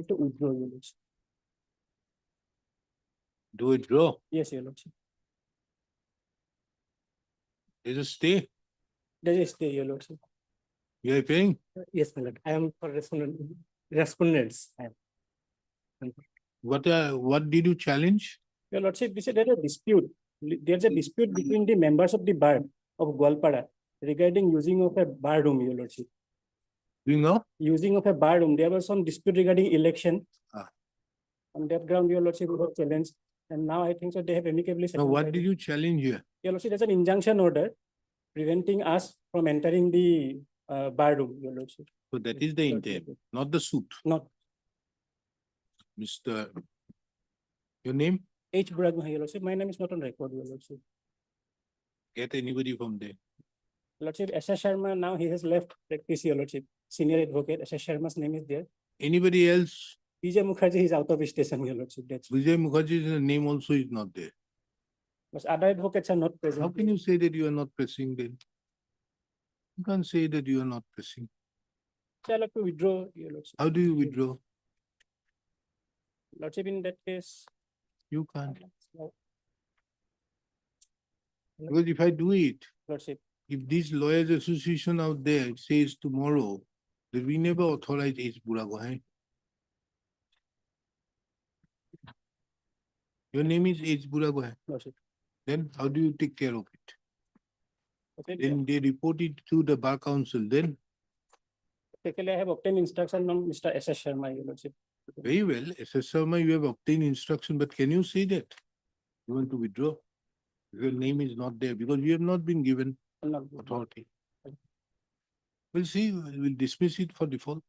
like to withdraw, Your Lordship. Do withdraw. Yes, Your Lordship. There's a stay. There is stay, Your Lordship. You are paying. Yes, my lord. I am for respondents. I am. What did you challenge? Your Lordship, we said there is a dispute. There's a dispute between the members of the bar of Gwalpara regarding using of a bar room, Your Lordship. You know? Using of a bar room. There was some dispute regarding election. Ah. On that ground, Your Lordship, we have challenged. And now I think so they have amicably Now, settled. what did you challenge here? Your Lordship, there's an injunction order preventing us from entering the bar room, Your Lordship. So that is the Your intent, Lordship. not the suit. Not Mr. Your name? H. Buragu, Your Lordship. My name is not on record, Your Lordship. Get anybody from there. Lordship, S.S. Sharma, now he has left practice, Your Lordship. Senior advocate, S.S. Sharma's name is there. Anybody else? Vijay Mukherjee is out of station, Your Lordship. That's Vijay Mukherjee's name also is not there. but other advocates are not present. How can you say that you are not pressing then? You can't say that you are not pressing. So I'll have to withdraw, Your Lordship. How do you withdraw? Lordship, in that case. You can't. No, Because if I do it, Lordship, if this lawyers association out there says tomorrow that we never authorize H. Buragohai. Your name is H. Buragohai. Lordship. Then how do you take care of it? Okay, Then they report it to the bar council. Then technically, I have obtained instruction from Mr. S.S. Sharma, Your Lordship. very well, S.S. Sharma, you have obtained instruction, but can you say that you want to withdraw? Your name is not there because you have not been given No, authority. We'll see, we'll dismiss it for default.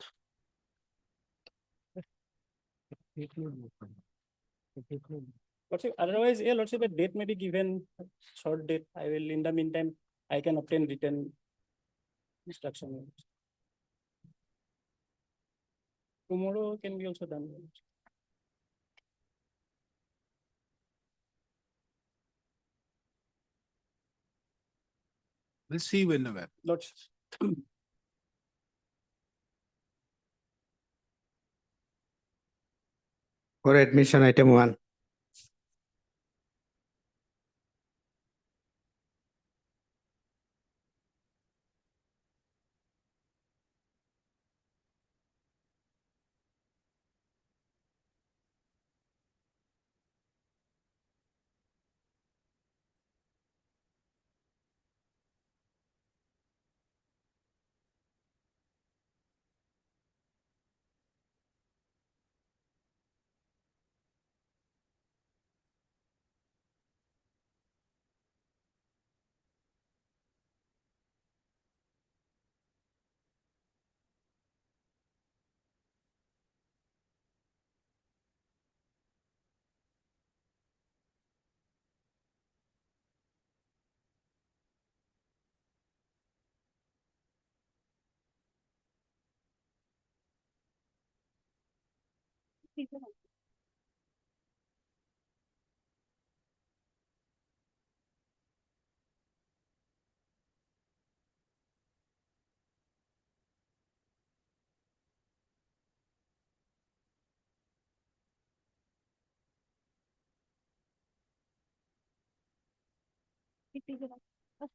Lordship, otherwise, yeah, Lordship, a date may be given, short date. I will, in the meantime, I can obtain written instruction. Your Lordship. Tomorrow can be also done. Your Lordship. We'll see whenever. Lordship. For admission, item 1.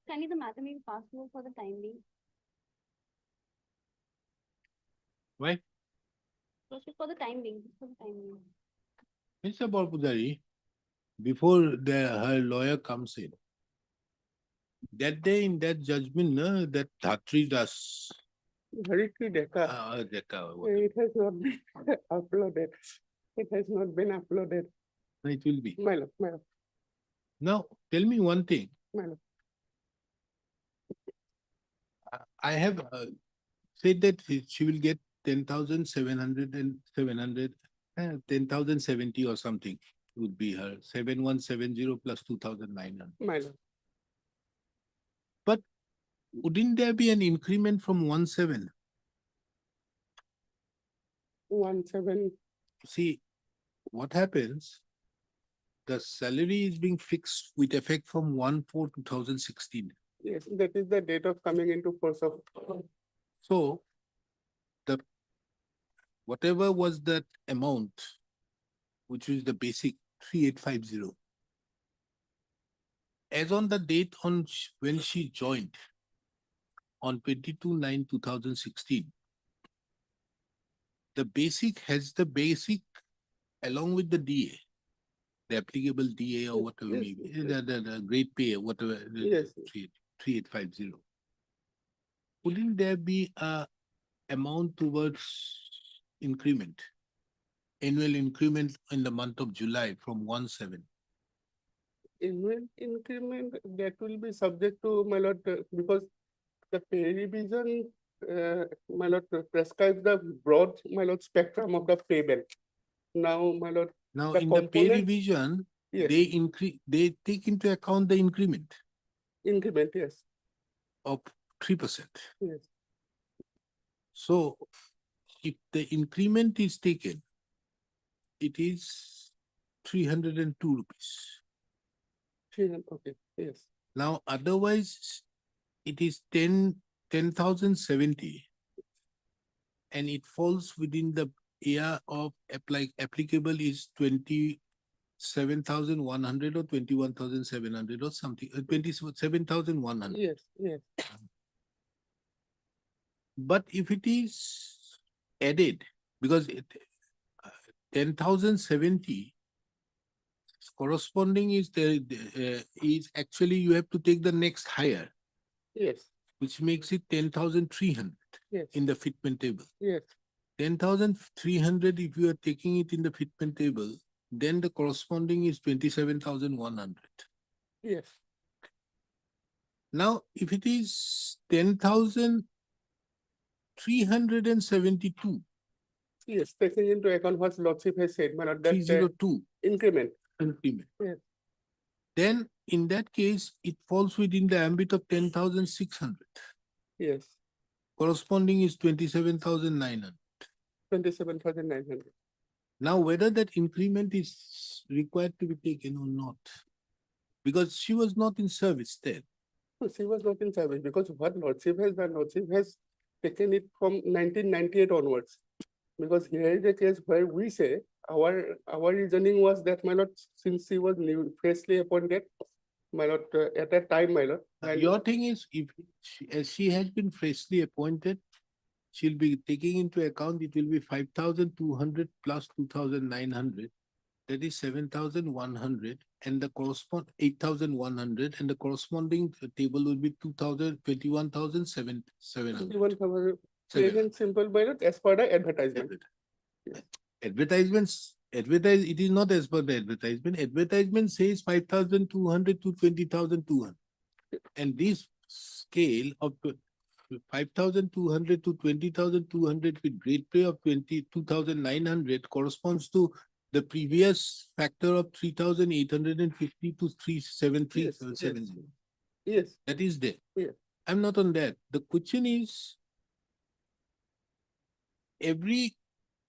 Kindly the matter may be passed over for the time being. Why? Lordship, for the time being, for the time being. Mr. Borpudari, before her lawyer comes in, that day in that judgment, that Dhatri Das, Haritri Deka. it It has not been uploaded. It has not been uploaded. will be. My lord, my lord, Now, tell me one thing. my lord. I have said that she will get 10,700 and 700, 10,070 or something would be her 7170 plus 2,900. My lord. But wouldn't there be an increment from 17? 17. See, what happens? The salary is being fixed with effect from 1/4/2016. Yes, that is the date of coming into force of. So the whatever was that amount, which is the basic 3850. As on the date when she joined on 22/9/2016, the basic has the basic along with the DA, the applicable DA or Yes, whatever yes, maybe, yes. the grade pay or whatever, Yes. 3850. Wouldn't there be a amount towards increment, annual increment in the month of July from 1/7? Increment that will be subject to, my lord, because the pay revision, my lord, prescribes the broad, my lord, spectrum of the pay band. Now, my lord, Now, the in the pay component- revision, yes, they take into account the increment increment, yes, of 3%. yes, So if the increment is taken, it is 302 rupees. 300, okay, yes, Now, otherwise, it is 10,070, and it falls within the area of applicable is 27,100 or 21,700 or something, 27,100. yes, yes, But if it is added, because 10,070 corresponding is is actually you have to take the next higher, yes, which makes it 10,300 yes, in the fitment table. yes, 10,300, if you are taking it in the fitment table, then the corresponding is 27,100. yes, Now, if it is 10,372, yes, taking into account what lordship has said, my lord, that 302 increment, increment. yes, Then in that case, it falls within the ambit of 10,600. yes, Corresponding is 27,900. 27,900. Now, whether that increment is required to be taken or not, because she was not in service then. No, she was not in service because what lordship has done, lordship has taken it from 1998 onwards. Because here is a case where we say our reasoning was that, my lord, since she was new, freshly appointed, my lord, at that time, my lord. and- Your thing is, if as she has been freshly appointed, she'll be taking into account, it will be 5,200 plus 2,900. That is 7,100, and the correspond 8,100, and the corresponding table will be 21,700. 21,000, plain and simple, my lord, as per the advertisement. Advertisements, it is not as per the advertisement. Advertisement says 5,200 to 20,200. And this scale of 5,200 to 20,200 with grade pay of 22,900 corresponds to the previous factor of 3,850 to 373,770. Yes, That is there. Yeah. I'm not on that. The question is,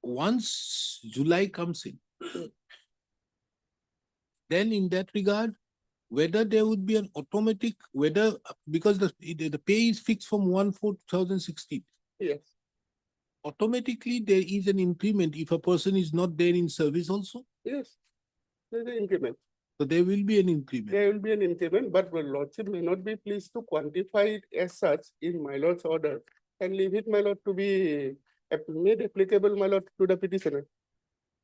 once July comes in, then in that regard, whether there would be an automatic, because the pay is fixed from 1/4/2016. yes, Automatically, there is an increment if a person is not there in service also. yes. There's an increment. So there will be an increment. There will be an increment, but the lordship may not be pleased to quantify it as such in my lord's order and leave it, my lord, to be made applicable, my lord, to the petitioner.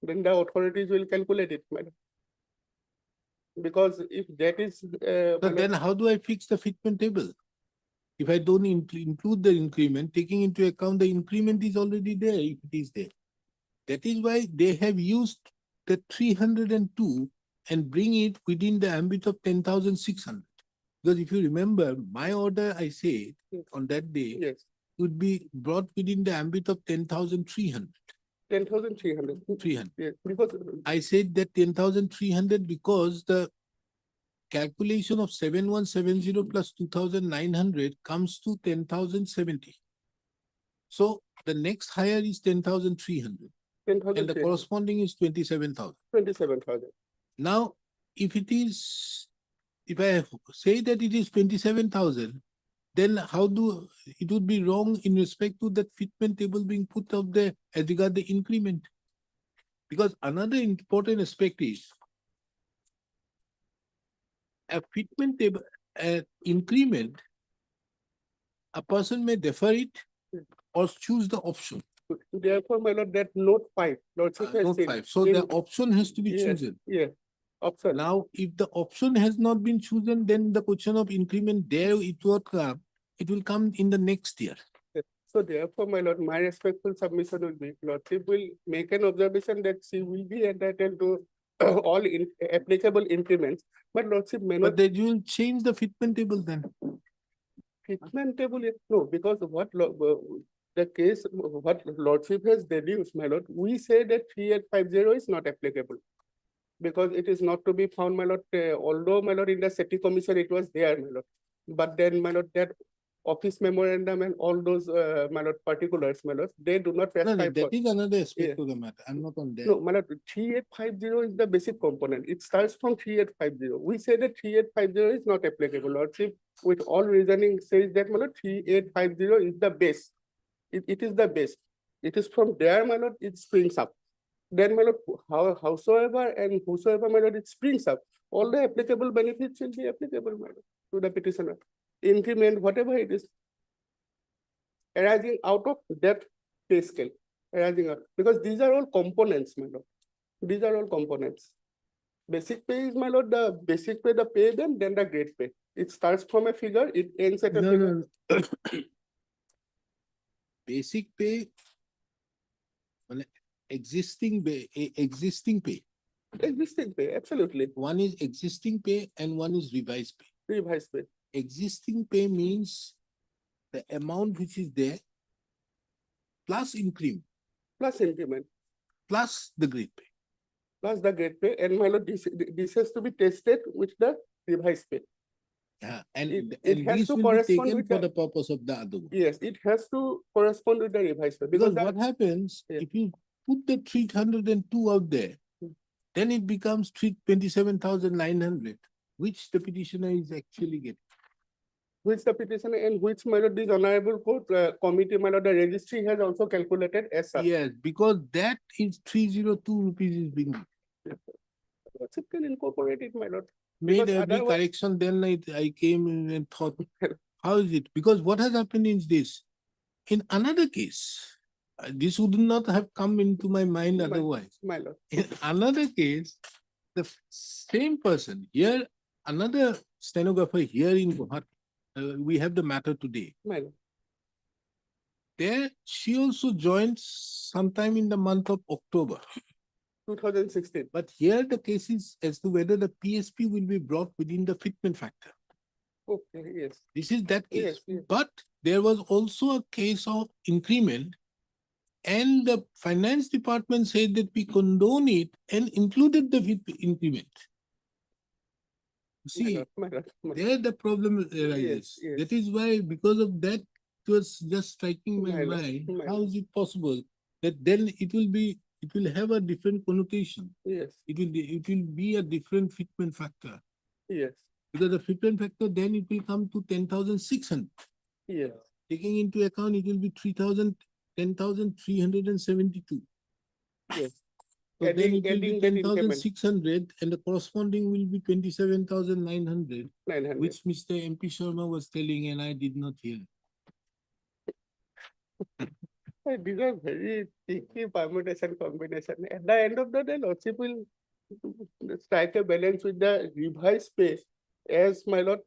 Then the authorities will calculate it, my lord. Because if that is, my So lord, then how do I fix the fitment table? If I don't include the increment, taking into account the increment is already there, if it is there. That is why they have used the 302 and bring it within the ambit of 10,600. Because if you remember, my order, I said Yes. on that day, yes, would be brought within the ambit of 10,300. 10,300. 300. Yes, because I said that 10,300 because the calculation of 7,170 plus 2,900 comes to 10,070. So the next higher is 10,300 and the 10,300, corresponding is 27,000. 27,000. Now, if I say that it is 27,000, then it would be wrong in respect to that fitment table being put out there as regard the increment. Because another important aspect is a fitment table, increment, a person may defer it or choose the option. Therefore, my lord, that note 5, lordship has Note said 5. So in- the option has to be Yes. chosen. Yeah, option. Now, if the option has not been chosen, then the question of increment there, it will come in the next year. So therefore, my lord, my respectful submission will be, lordship will make an observation that she will be entitled to all applicable increments, but lordship may not But then you will change the fitment table then. fitment table, no, because the case, what lordship has deduced, my lord, we say that 3850 is not applicable. Because it is not to be found, my lord, although, my lord, in the SETI commission, it was there, my lord. But then, my lord, that office memorandum and all those, my lord, particulars, my lord, they do not No, prescribe for. that is another aspect Yeah. of the matter. I'm not on that. No, my lord, 3850 is the basic component. It starts from 3850. We say that 3850 is not applicable. Lordship, with all reasoning, says that, my lord, 3850 is the base. It is the base. It is from there, my lord, it springs up. Then, my lord, howsoever and whosoever, my lord, it springs up, all the applicable benefits will be applicable, my lord, to the petitioner. Increment, whatever it is, arising out of that pay scale, arising out, because these are all components, my lord. These are all components. Basic pay is, my lord, the basic pay, the pay, then the grade pay. It starts from a figure, it ends at a No, figure. no, no. Basic pay, well, existing pay, existing pay. Existing pay, absolutely. One is existing pay and one is revised pay. Revised pay, Existing pay means the amount which is there plus increment, plus increment, plus the grade pay. plus the grade pay, and my lord, this has to be tested with the revised pay. Yeah, and It has these to will be correspond taken with for the- the purpose of the other one. Yes, it has to correspond with the revised pay, Because because what happens, Yeah. if you put the 302 out there, Hmm. then it becomes 27,900, which the petitioner is actually getting. which the petitioner and which, my lord, this honorable court committee, my lord, the registry has also calculated as such. Yes, because that is 302 rupees is being Lordship can incorporate it, my lord. made Because every otherwise- correction. Then I came in and thought, how is it? Because what has happened is this. In another case, this would not have come into my mind My- otherwise. My lord, In another case, the same person here, another stenographer here in Guwahati, we have the matter today. my lord, There, she also joined sometime in the month of October. 2016. But here the case is as to whether the PSP will be brought within the fitment factor. Okay, yes, This is that case. Yes, yes. But there was also a case of increment. And the finance department said that we condone it and included the increment. my See, lord, my lord, my lord. there the problem arises. yes. That is why, because of that, it was just striking my My lord, mind. my How lord. is it possible that then it will have a different connotation? Yes, It will be a different fitment factor. yes, Because the fitment factor, then it will come to 10,600. yes, Taking into account, it will be 10,372. yes. So then Adding- it will be adding that increment. 10,600 and the corresponding will be 27,900, 900. which Mr. MP Sharma was telling and I did not hear. These are very tricky permutation combination. At the end of the day, lordship will strike a balance with the revised pay as, my lord,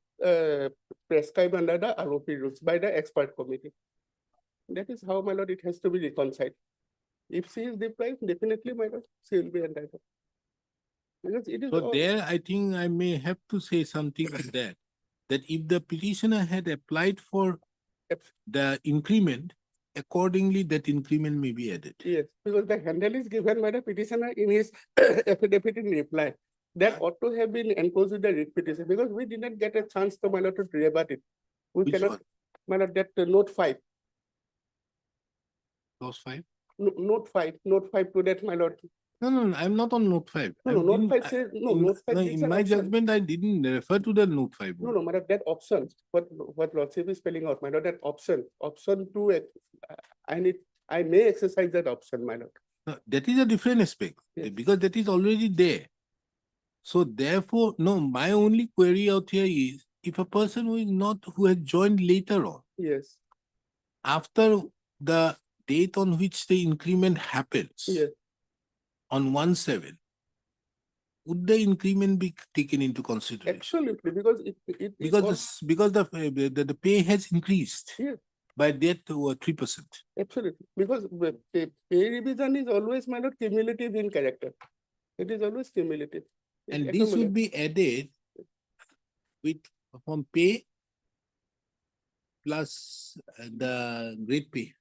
prescribed under the ROP rules by the expert committee. That is how, my lord, it has to be reconciled. If she is deprived, definitely, my lord, she will be entitled. Because it is So all- there, I think I may have to say something like that if the petitioner had applied for Abs- the increment, accordingly that increment may be added. Yes, because the handle is given by the petitioner in his affidavit in reply. That ought to have been enclosed with the writ petition, because we did not get a chance to, my lord, to rebut it. We Which cannot, one? my lord, that note 5, Clause 5? note 5 to that, my lord, No, I'm not on note 5. No, I no, note didn't- 5 I- says, no, in- note 5 no, gives in an my option. judgment, I didn't refer to the note 5. No, my lord, that option, what lordship is spelling out, my lord, that option two, I may exercise that option, my lord. No, that is a different aspect, Yes. because that is already there. So therefore, no, my only query out here is, if a person who has joined later on, Yes, after the date on which the increment happens, yes, on 1/7, would the increment be taken into consideration? absolutely, because it is all, Because the pay has increased Yes. by that to 3%. absolutely, because the pay revision is always, my lord, cumulative in character. It is always cumulative. It And this would accumulates. be added with from pay plus the grade pay.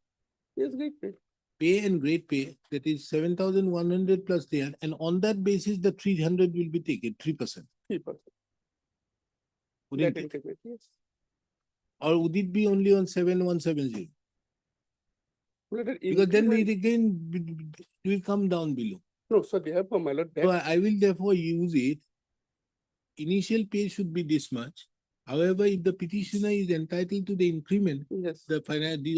Yes, great, great. Pay and grade pay, that is 7,100 plus there, and on that basis, the 300 will be taken, 3%. 3%. Wouldn't That it? increment, yes. Or would it be only on 7,170? No, that Because then increment- it again will come down below. No, so therefore, my lord, So that, I will therefore use it. Initial pay should be this much. However, if the petitioner is entitled to the increment, yes, the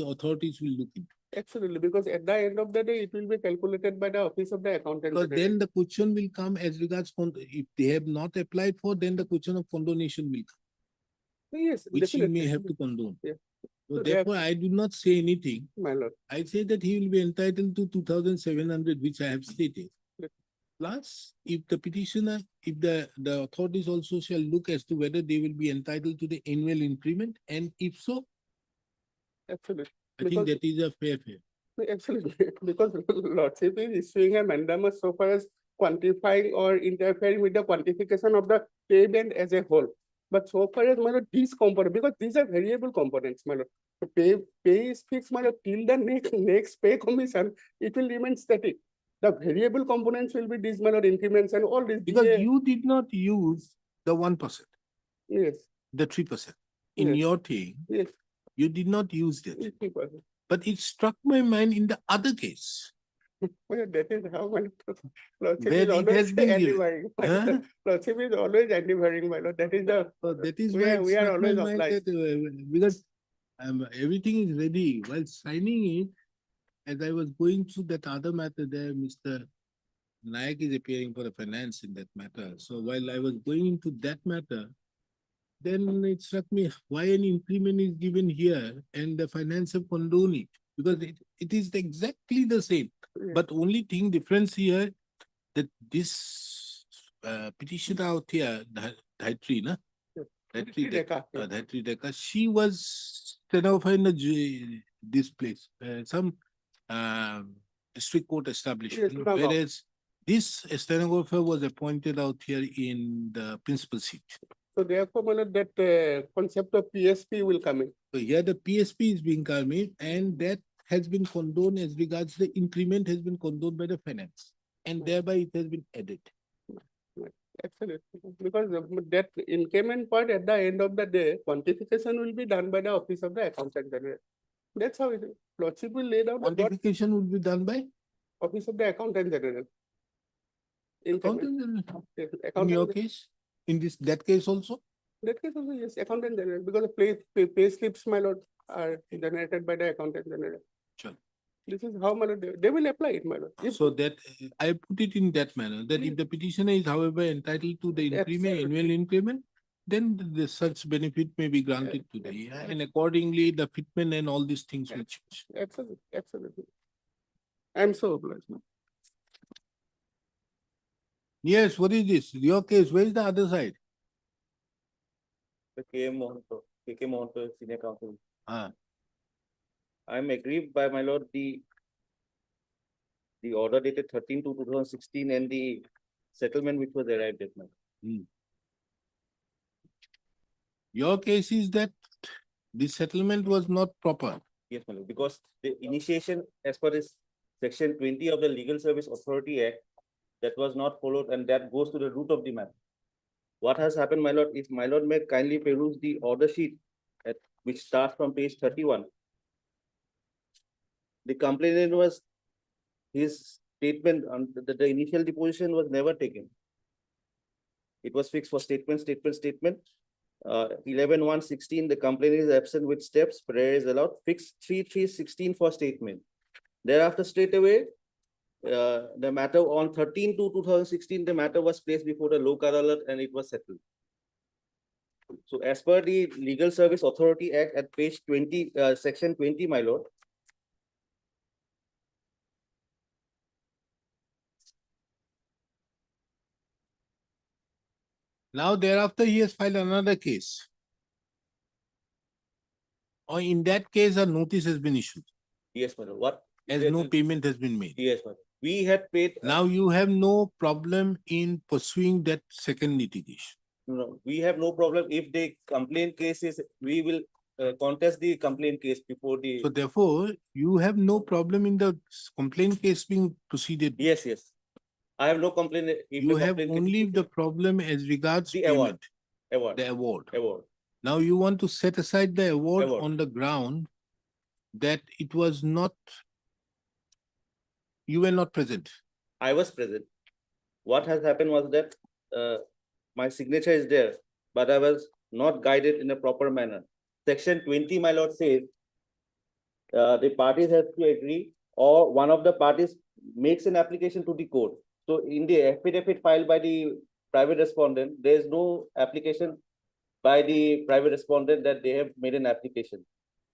authorities will look into. absolutely, because at the end of the day, it will be calculated by the office of the accountant. Because general. then the question will come as regards, if they have not applied for, then the question of condonation will come, Yes, which you may definitely. have to condone. Yeah. So So therefore, I do not say anything. My lord, I say that he will be entitled to 2,700, which I have stated. Yes. Plus, if the petitioner, if the authorities also shall look as to whether they will be entitled to the annual increment, and if so, absolutely. I think Because- that is a fair fare. Absolutely, because lordship is issuing a mandamus so far as quantifying or interfering with the quantification of the payment as a whole. But so far as, my lord, these components, because these are variable components, my lord. The pay is fixed, my lord, till the next pay commission, it will remain static. The variable components will be these, my lord, increments and all these. Because DA you did not use the 1%, Yes, the 3%. In Yes. your thing, yes, you did not use that. 50%. But it struck my mind in the other case. Well, that is how, my lord, lordship Where is it always has been given. anti-varying, my Huh? lord. Lordship is always anti-varying, my lord. That is the, So that is We why are- it we are struck my always mind obliged. that, because everything is ready. While signing it, as I was going through that other matter there, Mr. Nayak is appearing for the finance in that matter. So while I was going into that matter, then it struck me why an increment is given here and the finance have condoned it. Because it is exactly the same. Yes. But only thing difference here, that this petitioner out here, Dhatri, na? Yes. Dhatri Rekha, yes. Dhatri Dekha, she was stenographer in this place, some district court establishment. Yes, Nagaon. Whereas this stenographer was appointed out here in the principal seat. So therefore, my lord, that concept of PSP will come in. So here the PSP is being coming, and that has been condoned as regards the increment has been condoned by the finance, and thereby it has been added. Absolutely, because that increment part at the end of the day, quantification will be done by the office of the accountant general. That's how it is. Lordship will lay down the what Quantification would be done by office of the accountant general. Increment. accountant general. Yes, In your accountant, case, in that case also. that case also, yes, accountant general, because the pay slips, my lord, are generated by the accountant general. Sure. This is how, my lord, they will apply it, my lord. If- So that I put it in that manner, that if the petitioner is however entitled to the increment, Absolutely. annual increment, then the such benefit may be granted to the, and accordingly, the fitment and all these things will change. Absolutely, absolutely. I'm so obliged. ma'am. Yes, what is this? Your case, where is the other side? The KM Mohanto, senior counsel. Ah, I am aggrieved by my lord the order dated 13/2/2016 and the settlement which was arrived at. your case is that the settlement was not proper. Yes, my lord, because the initiation as per this section 20 of the Legal Service Authority Act, that was not followed, and that goes to the root of the matter. What has happened, my lord, if my lord may kindly peruse the order sheet which starts from page 31. The complainant was his statement, the initial deposition was never taken. It was fixed for statement. 11.1.16, the complaint is absent with steps, prayer is allowed, fixed 3.3.16 for statement. Thereafter, straight away, the matter on 13/2/2016, the matter was placed before the Lok Adalat and it was settled. So as per the Legal Service Authority Act at page 20, section 20, my lord. Now thereafter, he has filed another case. Or in that case, a notice has been issued, Yes, my lord. What? as no payment has been made. Yes, my lord. We had paid. Now you have no problem in pursuing that second litigation. No, we have no problem. If the complaint case is, we will contest the complaint case before the. So therefore, you have no problem in the complaint case being proceeded. Yes, yes. I have no complaint. If You the have complaint case only is the problem as regards The award. payment, award, the award. award. Now you want to set aside the award Award. on the ground that it was not, you were not present. I was present. What has happened was that my signature is there, but I was not guided in a proper manner. Section 20, my lord, says the parties have to agree, or one of the parties makes an application to the court. So in the affidavit filed by the private respondent, there is no application by the private respondent that they have made an application.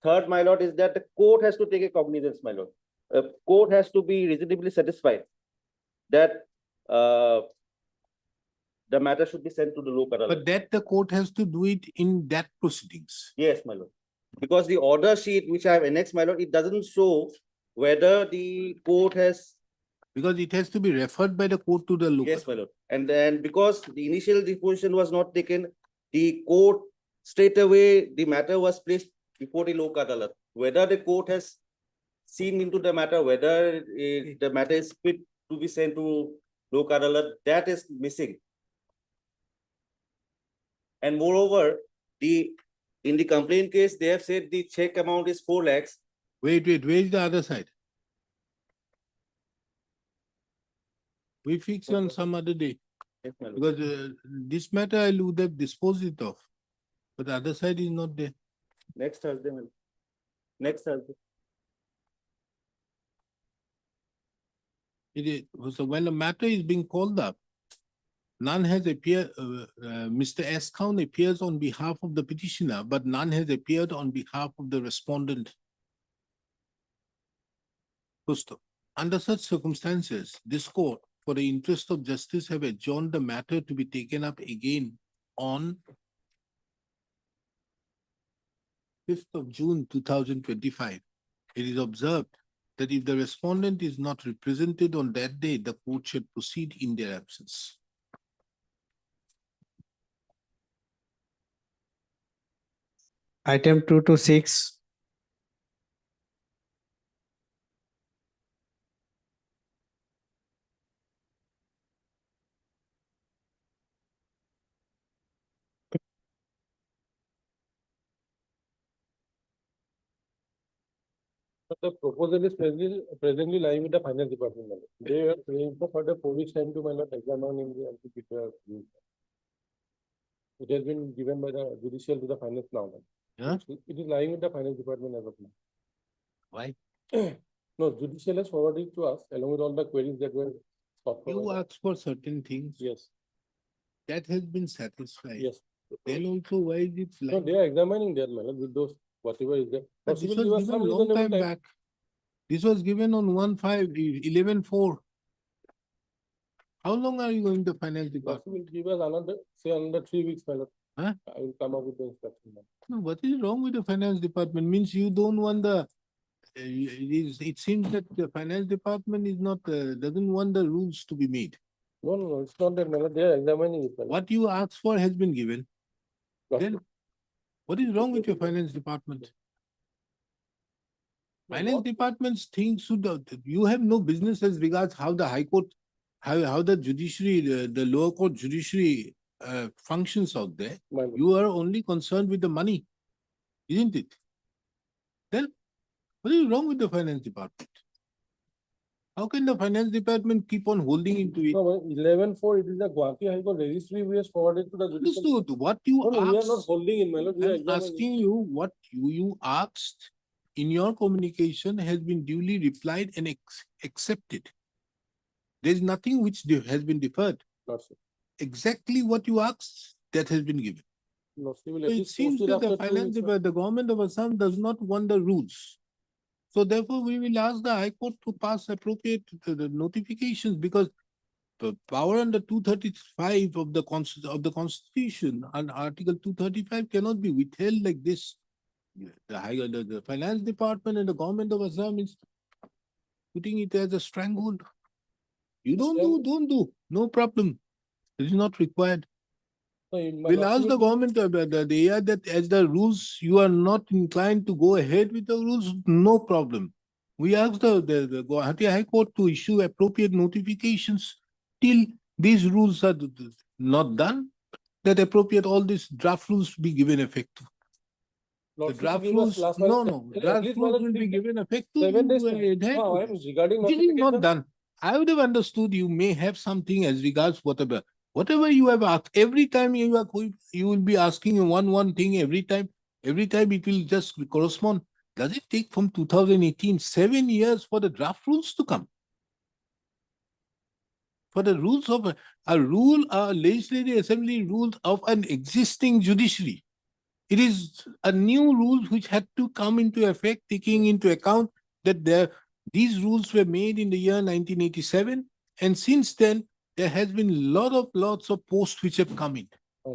Third, my lord, is that the court has to take a cognizance, my lord. A court has to be reasonably satisfied that the matter should be sent to the Lok Adalat. But that the court has to do it in that proceedings. Yes, my lord. Because the order sheet which I have annexed, my lord, it doesn't show whether the court has. Because it has to be referred by the court to the local. Yes, my lord. And then because the initial deposition was not taken, the court straight away, the matter was placed before the Lok Adalat. Whether the court has seen into the matter, whether the matter is fit to be sent to Lok Adalat, that is missing. And moreover, in the complaint case, they have said the check amount is 4 lakhs. Wait, where is the other side? We fix on some other day, Yes, my lord. because this matter I would have disposed it of, but the other side is not there. Next Thursday, my lord. Next Thursday. It is, so when a matter is being called up, none has appeared, Mr. S. Count appears on behalf of the petitioner, but none has appeared on behalf of the respondent. First, under such circumstances, this court, for the interest of justice, have adjourned the matter to be taken up again on 5th of June 2025. It is observed that if the respondent is not represented on that day, the court should proceed in their absence. Item 2 to 6. The proposal is presently lying with the finance department. My lord. They are paying for the 4 weeks time to my lord examine in the anti-PTR. It has been given by the judicial to the finance now. Yeah? It is lying with the finance department as of now. Why? No, judicial has forwarded it to us along with all the queries that were. sought for You by the- ask for certain things. Yes, That has been satisfied. yes. Then also, why is it No, like? they are examining that, my lord, with those, whatever is there. But this Possibly was give us given some long reasonable time back. This was given on 1/5/11/4. How long are you going to finance department? Possibly give us another, say another 3 weeks, my lord. Huh? I will come up with the instruction. No, what is wrong with the finance department? Means you don't want the, it seems that the finance department is not, doesn't want the rules to be made. No, it's not that, my lord, they are examining it. my lord. What you asked for has been given. But- Then what is wrong with your finance department? Finance department's things should, you have no business as regards how the high court, how the judiciary, the lower court judiciary functions out there. My lord. You are only concerned with the money, isn't it? Then what is wrong with the finance department? How can the finance department keep on holding into it? No, 11-4, it is the Guwahati High Court registry we have forwarded to the judicial. Understood, what you No, no, we are not asked, holding in, my lord. We are I'm examining. asking you, what you asked in your communication has been duly replied and accepted. There's nothing which has been deferred. Lordship. Exactly what you asked, that has been given. Lordship will So at it least post seems it that the after 2 finance weeks. department, the government of Assam does not want the rules. So therefore, we will ask the High Court to pass appropriate the notifications, because the power under 235 of the Constitution and Article 235 cannot be withheld like this. The finance department and the government of Assam is putting it as a stranglehold. You don't do, no problem. It is not required. So, my We'll lordship ask the will- government, the year that as the rules, you are not inclined to go ahead with the rules, no problem. We ask the Guwahati High Court to issue appropriate notifications till these rules are not done, that appropriate, all these draft rules be given effect to. The Lordship draft give us rules, last no, month- no, at draft least, my rules lord, will be 3 given effect to. 7 days. you adhere No, to I am this. regarding This is not notification. done. I would have understood you may have something as regards whatever. Whatever you have asked, every time you are going, you will be asking one thing every time. Every time it will just correspond. Does it take from 2018, 7 years for the draft rules to come? For the rules of a legislative assembly rules of an existing judiciary. It is a new rule which had to come into effect, taking into account that these rules were made in the year 1987. And since then, there has been lots of posts which have come in.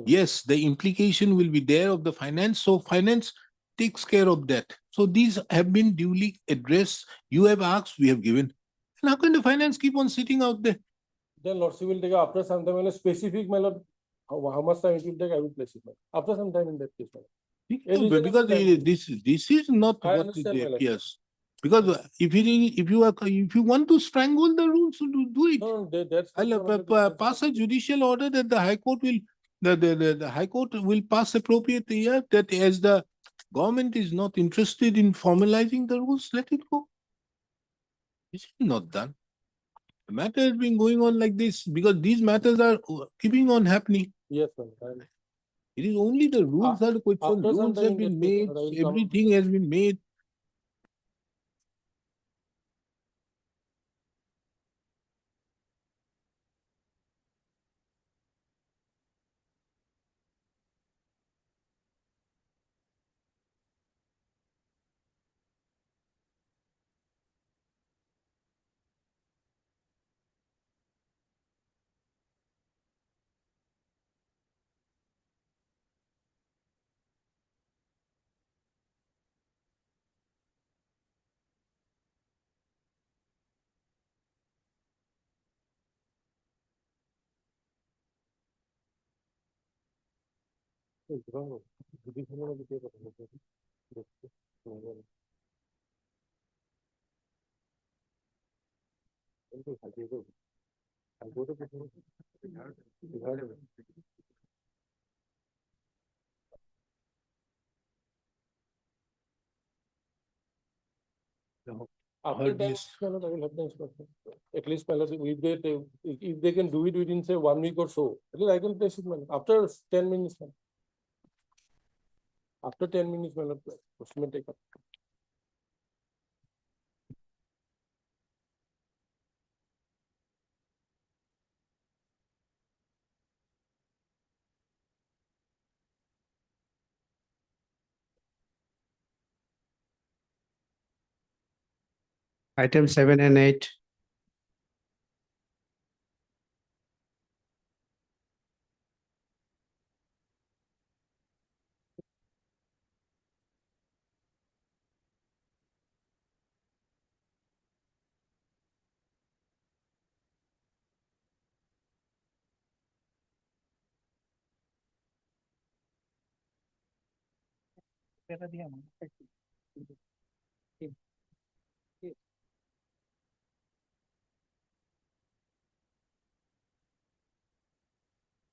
Yes, the implication will be there of the finance. So finance takes care of that. So these have been duly addressed. You have asked, we have given. And how can the finance keep on sitting out there? Then lordship will take after some time, a specific, my lord, how much time it will take, I will place it. my lord. After some time in that case, my lord. No, reasonable because time. this is not I what understand, my it lord. appears. Because if you want to strangle the rules, do it. No, no, that's. not I'll one of the pass a judicial order that the High Court will, the High Court will pass appropriate year, that as the government is not interested in formalizing the rules, let it go. This is not done. The matter has been going on like this because these matters are keeping on happening. Yes, my lord. It is only the rules are the question. after some Rules time have in been that case, made, I will come- everything has been made. Withdrawal. Judicial order will take a minute. I'll go to the- After Heard that, this. my lord, I will have the inspection. At least, my lord, if they can do it within, say, 1 week or so, at least I can place it, my lord. After 10 minutes. my lord. After 10 minutes, my lord, question may take up. Item 7 and 8.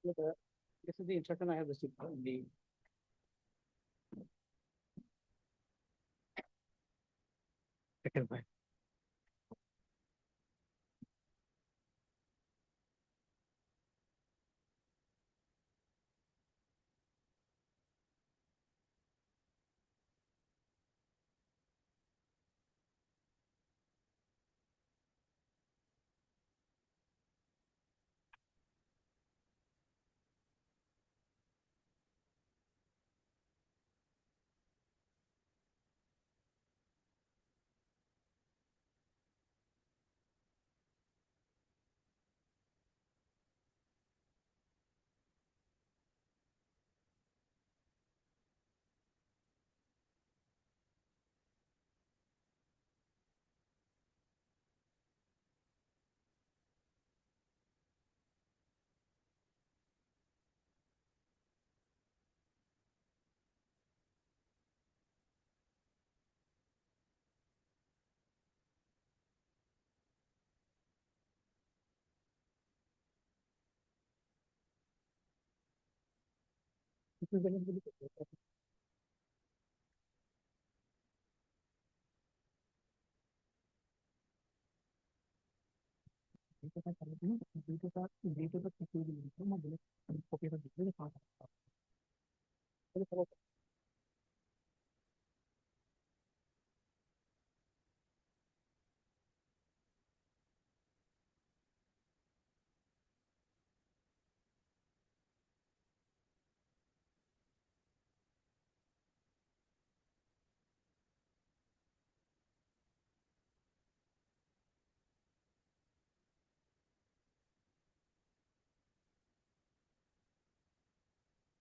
This is the instruction I have received from the. Second by.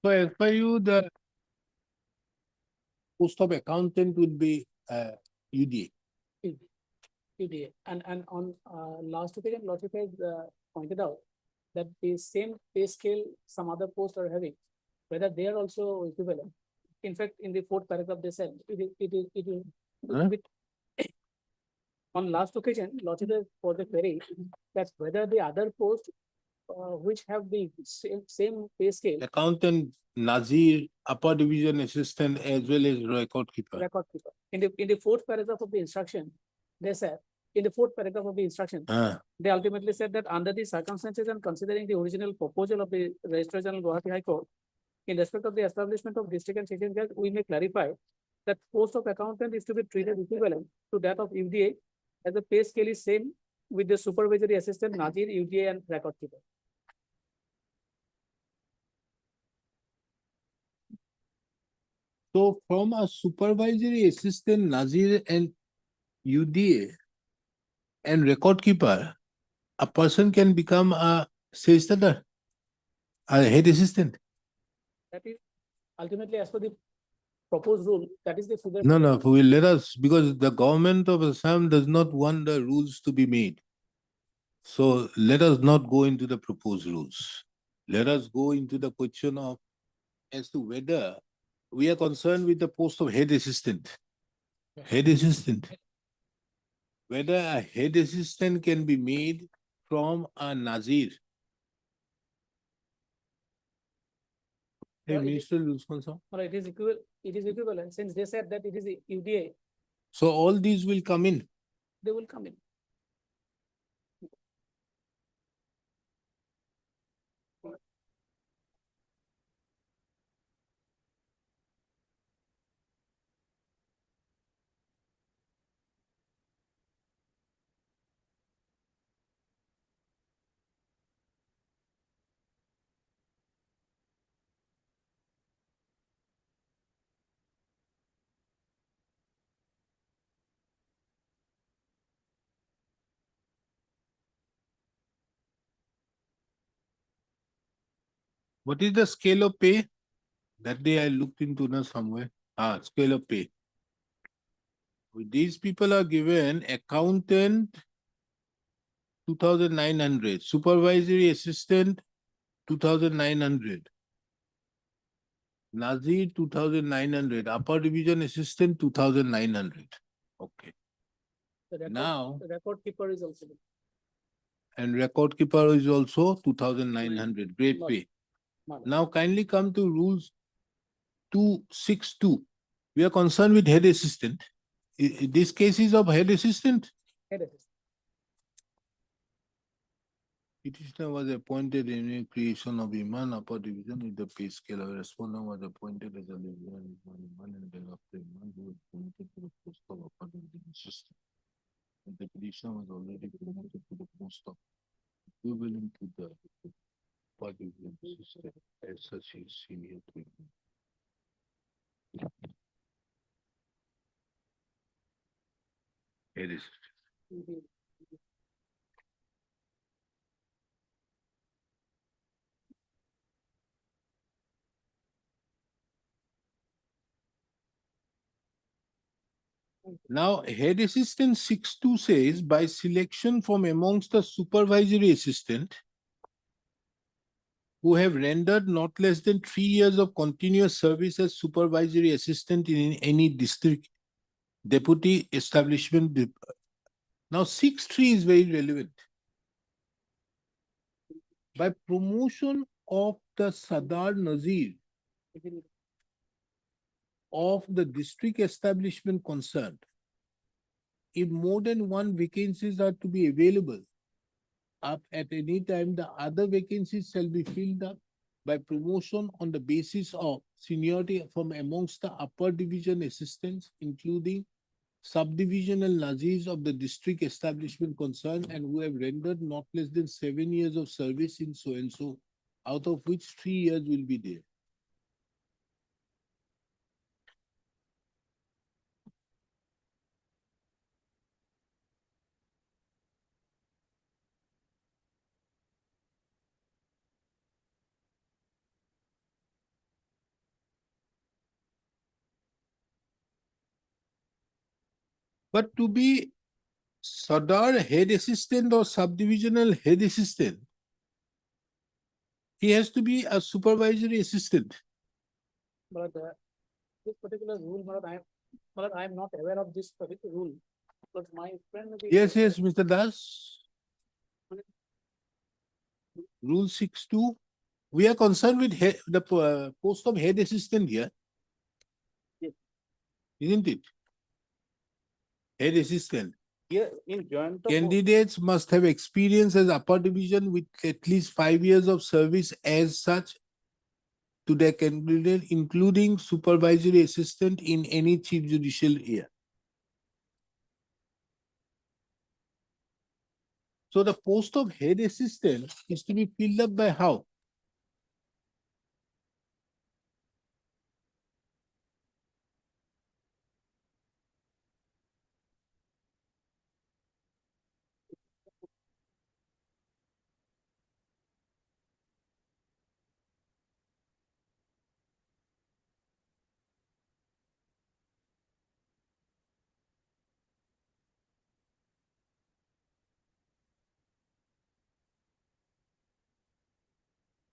So as per you, the post of accountant will be UDA. UDA. And on last occasion, Logic has pointed out that the same pay scale some other posts are having, whether they are also equivalent. In fact, in the fourth paragraph, they said it is. Huh? On last occasion, Logic has for the query that whether the other posts which have the same pay scale, Accountant, Nazir, upper division assistant, as well as record keeper. record keeper. In the fourth paragraph of the instruction, they said, in the fourth paragraph of the instruction, they ultimately said that under the circumstances and considering the original proposal of the Registrar General Guwahati High Court, in respect of the establishment of district and session judge, we may clarify that post of accountant is to be treated equivalent to that of UDA, as the pay scale is same with the supervisory assistant, Nazir, UDA, and record keeper. So from a supervisory assistant, Nazir and UDA and record keeper, a person can become a solicitor, a head assistant. That is ultimately as per the proposed rule, that is the figure. No, we let us, because the government of Assam does not want the rules to be made. So let us not go into the proposed rules. Let us go into the question of as to whether we are concerned with the post of head assistant. Head assistant. Whether a head assistant can be made from a Nazir. Hey, Or it is- Minister Rules Council. Or it is equivalent, since they said that it is a UDA, So all these will come in. they will come in. What is the scale of pay? That day I looked into somewhere. Scale of pay. These people are given accountant 2,900, supervisory assistant 2,900, Nazir 2,900, upper division assistant 2,900. Okay. Now- The record keeper is also. And record keeper is also 2,900, great Not- pay. not- Now kindly come to rules 262. We are concerned with head assistant. This case is of head assistant. head assistant. Petitioner was appointed in a creation of Iman upper division with the pay scale. Our respondent was appointed as a lieutenant and thereafter Iman who was promoted to the post of upper division assistant. And the petitioner was already promoted to the post of equivalent to the upper division assistant. As such, he is senior to him. Head assistant. Now, head assistant 6.2 says by selection from amongst the supervisory assistant who have rendered not less than 3 years of continuous service as supervisory assistant in any district deputy establishment. Now, 6.3 is very relevant. By promotion of the Sadar Nazir of the district establishment concerned, if more than one vacancies are to be available up at any time, the other vacancies shall be filled up by promotion on the basis of seniority from amongst the upper division assistants, including subdivisional nazis of the district establishment concerned and who have rendered not less than 7 years of service in so and so, out of which 3 years will be there. But to be Sadar head assistant or subdivisional head assistant, he has to be a supervisory assistant. But this particular rule, but I am not aware of this particular rule. But my friend. Yes, Mr. Das. Rule 6.2. We are concerned with the post of head assistant here. Yes. Isn't it? Head assistant. Here in joint. Candidates must have experience as upper division with at least 5 years of service as such to their candidate, including supervisory assistant in any chief judicial year. So the post of head assistant is to be filled up by how?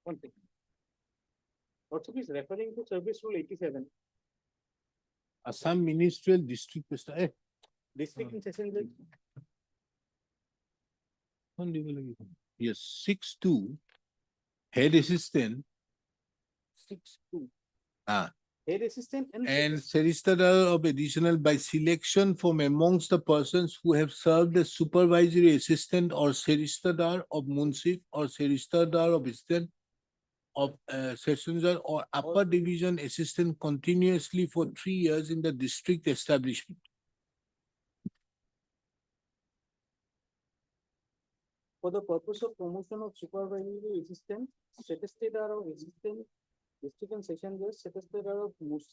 One thing. Also, is referring to service rule 87. Assam Ministerial District. District in session. Yes, 6.2. Head assistant. 6.2. Ah. Head assistant And Seristadar of additional by selection from amongst the persons who have served as supervisory assistant or Seristadar of Munsif or Seristadar of assistant of Sessionjar or upper division assistant continuously for 3 years in the district establishment. For the purpose of promotion of supervisory assistant, Secretary of Assistant, District and Session Judge, Secretary of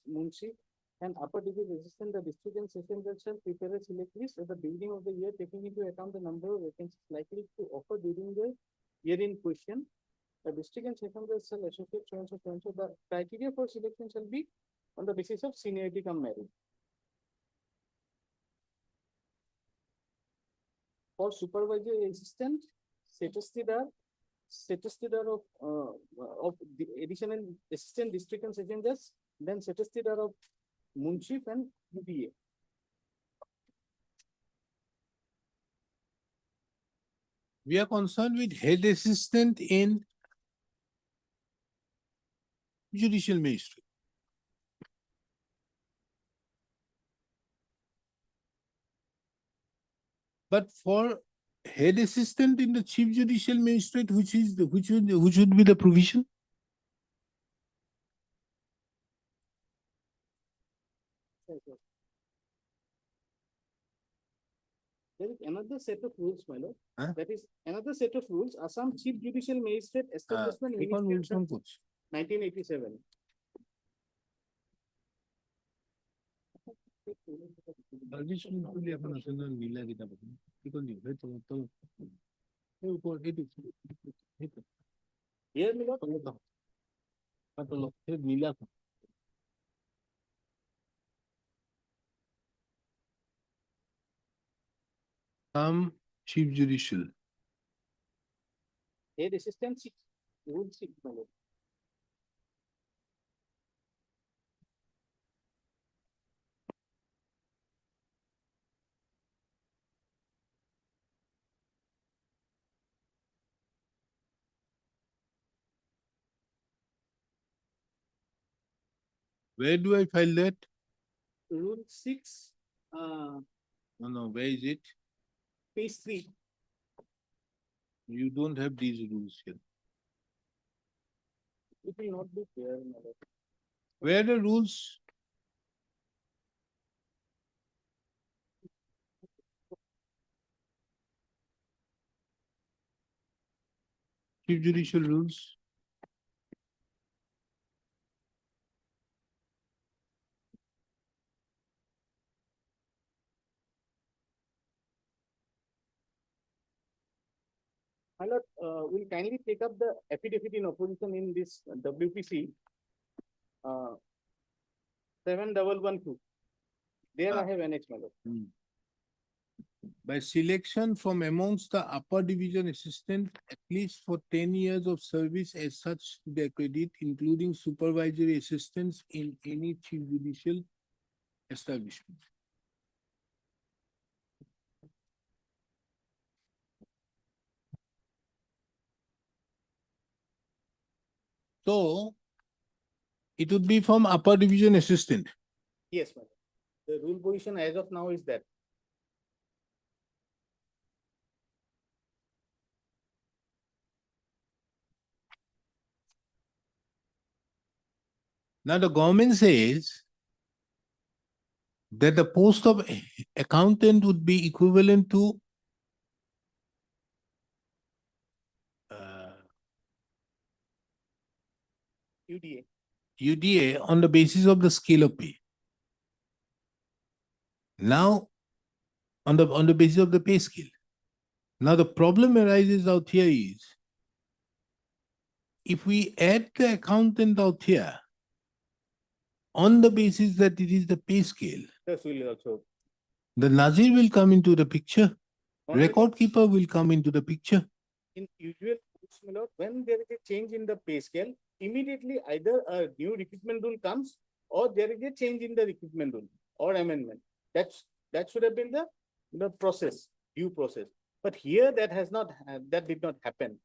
Munshi, and upper division assistant, the district and session judge shall prepare a select list at the beginning of the year, taking into account the number of vacancies likely to offer during the year in question. The district and session judge shall associate so and so, so and so. The criteria for selection shall be on the basis of seniority come merit. For supervisory assistant, Secretary of the additional assistant district and session judge, then Secretary of Munship and UPA. We are concerned with head assistant in judicial magistrate. But for head assistant in the chief judicial magistrate, which would be the provision? There is another set of rules, my lord. Huh? That is another set of rules. Assam Chief Judicial Magistrate Establishment Ekon Ministry rules Act, on coach. 1987. নীলা কিতাপ কি কোন দিন তো এই উপর এটি Here, my lord, কত লোক নীলা chief judicial. head assistant 6, rule 6, my lord. Where do I file that? Rule 6, No, where is it? page 3. You don't have these rules here. It will not be there, my lord. Where are the rules? Chief Judicial Rules. My lord, we'll kindly take up the affidavit in opposition in this WPC. 7112. There I have annexed, my lord. By selection from amongst the upper division assistant, at least for 10 years of service as such to their credit, including supervisory assistants in any chief judicial establishment. So it would be from upper division assistant. Yes, my lord. The rule position as of now is that. Now the government says that the post of accountant would be equivalent to UDA. UDA on the basis of the scale of pay. Now, on the basis of the pay scale. Now the problem arises out here is, if we add the accountant out here, on the basis that it is the pay scale, This will also. the Nazir will come into the picture, Only record keeper will come into the picture. in usual course, my lord, when there is a change in the pay scale, immediately either a new recruitment rule comes or there is a change in the recruitment rule or amendment. That should have been the process, due process. But here that has not, that did not happen.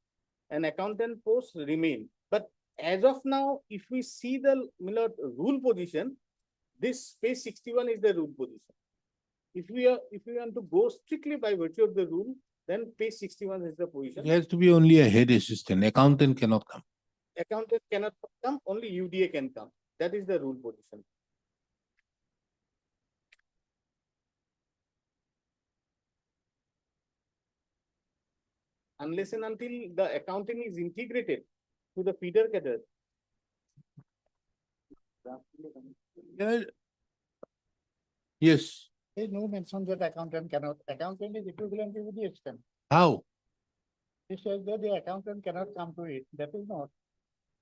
An accountant post remain. But as of now, if we see the, my lord, rule position, this page 61 is the rule position. If we want to go strictly by virtue of the rule, then page 61 is the position. It has to be only a head assistant, accountant cannot come. Accountant cannot come, only UDA can come. That is the rule position. Unless and until the accounting is integrated to the feeder cadre. Yes, There is no mention that accountant cannot, accountant is equivalent to the assistant. how? It says that the accountant cannot come to it, that is not.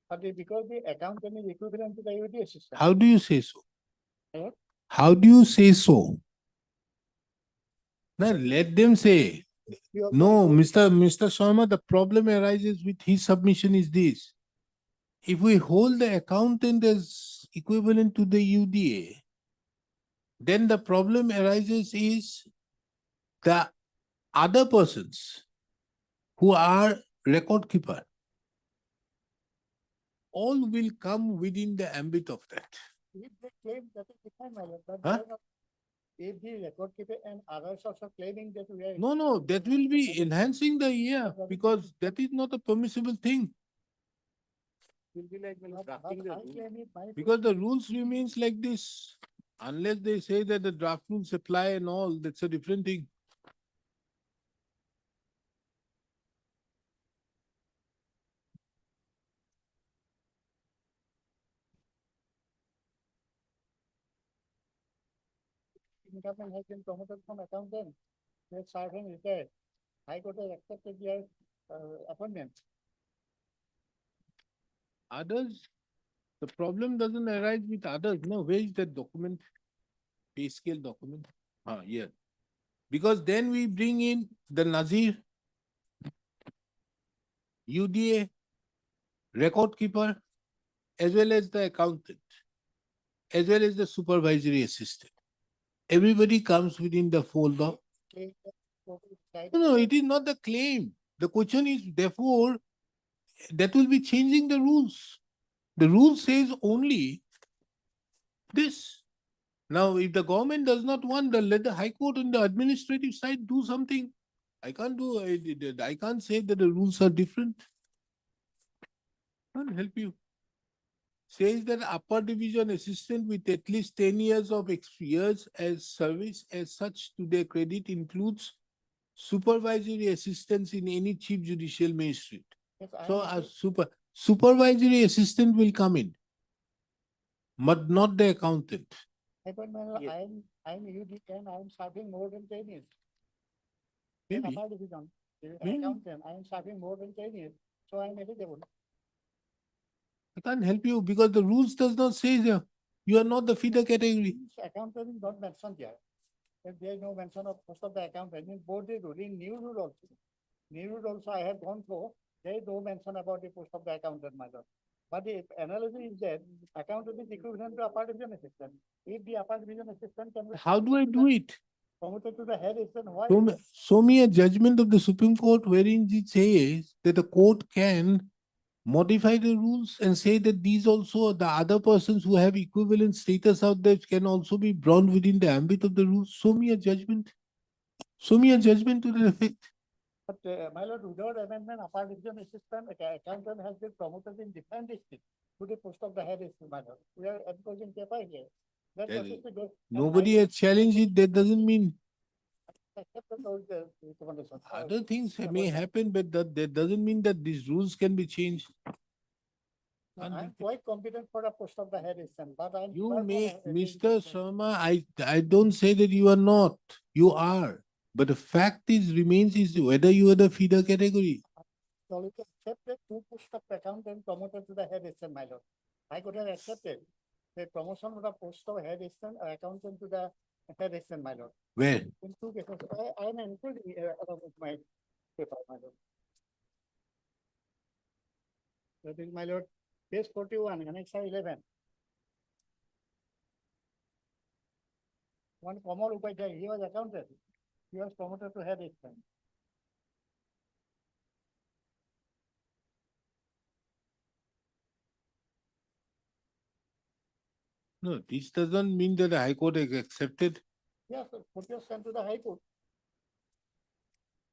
But because the accountant is equivalent to the UD assistant. How do you say so? What? How do you say so? Now let them say. You have No, to- Mr. Sharma, the problem arises with his submission is this. If we hold the accountant as equivalent to the UDA, then the problem arises is the other persons who are record keeper all will come within the ambit of that. If they claim that is fine, my lord, but Huh? they are not- if the record keeper and others also claiming that we are. No, that will be enhancing the year because that is not a permissible thing. Will be like when But drafting the I rule. claim it my- Because the rules remains like this. Unless they say that the draft rules apply and all, that's a different thing. Income has been promoted from accountant. They have served and retired. High Court has accepted their appointment. Others, the problem doesn't arise with others. No, where is that document? Pay scale document? Yeah. Because then we bring in the Nazir, UDA, record keeper, as well as the accountant, as well as the supervisory assistant. Everybody comes within the fold of. Claim that court is right. No, it is not the claim. The question is, therefore, that will be changing the rules. The rule says only This. Now, if the government does not want, then let the High Court on the administrative side do something. I can't do, I can't say that the rules are different. Can't help you. Says that upper division assistant with at least 10 years of years as service as such to their credit includes supervisory assistance in any chief judicial magistrate. Yes, So a supervisory assistant will come in, but not the accountant. Yes. I'm UD and I'm serving more than 10 years. In Maybe. upper division, Maybe. accountant, I'm serving more than 10 years, so I'm eligible. I can't help you because the rules does not say that you are not the feeder category. Accountant is not mentioned here. If there is no mention of post of the accountant, in both the ruling, new rule also. New rule also I have gone through, there is no mention about the post of the accountant, my lord. But the analogy is that accountant is equivalent to upper division assistant. If the upper division assistant can be. How do I do it? Promoted to the head assistant, why? Show me a judgment of the Supreme Court wherein it says that the court can modify the rules and say that these also, the other persons who have equivalent status out there can also be brought within the ambit of the rules. Show me a judgment. Show me a judgment to the effect. But my lord, without amendment, upper division assistant, accountant has been promoted in different districts to the post of the head assistant, my lord. We are opposing paper here. That Yeah, process will go- and Nobody I has challenged it. That doesn't mean accept those, recommendations. other things may happen, but that doesn't mean that these rules can be changed. I'm quite competent for a post of the head assistant, but I'm. You far from may, a- Mr. Sharma, I don't say that you are not. You are. But the fact is, remains is whether you are the feeder category. So we can accept that two post of accountant promoted to the head assistant, my lord. I could have accepted the promotion of the post of head assistant or accountant to the head assistant, my lord. Where? In two cases, I am including along with my paper, my lord. That is, my lord, page 41, annex 11. One Kamal Upadhyay, he was accountant. He was promoted to head assistant. No, this doesn't mean that the High Court has accepted. Yes, put your sent to the High Court.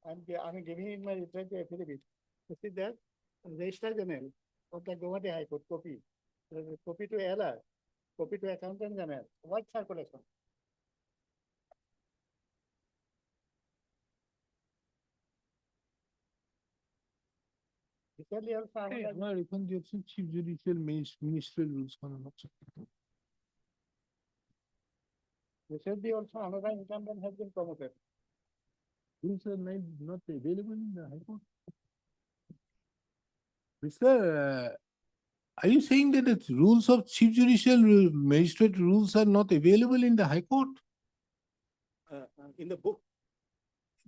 I'm giving in my return to affidavit. You see that? Registrar General of the Guwahati High Court, copy. Copy to LR, copy to Accountant General. What circulation? Recently also, Chief Judicial Ministerial Rules. recently also another incumbent has been promoted. Rules are not available in the High Court. Mr. Are you saying that the rules of Chief Judicial Magistrate rules are not available in the High Court? In the book,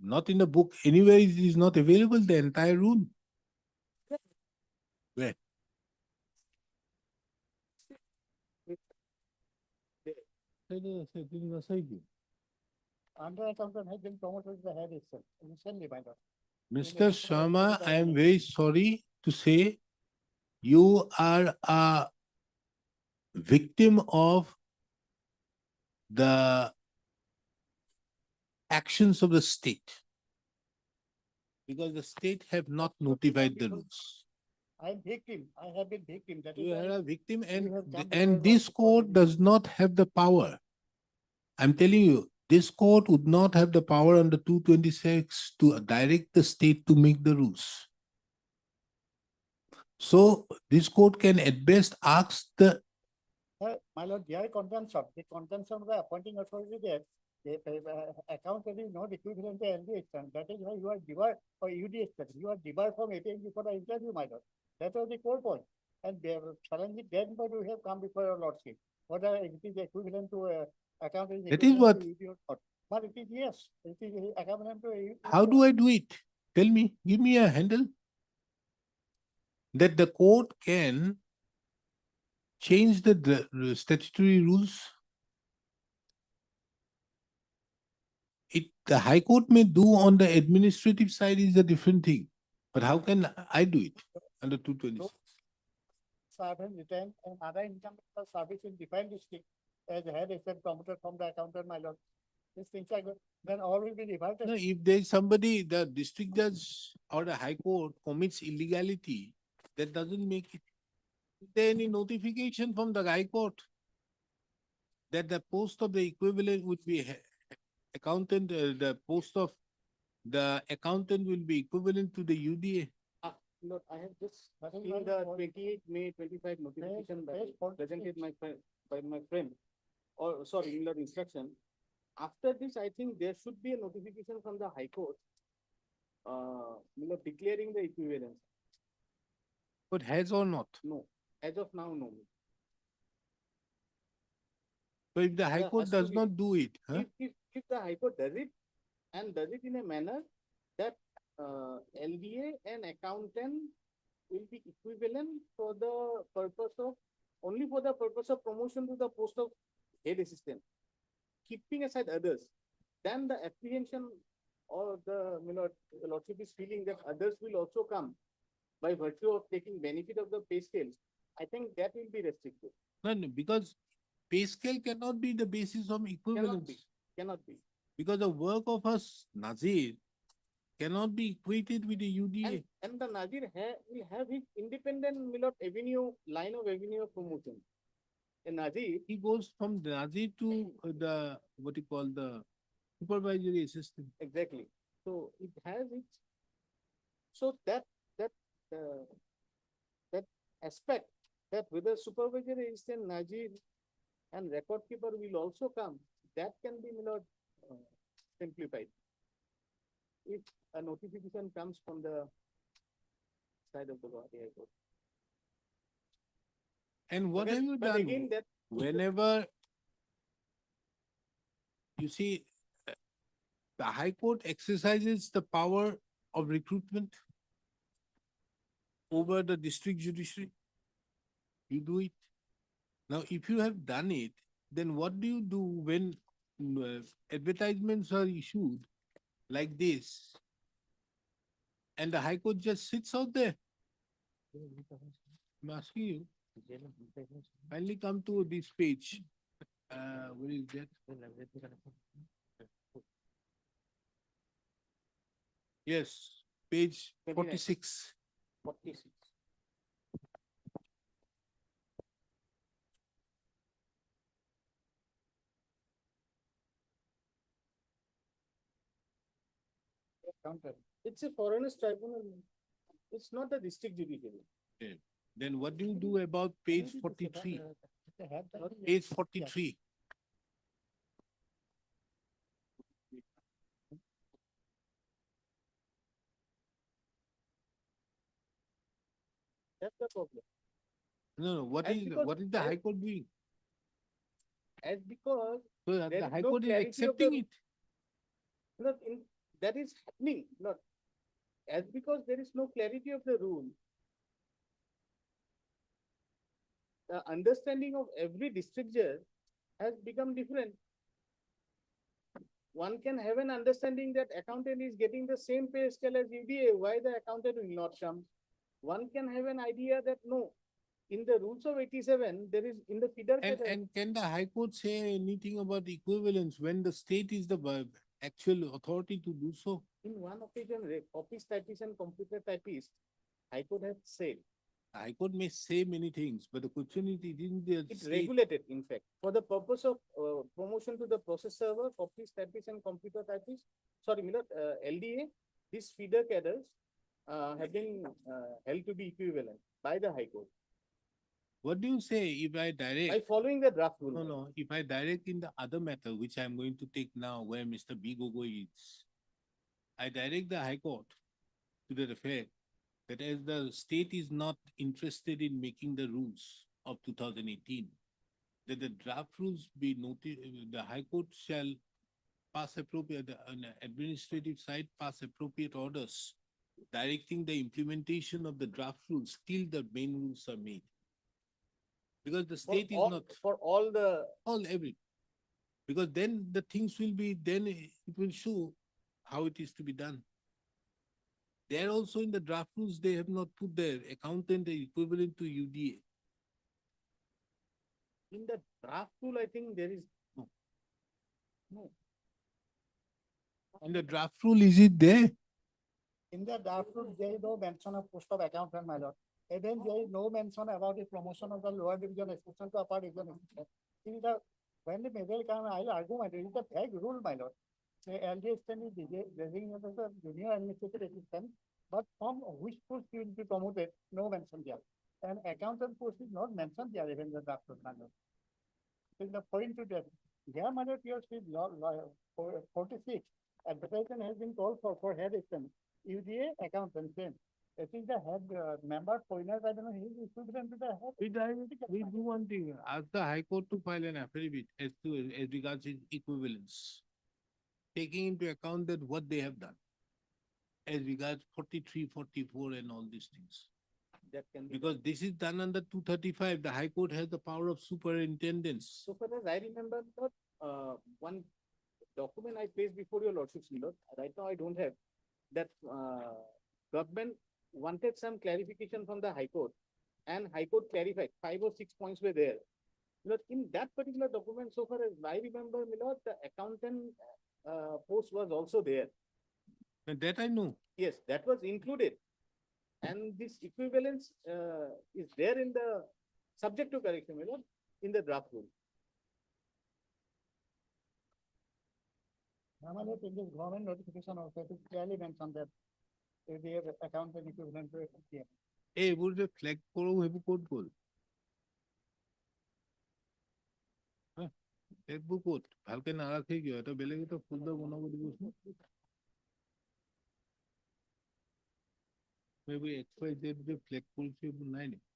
Not in the book. Anywhere it is not available, the entire rule. Where? Under accountant has been promoted to the head itself, recently, my lord. Mr. Sharma, I am very sorry to say you are a victim of the actions of the state. Because the state have not notified the rules. I'm victim. I have been victim. That is You why are a victim have come before and this the court court. does not have the power. I'm telling you, this court would not have the power under 226 to direct the state to make the rules. So this court can at best ask the, My lord, their contention, the contention of the appointing authority there, the accountant is not equivalent to LD extent. That is why you are debarred or UD extent. You are debarred from appearing before the interview, my lord. That was the core point. And they are challenging then, but we have come before your lordship. Whether it is equivalent to accountant. That is what- equivalent to UD or not. But it is, yes, it is equivalent to UD. how do I do it? Tell me, give me a handle. That the court can change the statutory rules. The High Court may do on the administrative side is a different thing. But how can I do it under 226? Servant return and other income for service in defined district as head except computer from the accountant, my lord. These things are good, then all will be reverted. No, if there is somebody, the district judge or the high court commits illegality, that doesn't make it. Is there any notification from the high court that the post of the equivalent would be accountant, the post of the accountant will be equivalent to the UDA? Lord, I have just That is seen one the point. 28 May 25 notification that page is 46. presented by my friend. Or sorry, in the instruction. After this, I think there should be a notification from the High Court. Declaring the equivalence. But has or not? No, as of now, no. So if the high There court has to does be- not do it, huh? If the High Court does it and does it in a manner that LDA and accountant will be equivalent for the purpose of, only for the purpose of promotion to the post of head assistant, keeping aside others, then the apprehension or the, the lordship is feeling that others will also come by virtue of taking benefit of the pay scale. I think that will be restricted, No, no, because pay scale cannot be the basis of equivalence. cannot be. Because the work of a Nazir cannot be equated with the UDA. And the Nazir will have his independent, avenue, line of avenue of promotion. A Nazir, He goes from the Nazir to the, what you call the supervisory assistant. exactly. So it has its, so that aspect, that whether supervisory assistant, Nazir and record keeper will also come, that can be, simplified. If a notification comes from the side of the Guwahati High Court. And what But have you but done? again, that Whenever you see the High Court exercises the power of recruitment over the district judiciary, you do it. Now, if you have done it, then what do you do when advertisements are issued like this and the High Court just sits out there? I'm asking you. Finally come to this page. Where is that? Yes, page 46. 46. Counter. It's a foreigners tribunal. It's not the district judiciary. Then what do you do about page 43? Page 43. That's the problem. No, what And is because the as- High Court doing? As because So there the is High no Court is clarity of accepting the- it. that is happening, not as because there is no clarity of the rule. The understanding of every district judge has become different. One can have an understanding that accountant is getting the same pay scale as UDA, why the accountant will not come? One can have an idea that no, in the rules of 87, there is in the feeder cadre. And can the High Court say anything about equivalence when the state is the actual authority to do so? In one occasion, office typist and computer typist, High Court has said, The High Court may say many things, but the question is, it isn't the it's state. regulated, in fact, for the purpose of promotion to the process server, office typist and computer typist, sorry, LDA, these feeder cadres have been held to be equivalent by the High Court. What do you say if I By direct? following the draft rule. No, if I direct in the other matter, which I'm going to take now, where Mr. B. Gogoi is, I direct the High Court to the effect that as the state is not interested in making the rules of 2018, that the draft rules be noted, the High Court shall pass appropriate, on the administrative side, pass appropriate orders directing the implementation of the draft rules till the main rules are made. Because the For state is all- not For all the, every. Because then the things will be, then it will show how it is to be done. There also in the draft rules, they have not put their accountant equivalent to UDA. In the draft rule, I think there is no. No. In the draft rule, is it there? In the draft rule, there is no mention of post of accountant, my lord. And then there is no mention about the promotion of the lower division assistant to upper division assistant. In the, when the major come, I'll argue, my lord, it is a vague rule, my lord. The LD extent is designated as a junior administrative assistant, but from which post he will be promoted, no mention there. And accountant post is not mentioned there even in the draft rule, my lord. So in the point to that, yeah, my lord, yours is law, 46. Advertisement has been called for head extent. UDA accountant, same. I think the head member, foreigners, I don't know, he is equivalent to the head. We do one thing, ask the High Court to file an affidavit as regards its equivalence. Taking into account that what they have done. As regards 43, 44 and all these things. That can be. Because this is done under 235, the High Court has the power of superintendence. So far as I remember, one document I placed before your lordship's lord, right now I don't have, that government wanted some clarification from the High Court, and High Court clarified 5 or 6 points were there. Lord, in that particular document, so far as I remember, my lord, the accountant post was also there. And that I know. Yes, that was included. And this equivalence is there in the subject to correction, my lord, in the draft rule. Normally, in this government notification also, it is clearly mentioned that if they have accountant equivalent to it, yeah. এইবোৰ যে flag কৰো সেইবোৰ ক'ত গ'ল? এইবোৰ ক'ত? ভালকে নাৰাখে কিয়? এটা বেলেগ এটা folder বনাব দিবচোন। এইবোৰ XYZ যে flag কৰিছে এইবোৰ নাই নেকি?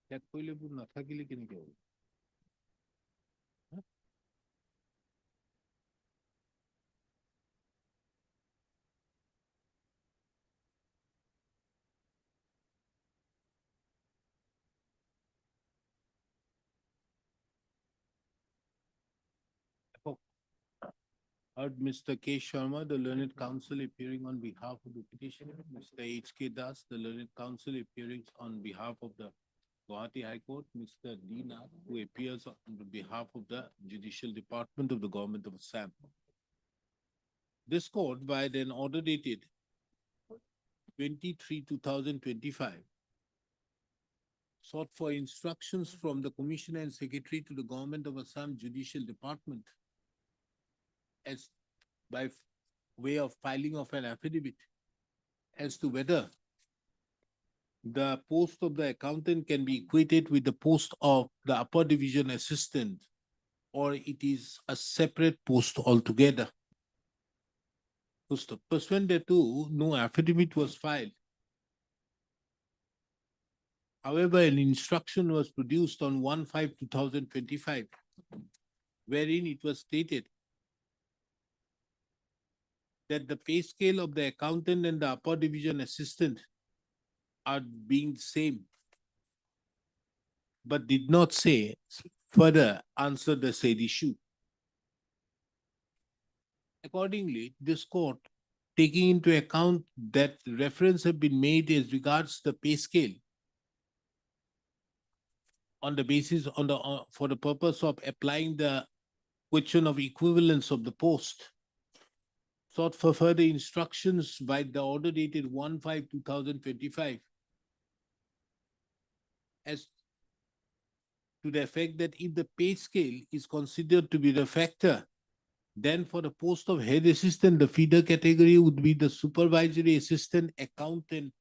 flag কৰিলে এইবোৰ নাথাকিলে কেনেকে হ'ব? Heard Mr. K. Sharma, the learned counsel appearing on behalf of the petitioner, Mr. H.K. Das, the learned counsel appearing on behalf of the Guwahati High Court, Mr. D. Nath, who appears on behalf of the Judicial Department of the Government of Assam. This court, by an order dated 23/2025, sought for instructions from the Commissioner and Secretary to the Government of Assam Judicial Department as by way of filing of an affidavit as to whether the post of the accountant can be equated with the post of the upper division assistant, or it is a separate post altogether. Pursuant thereto, no affidavit was filed. However, an instruction was produced on 1/5/2025, wherein it was stated that the pay scale of the accountant and the upper division assistant are being same, but did not say further answer the said issue. Accordingly, this court, taking into account that reference have been made as regards the pay scale on the basis for the purpose of applying the question of equivalence of the post, sought for further instructions by the order dated 1/5/2025 as to the effect that if the pay scale is considered to be the factor, then for the post of head assistant, the feeder category would be the supervisory assistant, accountant,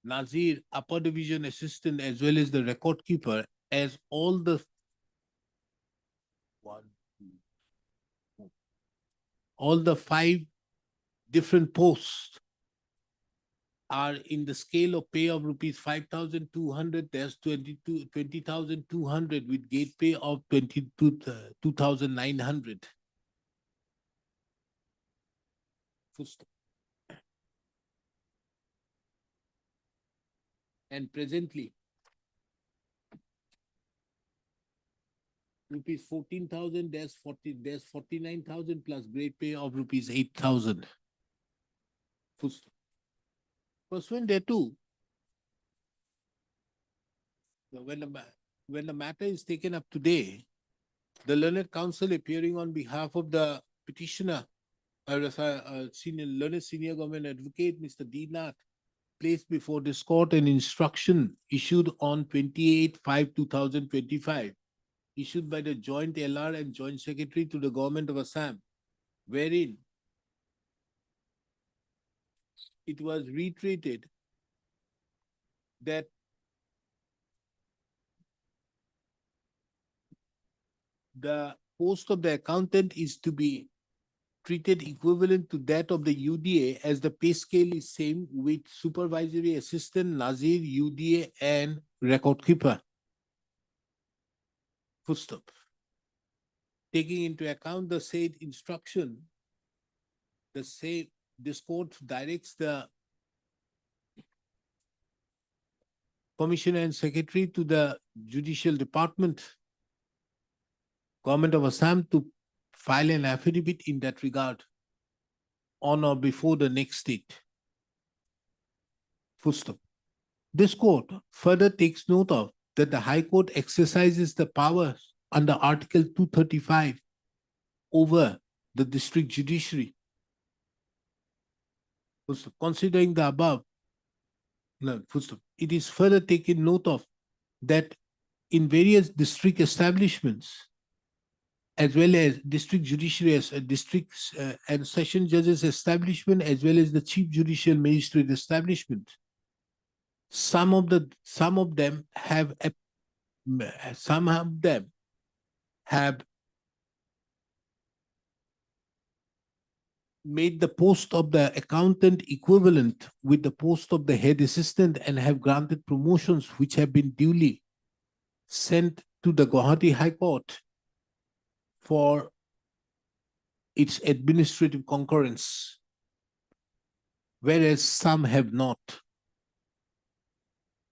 Nazir, upper division assistant, as well as the record keeper, as all the all the 5 different posts are in the scale of pay of rupees 5,200, there's 20,200 with gate pay of 2,900. And presently, rupees 14,000, there's 49,000 plus grade pay of rupees 8,000. Pursuant thereto, when the matter is taken up today, the learned counsel appearing on behalf of the petitioner, learned senior government advocate, Mr. D. Nath, placed before this court an instruction issued on 28/5/2025, issued by the Joint LR and Joint Secretary to the Government of Assam, wherein it was reiterated that the post of the accountant is to be treated equivalent to that of the UDA, as the pay scale is same with supervisory assistant, Nazir, UDA, and record keeper. Full stop. Taking into account the said instruction, this court directs the Commissioner and Secretary to the Judicial Department, Government of Assam, to file an affidavit in that regard on or before the next date. Full stop. This court further takes note of that the High Court exercises the powers under Article 235 over the district judiciary. Full stop. Considering the above, full stop. It is further taken note of that in various district establishments, as well as district judiciary, districts and session judges establishment, as well as the chief judicial magistrate establishment, some of them have made the post of the accountant equivalent with the post of the head assistant, and have granted promotions which have been duly sent to the Guwahati High Court for its administrative concurrence, whereas some have not.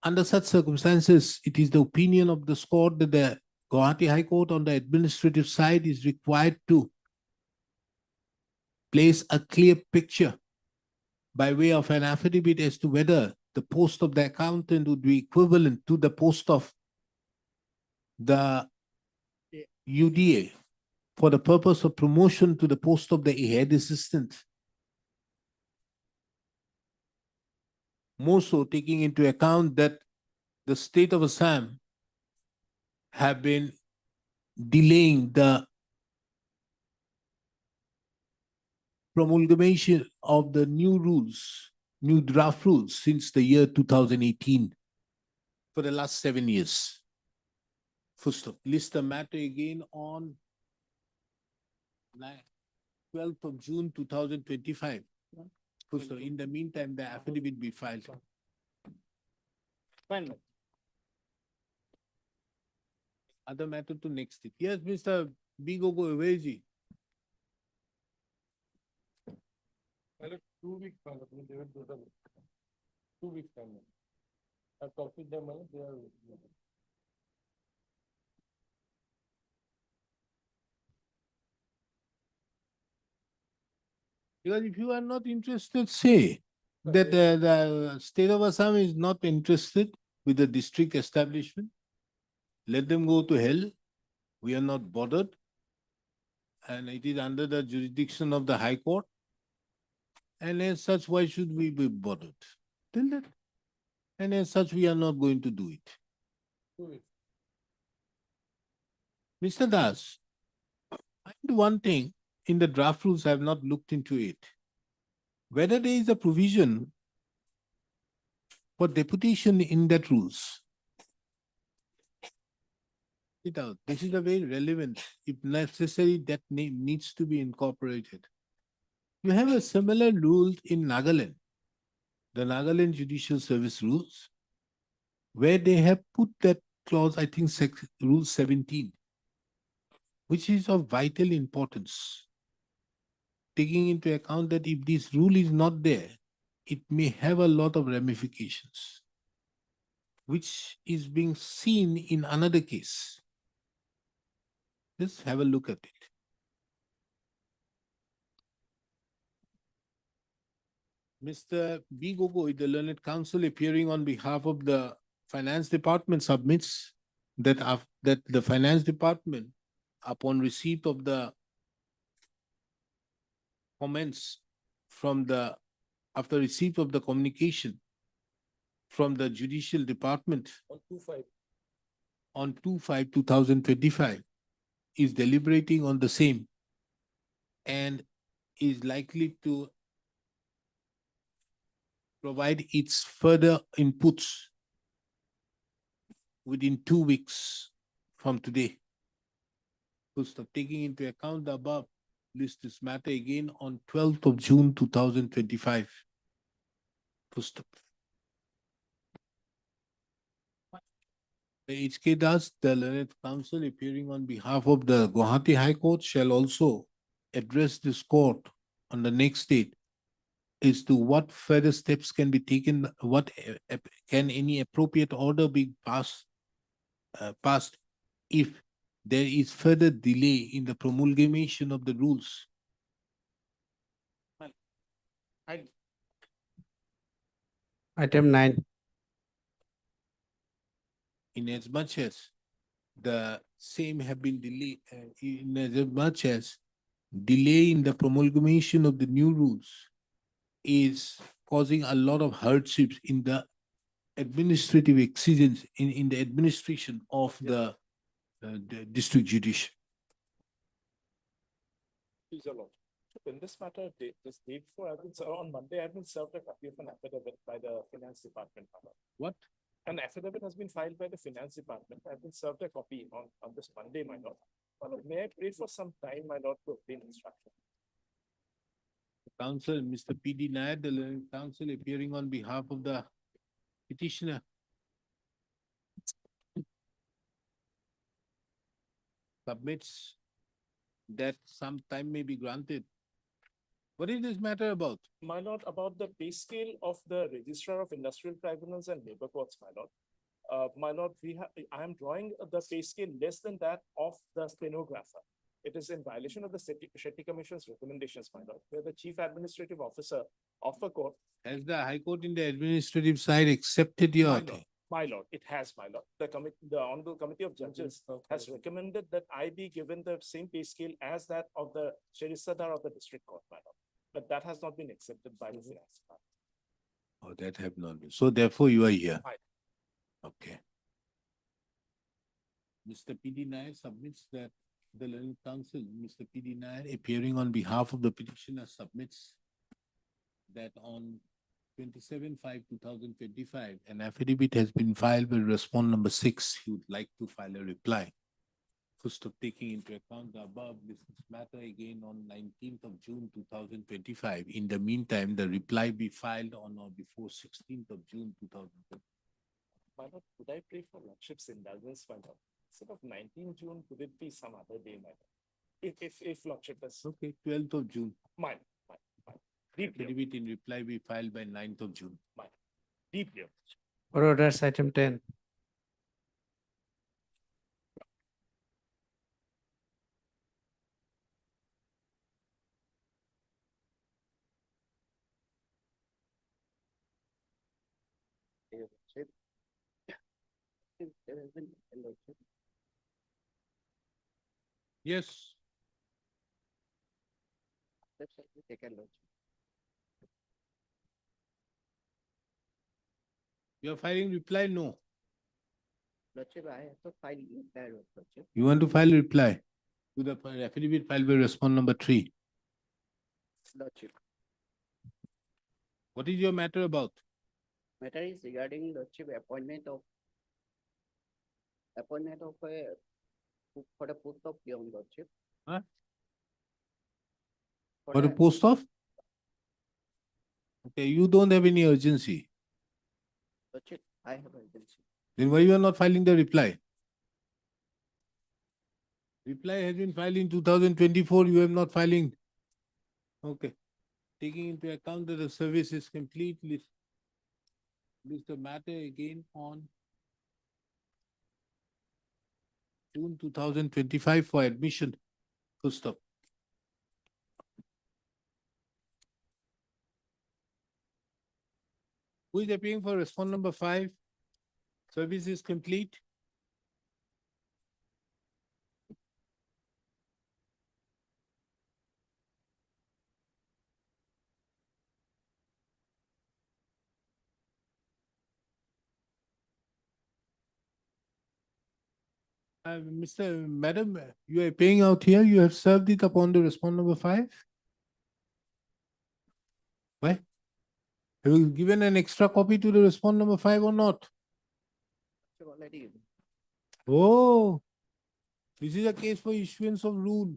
Under such circumstances, it is the opinion of this court that the Guwahati High Court on the administrative side is required to place a clear picture by way of an affidavit as to whether the post of the accountant would be equivalent to the post of the UDA for the purpose of promotion to the post of the head assistant. More so, taking into account that the state of Assam have been delaying the promulgation of the new rules, new draft rules, since the year 2018 for the last 7 years. First stop. List the matter again on 12th of June 2025. First stop. In the meantime, the affidavit be filed. Fine. Other matter to next. Yes, Mr. Bigogo, where is he? 2 weeks, they will do the 2 weeks time. I've talked with them, they are. Because if you are not interested, say that the state of Assam is not interested with the district establishment. Let them go to hell. We are not bothered. And it is under the jurisdiction of the High Court. And as such, why should we be bothered? Tell that. And as such, we are not going to do it. 2 weeks. Mr. Das, find one thing in the draft rules, I have not looked into it. Whether there is a provision for deputation in that rules. It out. This is a very relevant, if necessary, that name needs to be incorporated. You have a similar rule in Nagaland, the Nagaland Judicial Service Rules, where they have put that clause, I think, Rule 17, which is of vital importance. Taking into account that if this rule is not there, it may have a lot of ramifications, which is being seen in another case. Just have a look at it. Mr. B. Gogoi, the learned counsel appearing on behalf of the finance department submits that that the finance department, upon receipt of the comments from after receipt of the communication from the judicial department On 2/5/2025 is deliberating on the same and is likely to provide its further inputs within 2 weeks from today. First of taking into account the above, list this matter again on 12th of June 2025. First. The HK Das, the learned counsel appearing on behalf of the Guwahati High Court shall also address this court on the next date as to what further steps can be taken, what can any appropriate order be passed if there is further delay in the promulgation of the rules. Item 9. Inasmuch as the same have been delayed, inasmuch as delay in the promulgation of the new rules is causing a lot of hardships in the administrative exigence in the administration of the district judicial. Please allow. So in this matter, this day before, on Monday, I've been served a copy of an affidavit by the finance department. What? An affidavit has been filed by the finance department. I've been served a copy on this Monday, my lord. My lord, may I pray for some time, my lord, to obtain instruction? Counsel, Mr. P.D. Nair, the learned counsel appearing on behalf of the petitioner. Submits that some time may be granted. What is this matter about? My lord, about the pay scale of the Registrar of Industrial Tribunals and Labor Courts, my lord. My lord, I am drawing the pay scale less than that of the stenographer. It is in violation of the Shetty Commission's recommendations, my lord, where the Chief Administrative Officer of a court. Has the High Court in the administrative side accepted your? My lord, it has, my lord. The Honorable Committee of Judges has recommended that I be given the same pay scale as that of the Sherisadar of the District Court, my lord. But that has not been accepted by the finance department. Oh, that have not been. So therefore you are here. Right. Okay. Mr. P.D. Nair submits that the learned counsel, Mr. P.D. Nair, appearing on behalf of the petitioner, submits that on 27/5/2025, an affidavit has been filed with respondent number 6. He would like to file a reply. First of taking into account the above, this matter again on 19th of June 2025. In the meantime, the reply be filed on or before 16th of June 2025. My lord, could I pray for Lordship's indulgence, my lord? Instead of 19 June, could it be some other day, my lord? If Lordship is. Okay, 12th of June. Mine. Deeply, Affidavit in reply be filed by 9th of June. deeply. For orders, item 10. Yes. You are filing reply? No. You want to file reply to the affidavit filed by respondent number 3. What is your matter about? Matter is regarding Lordship appointment of a for the post of peon, Lordship. Huh? For the post of? Okay, you don't have any urgency. Lordship, I have urgency. Then why you are not filing the reply? Reply has been filed in 2024, you have not filing. Okay. Taking into account that the service is complete, list the matter again on June 2025 for admission. Full stop. Who is appearing for respondent number 5? Service is complete. Madam, you are paying out here. You have served it upon the respondent number 5. Why? Have you given an extra copy to the respondent number 5 or not? Oh, this is a case for issuance of rule.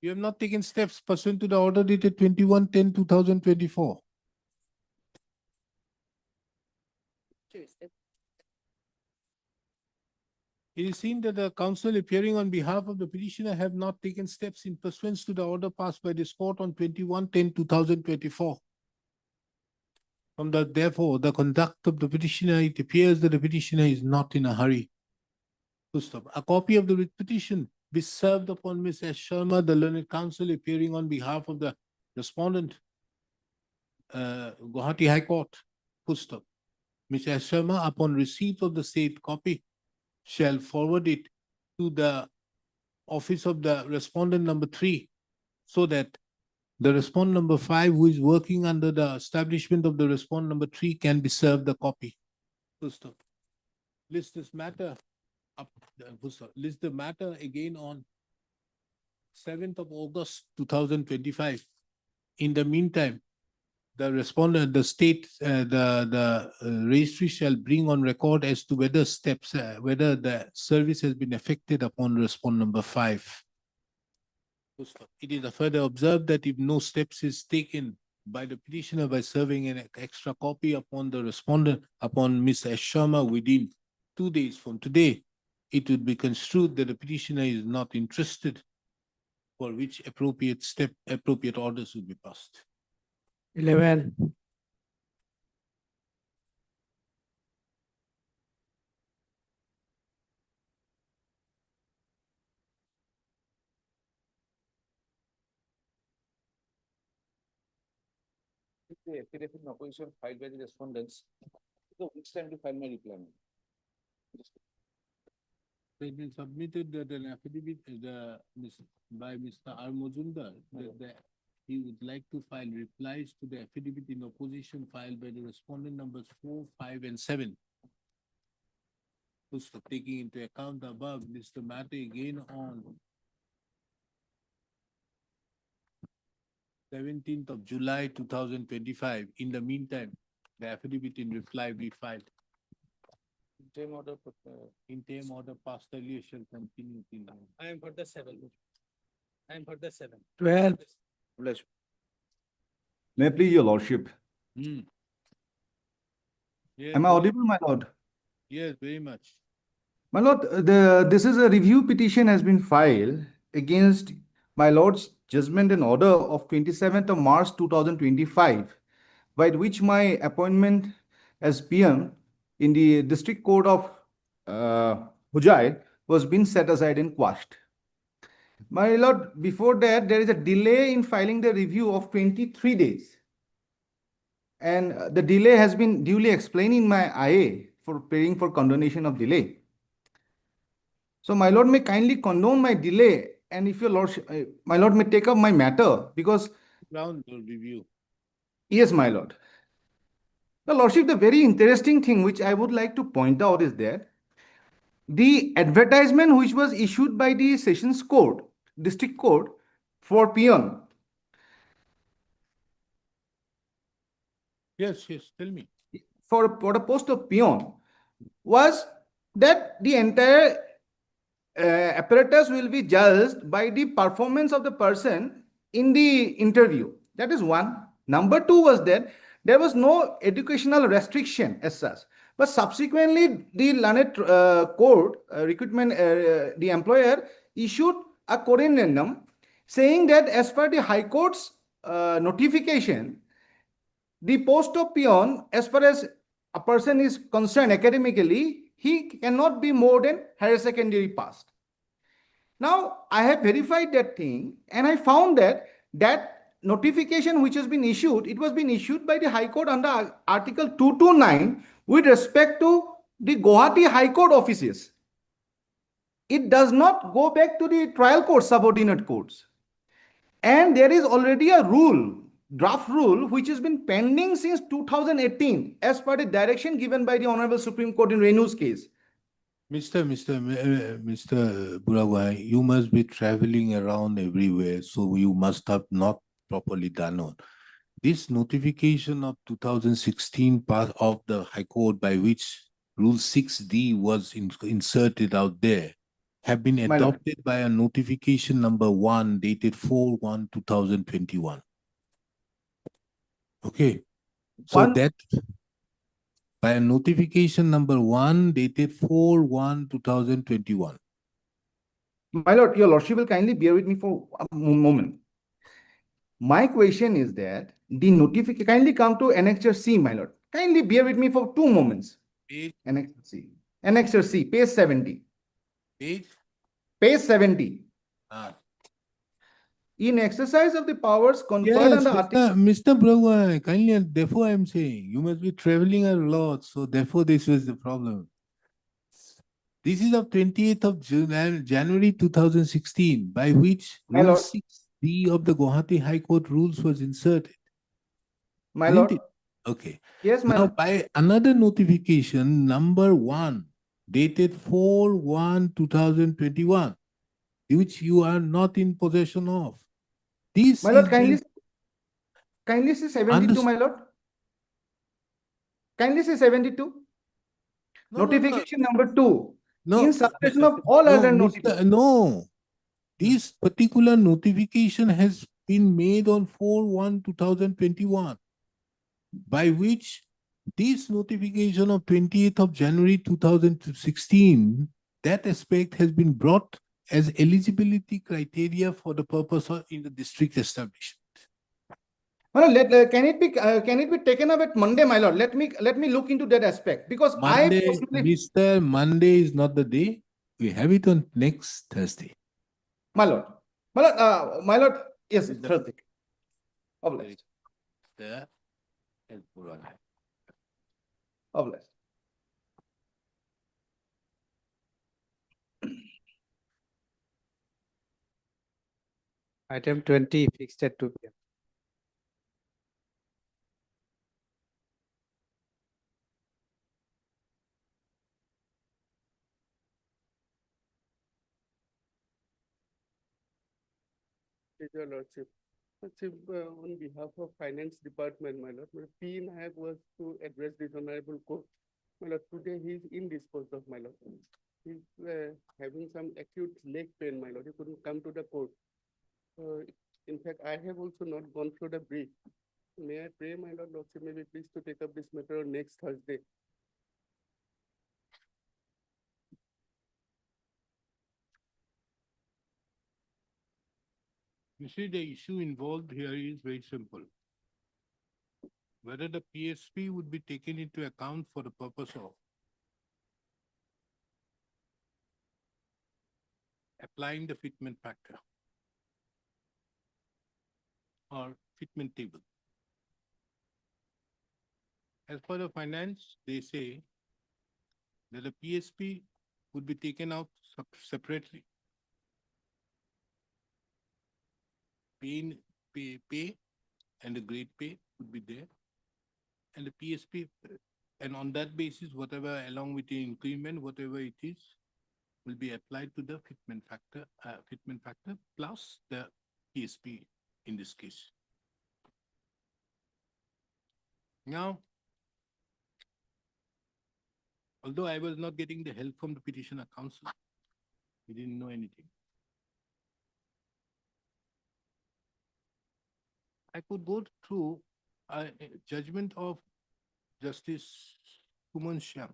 You have not taken steps pursuant to the order dated 21/10/2024. It is seen that the counsel appearing on behalf of the petitioner have not taken steps in pursuance to the order passed by this court on 21/10/2024. From the therefore, the conduct of the petitioner, it appears that the petitioner is not in a hurry. Full stop. A copy of the writ petition be served upon Ms. S. Sharma, the learned counsel appearing on behalf of the respondent, Guwahati High Court. Full stop. Ms. S. Sharma, upon receipt of the said copy, shall forward it to the office of the respondent number 3, so that the respondent number 5, who is working under the establishment of the respondent number 3, can be served the copy. Full stop. List this matter up. List the matter again on 7th of August 2025. In the meantime, the respondent, the state, the registry shall bring on record as to whether steps, whether the service has been effected upon respondent number 5. It is further observed that if no steps is taken by the petitioner by serving an extra copy upon the respondent, upon Ms. S. Sharma within 2 days from today, it would be construed that the petitioner is not interested, for which appropriate orders would be passed. 11, The affidavit in opposition filed by the respondents. So which time to file my reply? It been submitted that an affidavit by Mr. R. Mojumdar that he would like to file replies to the affidavit in opposition filed by the respondent numbers 4, 5, and 7. So taking into account the above, Mr. Matter again on 17th of July 2025. In the meantime, the affidavit in reply be filed. Interim order passed earlier shall continue. I am for the 7. I am for the 7. 12, May I please your lordship? Yes, Am I audible, my lord? Yes, very much. My lord, this is a review petition has been filed against my lord's judgment and order of 27th of March 2025, by which my appointment as PM in the district court of Hujai was being set aside and quashed. My lord, before that, there is a delay in filing the review of 23 days. And the delay has been duly explained in my IA for paying for condonation of delay. So my lord may kindly condone my delay, and if your lord, my lord may take up my matter, because Ground review. yes, my lord. The lordship, the very interesting thing which I would like to point out is that the advertisement which was issued by the Sessions Court, District Court for peon. Yes, tell me. For a post of peon was that the entire apparatus will be judged by the performance of the person in the interview. That is one. Number two was that there was no educational restriction as such. But subsequently, the learned court recruitment, the employer issued a correndum saying that as per the High Court's notification, the post of peon, as far as a person is concerned academically, he cannot be more than higher secondary passed. Now, I have verified that thing and I found that that notification which has been issued, it was been issued by the High Court under Article 229 with respect to the Guwahati High Court offices. It does not go back to the trial court, subordinate courts. And there is already a rule, draft rule, which has been pending since 2018 as per the direction given by the Honorable Supreme Court in Renu's case. Mr. Burawai, you must be traveling around everywhere, so you must have not properly done on. This notification of 2016 part of the High Court by which Rule 6D was inserted out there have been My lord. adopted by a notification number 1 dated 4/1/2021. Okay. So One- that by a notification number 1 dated 4/1/2021. My lord, your lordship will kindly bear with me for a moment. My question is that the notification, kindly come to Annexure C, my lord. Kindly bear with me for 2 moments. Page, Annexure C. Annexure C, page 70. page, Page 70. ah. In exercise of the powers conferred Yes, under Article. Mr. Brawai, kindly, therefore I'm saying, you must be traveling a lot, so therefore this was the problem. This is of 28th of January 2016, by which My Rule lord. 6D of the Guwahati High Court rules was inserted. My Isn't lord. it? Okay. Yes, my Now, lord. by another notification, number 1, dated 4/1/2021, which you are not in possession of. This My lord, is kindly say 72, my lord. Kindly say 72. Notification number 2. In suppression of all other notifications. No, this particular notification has been made on 4/1/2021, by which this notification of 28th of January 2016, that aspect has been brought as eligibility criteria for the purpose of in the district establishment. Well, can it be taken up at Monday, my lord? Let me look into that aspect because Monday, I personally, Mr. Monday is not the day. We have it on next Thursday. my lord, yes, Thursday. Obliged. Obliged. Item 20 fixed at 2 p.m. Your lordship. Lordship, on behalf of Finance Department, my lord, my P in have was to address this honorable court. My lord, today he is indisposed of, my lord. He's having some acute leg pain, my lord. He couldn't come to the court. In fact, I have also not gone through the brief. May I pray, my lord, lordship, may be pleased to take up this matter on next Thursday. You see, the issue involved here is very simple. Whether the PSP would be taken into account for the purpose of applying the fitment factor or fitment table. As per the finance, they say that the PSP would be taken out separately. Pay and the grade pay would be there. And the PSP, and on that basis, whatever along with the increment, whatever it is, will be applied to the fitment factor plus the PSP in this case. Now, although I was not getting the help from the petitioner counsel, we didn't know anything. I could go through a judgment of Justice Suman Shyam.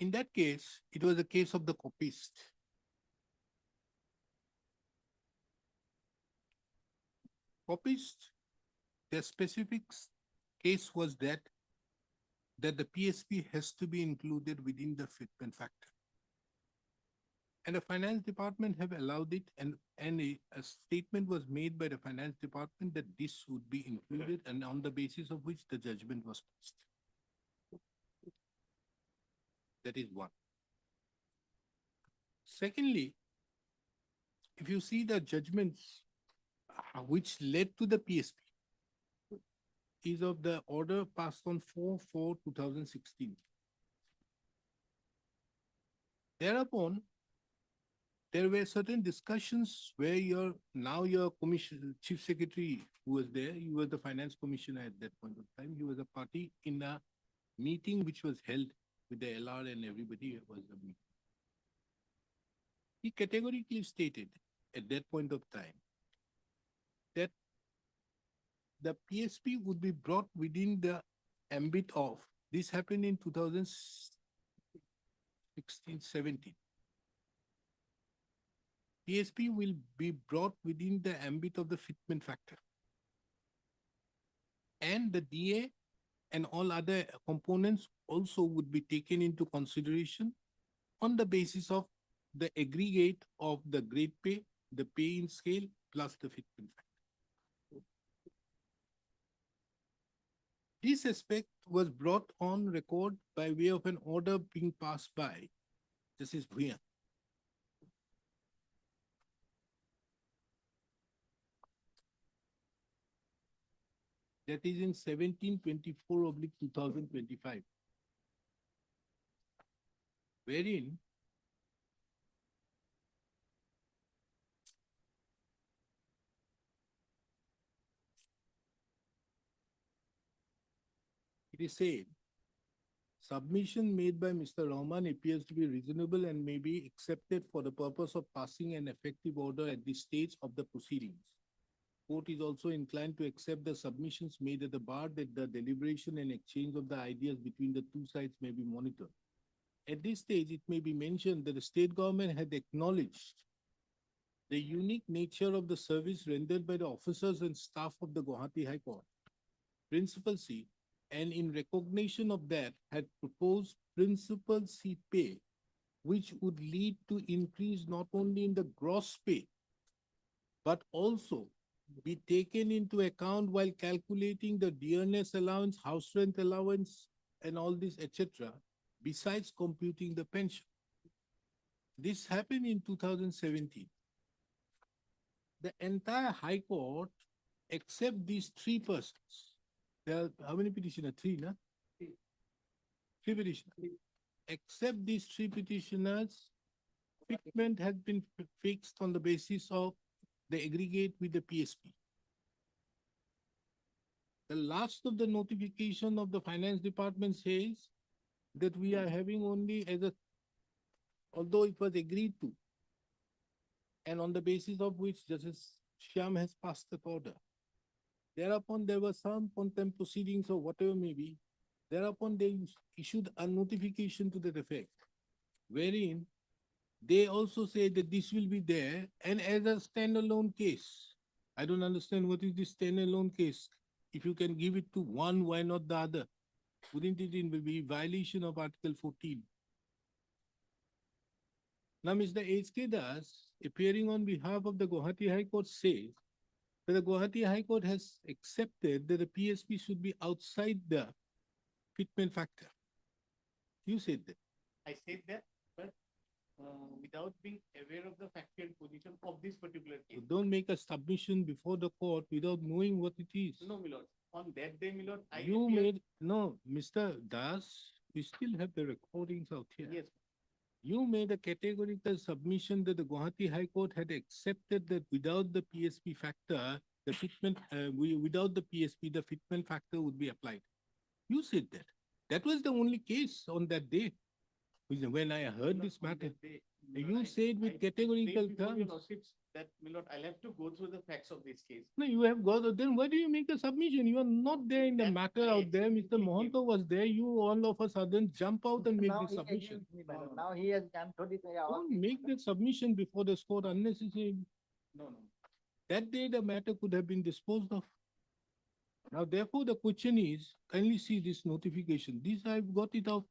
In that case, it was a case of the copyist. Copyist, the specific case was that the PSP has to be included within the fitment factor. And the finance department have allowed it, and a statement was made by the finance department that this would be included, and on the basis of which the judgment was passed. That is one. Secondly, if you see the judgments which led to the PSP is of the order passed on 4/4/2016. Thereupon, there were certain discussions where your commission chief secretary who was there, you were the finance commissioner at that point of time, he was a party in a meeting which was held with the LR and everybody was the meeting. He categorically stated at that point of time that the PSP would be brought within the ambit of, this happened in 2016-17. PSP will be brought within the ambit of the fitment factor. And the DA and all other components also would be taken into consideration on the basis of the aggregate of the grade pay, the pay in scale, plus the fitment factor. This aspect was brought on record by way of an order being passed by Justice Bhuyan. That is in 1724/2025, wherein it is said, submission made by Mr. Rahman appears to be reasonable and may be accepted for the purpose of passing an effective order at this stage of the proceedings. Court is also inclined to accept the submissions made at the bar that the deliberation and exchange of the ideas between the two sides may be monitored. At this stage, it may be mentioned that the state government had acknowledged the unique nature of the service rendered by the officers and staff of the Guwahati High Court, Principal C, and in recognition of that had proposed Principal C pay, which would lead to increase not only in the gross pay, but also be taken into account while calculating the dearness allowance, house rent allowance, and all this, etc., besides computing the pension. This happened in 2017. The entire High Court, except these three persons, there are how many petitioners? Three, no? Three petitioners. Except these three petitioners, fitment has been fixed on the basis of the aggregate with the PSP. The last of the notification of the finance department says that we are having only as a, although it was agreed to, and on the basis of which Justice Shyam has passed the order. Thereupon, there were some contempt proceedings or whatever may be. Thereupon, they issued a notification to that effect, wherein they also say that this will be there and as a standalone case. I don't understand what is this standalone case. If you can give it to one, why not the other? Wouldn't it be violation of Article 14? Now, Mr. H.K. Das, appearing on behalf of the Guwahati High Court, says that the Guwahati High Court has accepted that the PSP should be outside the fitment factor. You said that. I said that, but without being aware of the factual position of this particular case. Don't make a submission before the court without knowing what it is. No, my lord. On that day, my lord, I You appeared- made, no, Mr. Das, we still have the recordings out here. Yes. You made a categorical submission that the Guwahati High Court had accepted that without the PSP factor, the fitment, without the PSP, the fitment factor would be applied. You said that. That was the only case on that day. When I heard this matter. You said with categorical terms. That, my lord, I'll have to go through the facts of this case. No, you have got, then why do you make a submission? You are not there in the That matter I out there. Mr. explained to him. Mohanto was there. You all of a sudden jump out and make Now the he submission. agrees with me, my lord. Now he has, I'm totally. Don't make the submission before the court unnecessary. No. That day the matter could have been disposed of. Now therefore the question is, kindly see this notification. This I've got it out.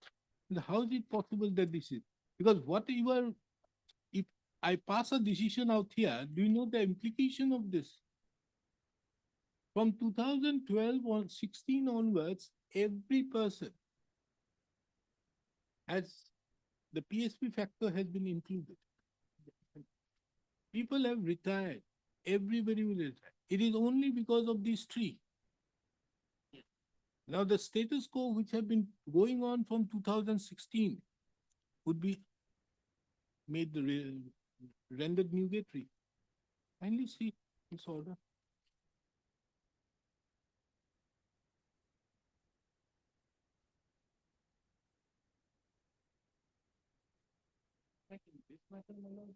How is it possible that this is? Because what you are, if I pass a decision out here, do you know the implication of this? From 2012 or 16 onwards, every person has, the PSP factor has been included. People have retired. Everybody will retire. It is only because of these three. Now the status quo which have been going on from 2016 would be made rendered nugatory. Kindly see this order. This matter, my lord,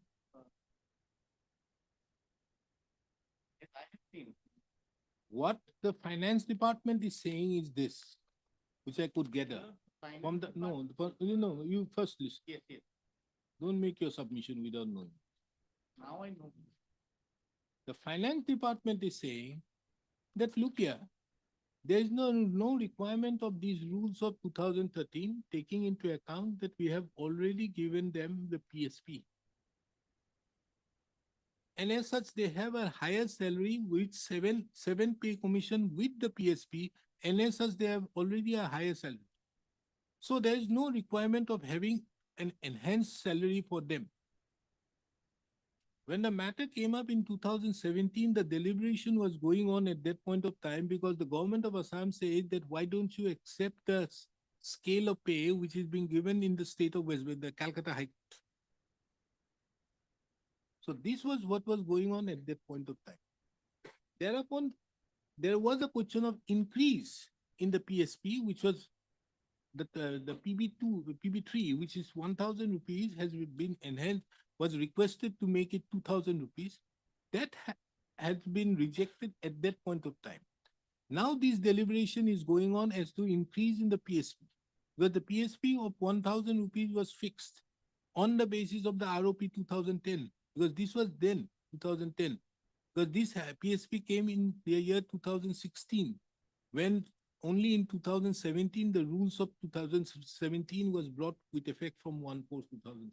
yes, I have seen. What the finance department is saying is this, which I could gather from the, no, you first listen. Yes. Don't make your submission without knowing. Now I know. The finance department is saying that, look here, there is no requirement of these rules of 2013, taking into account that we have already given them the PSP. And as such, they have a higher salary with seven pay commission with the PSP, and as such, they have already a higher salary. So there is no requirement of having an enhanced salary for them. When the matter came up in 2017, the deliberation was going on at that point of time because the government of Assam said that why don't you accept the scale of pay which is being given in the state of West Bengal, the Calcutta High Court. So this was what was going on at that point of time. Thereupon, there was a question of increase in the PSP, which was the PB3, which is 1,000 rupees, has been enhanced, was requested to make it 2,000 rupees. That has been rejected at that point of time. Now this deliberation is going on as to increase in the PSP, where the PSP of 1,000 rupees was fixed on the basis of the ROP 2010, because this was then 2010, because this PSP came in the year 2016, when only in 2017 the rules of 2017 was brought with effect from 1/4/2000.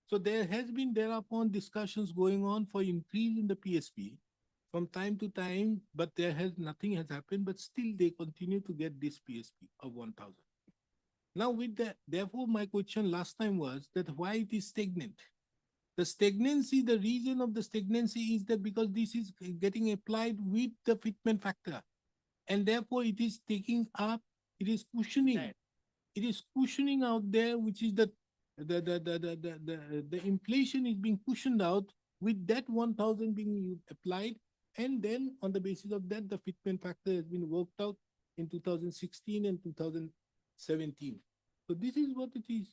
So there has been thereupon discussions going on for increase in the PSP from time to time, but nothing has happened, but still they continue to get this PSP of 1,000. Now with that, therefore my question last time was that why it is stagnant. The stagnancy, the reason of the stagnancy is that because this is getting applied with the fitment factor, and therefore it is taking up, it is cushioning. It is cushioning out there, which is the inflation is being cushioned out with that 1,000 being applied, and then on the basis of that, the fitment factor has been worked out in 2016 and 2017. So this is what it is.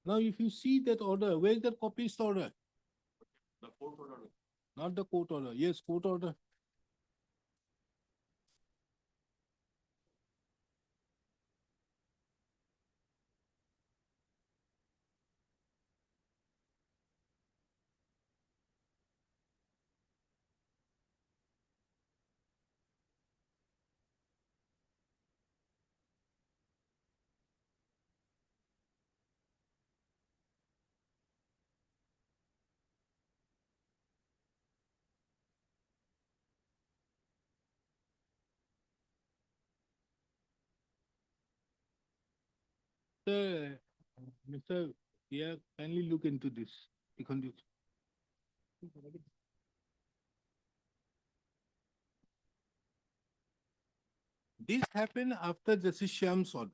Now, if you see that order, where is the copyist order? The court order. Not the court order. Yes, court order. Mr. Yeah, kindly look into this. This happened after Justice Shyam's order.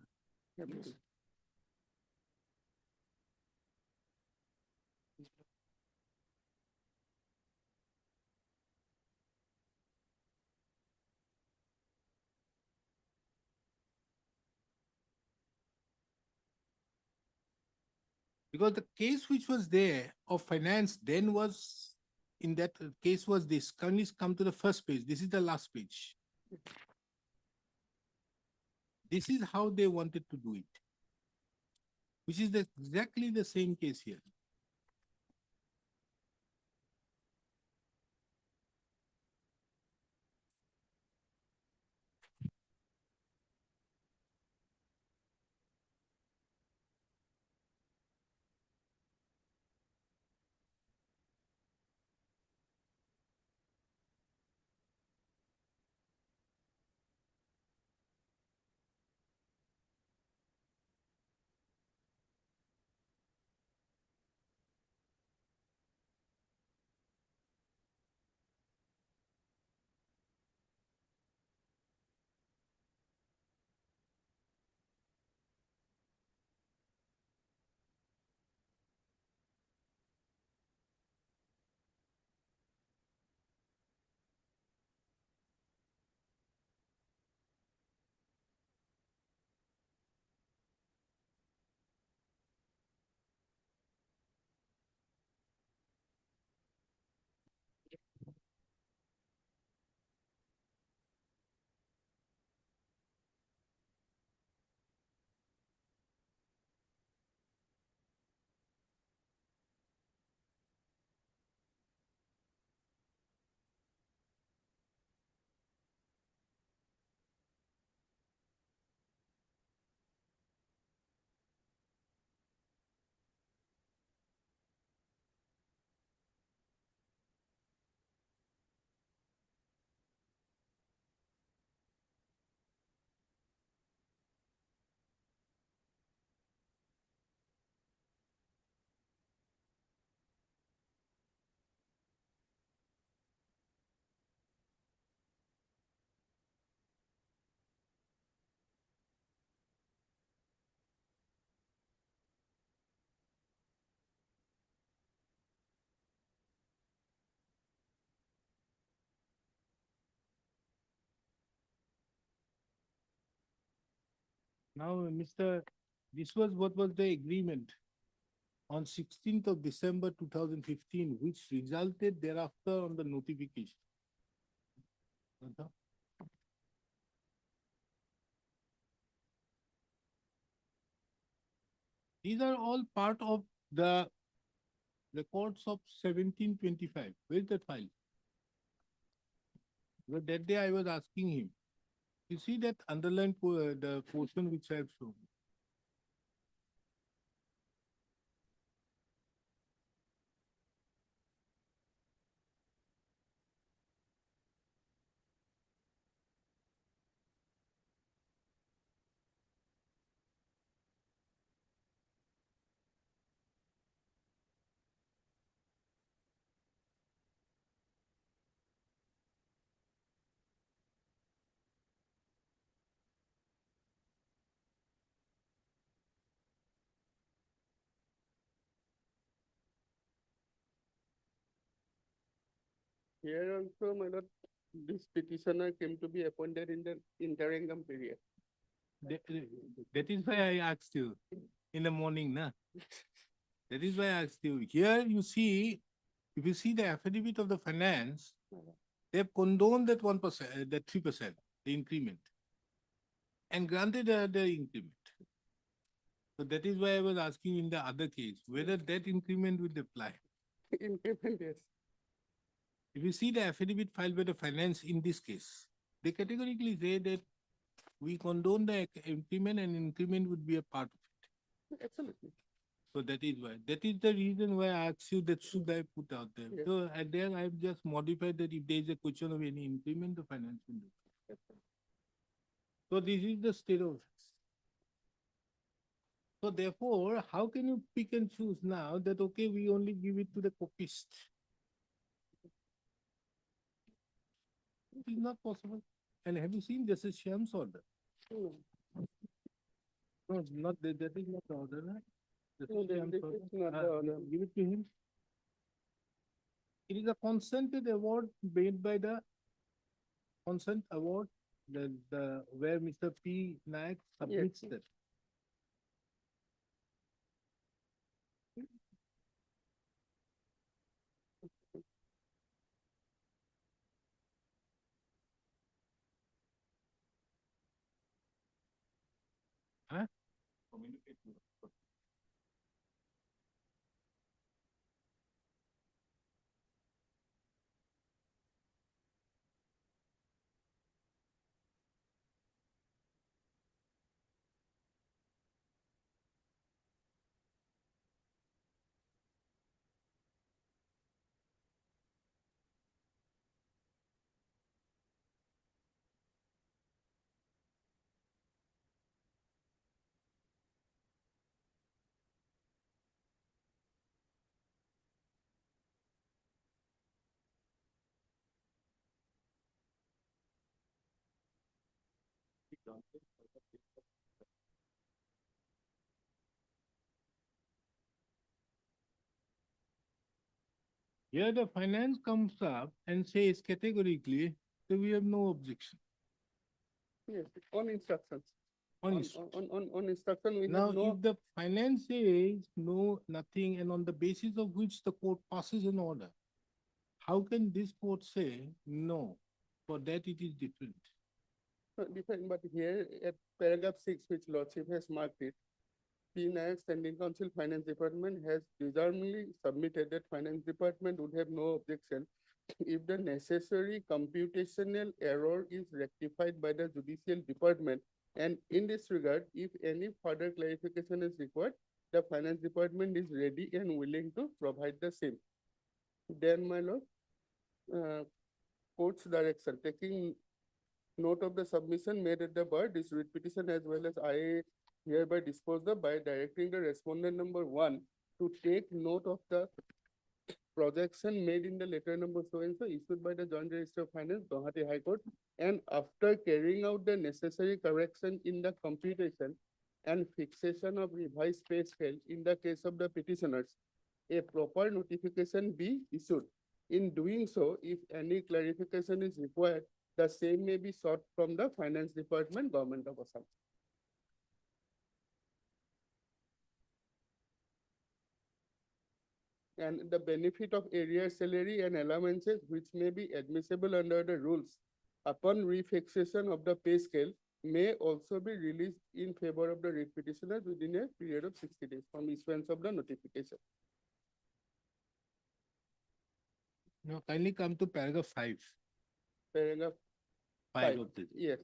Because the case which was there of finance then was, in that case was this, kindly come to the first page, this is the last page. This is how they wanted to do it, which is exactly the same case here. Now, Mr. This was what was the agreement on 16th of December 2015, which resulted thereafter on the notification. These are all part of the records of 1725. Where is that file? Because that day I was asking him. You see that underlined the portion which I have shown. Here also, my lord, this petitioner came to be appointed in the interim period. That is why I asked you in the morning, na? That is why I asked you. Here you see, if you see the affidavit of the finance, they have condoned that 1%, that 3%, the increment, and granted the increment. So that is why I was asking in the other case, whether that increment will apply. Increment, yes. If you see the affidavit filed by the finance in this case, they categorically say that we condone the increment and increment would be a part of it. Absolutely. So that is why. That is the reason why I asked you that should I put out there. Yes. So and then I've just modified that if there is a question of any increment, the finance will do. So this is the state of affairs. So therefore, how can you pick and choose now that, okay, we only give it to the copyist? It is not possible. And have you seen Justice Shyam's order? No, No, not that, that is not the order, right? no, Justice Shyam's this order. is not the order. Give it to him. It is a consented award made by the consent award, the where Mr. P. Nayak submits Yes. that. Here the finance comes up and says categorically that we have no objection. Yes, on instructions. On On, instruction. on instruction, we Now, have no, if the finance says no, nothing, and on the basis of which the court passes an order, how can this court say no? For that it is different. different, but here at paragraph 6, which Lordship has marked it, P. Nayak Standing Council Finance Department has deservedly submitted that Finance Department would have no objection if the necessary computational error is rectified by the Judicial Department. And in this regard, if any further clarification is required, the Finance Department is ready and willing to provide the same. Then, my lord, court's direction, taking note of the submission made at the bar, this writ petition as well as I hereby dispose the by directing the respondent number 1 to take note of the projection made in the letter number so and so issued by the Joint Registrar of Finance, Guwahati High Court, and after carrying out the necessary correction in the computation and fixation of revised pay scale in the case of the petitioners, a proper notification be issued. In doing so, if any clarification is required, the same may be sought from the Finance Department, Government of Assam. And the benefit of area salary and allowances which may be admissible under the rules upon refixation of the pay scale may also be released in favor of the writ petitioners within a period of 60 days from issuance of the notification. Now kindly come to paragraph 5. Paragraph 5. Of this. Yes.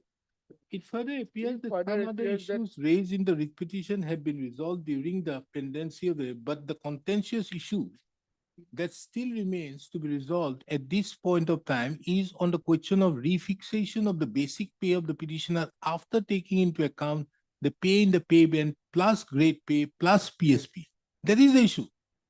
It further appears It that further some other appears that- issues raised in the writ petition have been resolved during the pendency of but the contentious issue that still remains to be resolved at this point of time is on the question of refixation of the basic pay of the petitioner after taking into account the pay in the pay band plus grade pay plus PSP. That is the issue.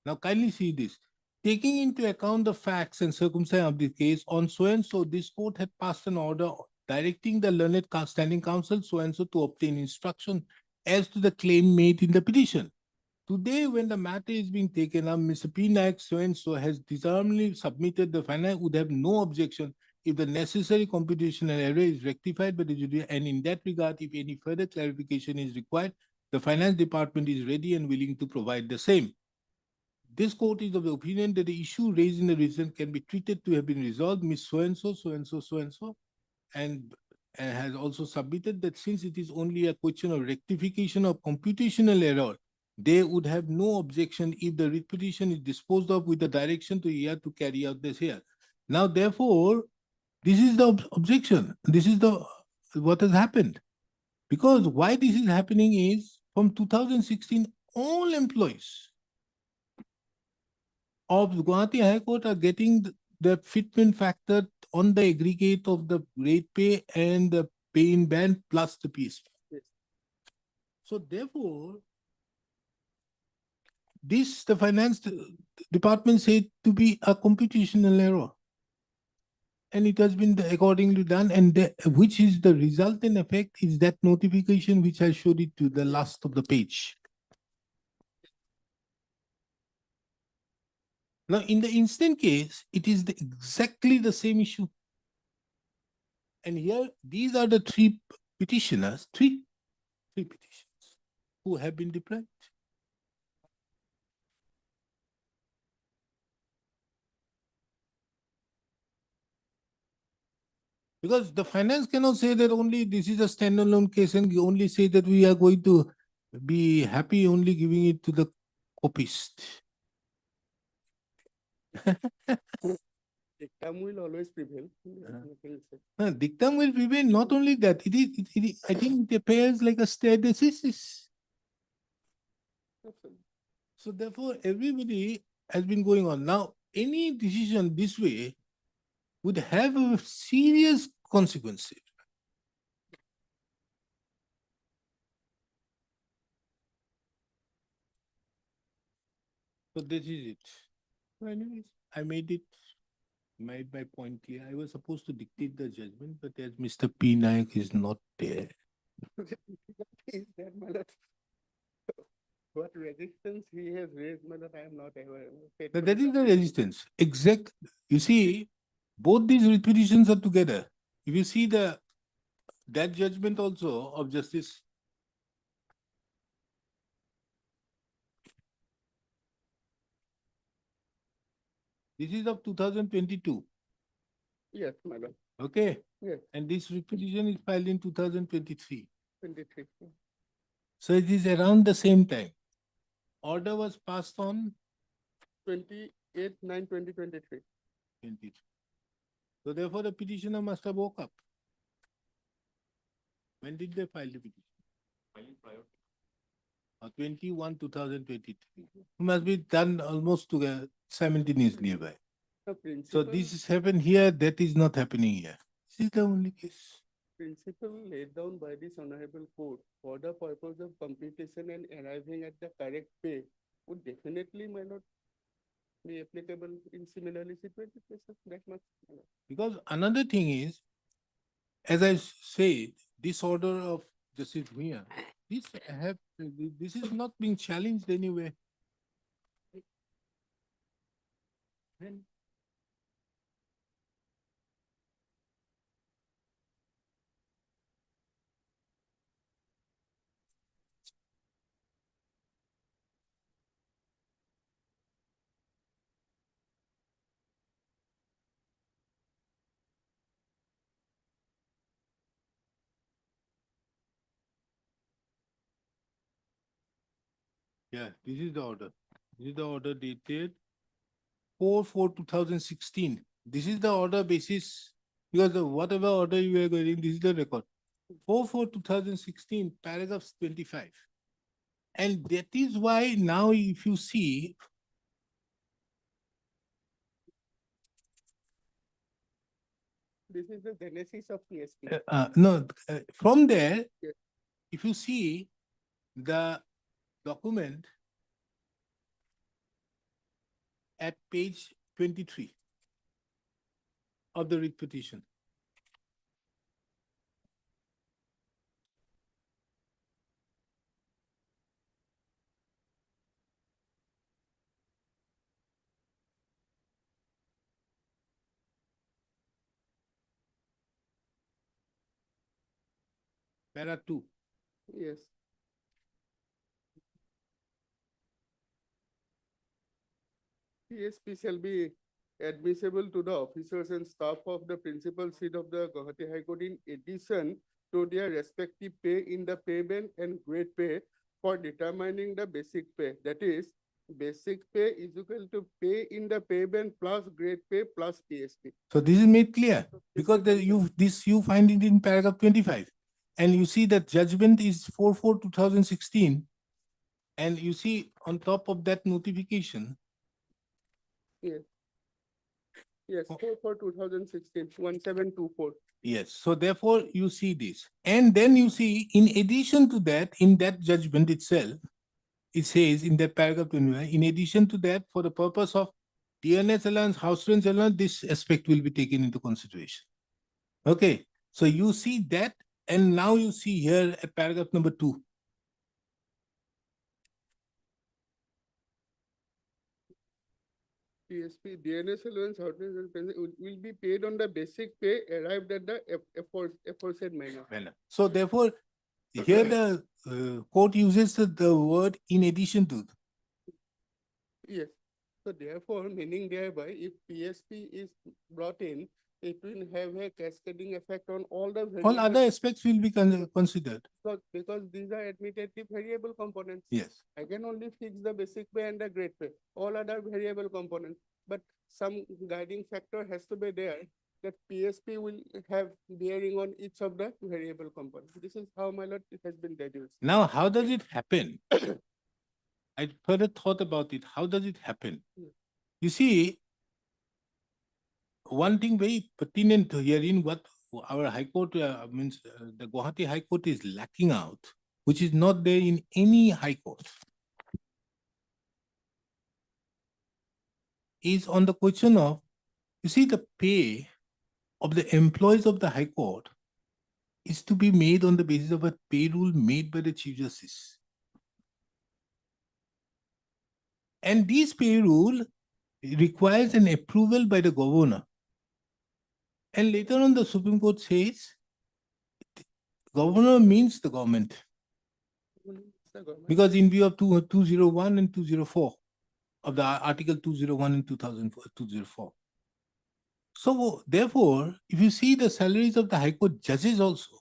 Now kindly see this. Taking into account the facts and circumstances of the case, on so and so, this court had passed an order directing the learned standing counsel so and so to obtain instruction as to the claim made in the petition. Today, when the matter is being taken up, Mr. P. Nayak so and so has deservedly submitted the finance would have no objection if the necessary computational error is rectified by the judiciary, and in that regard, if any further clarification is required, the finance department is ready and willing to provide the same. This court is of the opinion that the issue raised in the reason can be treated to have been resolved, Ms. So and so, so and so, so and so, and has also submitted that since it is only a question of rectification of computational error, they would have no objection if the writ petition is disposed of with the direction to here to carry out this here. Now, therefore, this is the objection. This is the what has happened. Because why this is happening is from 2016, all employees of Guwahati High Court are getting the fitment factor on the aggregate of the rate pay and the pay in band plus the PSP. Yes. So therefore, this the finance department said to be a computational error. And it has been accordingly done, and which is the resultant effect is that notification which I showed it to the last of the page. Now, in the instant case, it is exactly the same issue. And here, these are the three petitioners, three petitions who have been deprived. Because the finance cannot say that only this is a standalone case and you only say that we are going to be happy only giving it to the copyist. Dictum will always prevail. Nothing else. Dictum will prevail. Not only that, I think it appears like a stare decisis. So therefore, everybody has been going on. Now, any decision this way would have a serious consequences. So this is it. So anyways, I made my point clear. I was supposed to dictate the judgment, but as Mr. P. Nayak is not there. Is that, my lord? What resistance he has raised, my lord, I am not aware. That is the resistance. Exact. You see, both these repetitions are together. If you see that judgment also of Justice this is of 2022. Yes, my lord. Okay. Yes, And this repetition is filed in 2023. 23. So it is around the same time. Order was passed on 28/9/2023. 23. So therefore the petitioner must have woke up. When did they file the petition? 21, 2023. Must be done almost together simultaneously. By. The So principle, this is happened here, that is not happening here. This is the only case. principle laid down by this honorable court for the purpose of computation and arriving at the correct pay would definitely, my lord, be applicable in similarly situated cases. That much, my lord. Because another thing is, as I said, this order of Justice Mia, this is not being challenged anyway. Then yeah, this is the order. This is the order dated 4/4/2016. This is the order basis, because whatever order you are getting, this is the record. 4/4/2016, paragraphs 25. And that is why now if you see, This is the genesis of PSP. from there, Yes. if you see the document at page 23 of the writ petition. Para 2. Yes. PSP shall be admissible to the officers and staff of the principal seat of the Guwahati High Court in addition to their respective pay in the pay band and grade pay for determining the basic pay. That is, basic pay is equal to pay in the pay band plus grade pay plus PSP. So this is made clear So because this you find it in paragraph 25. And you see that judgment is 4/4/2016. And you see on top of that notification. Yes. Yes, Oh. 4/4/2016, 1724. Yes. So therefore you see this. And then you see, in addition to that, in that judgment itself, it says in that paragraph 21, in addition to that, for the purpose of DNS allowance, house rent allowance, this aspect will be taken into consideration. Okay. So you see that, and now you see here at paragraph number 2. PSP, DNS allowance, will be paid on the basic pay arrived at the aforesaid manner. So therefore, here the court uses the word in addition to. Yes. So therefore, meaning thereby, if PSP is brought in, it will have a cascading effect on all the All variables. other aspects will be considered. Because these are admittedly variable components. Yes. I can only fix the basic pay and the grade pay, all other variable components. But some guiding factor has to be there that PSP will have bearing on each of the variable components. This is how, my lord, it has been deduced. Now, how does it happen? I further thought about it. How does it happen? Hmm. You see, one thing very pertinent here in what our High Court means, the Guwahati High Court is lacking out, which is not there in any High Court, is on the question of, you see, the pay of the employees of the High Court is to be made on the basis of a pay rule made by the Chief Justice. And this pay rule requires an approval by the governor. And later on, the Supreme Court says, governor means the government. Because in view of 201 and 204 of the Article 201 and 204. So therefore, if you see the salaries of the High Court judges also,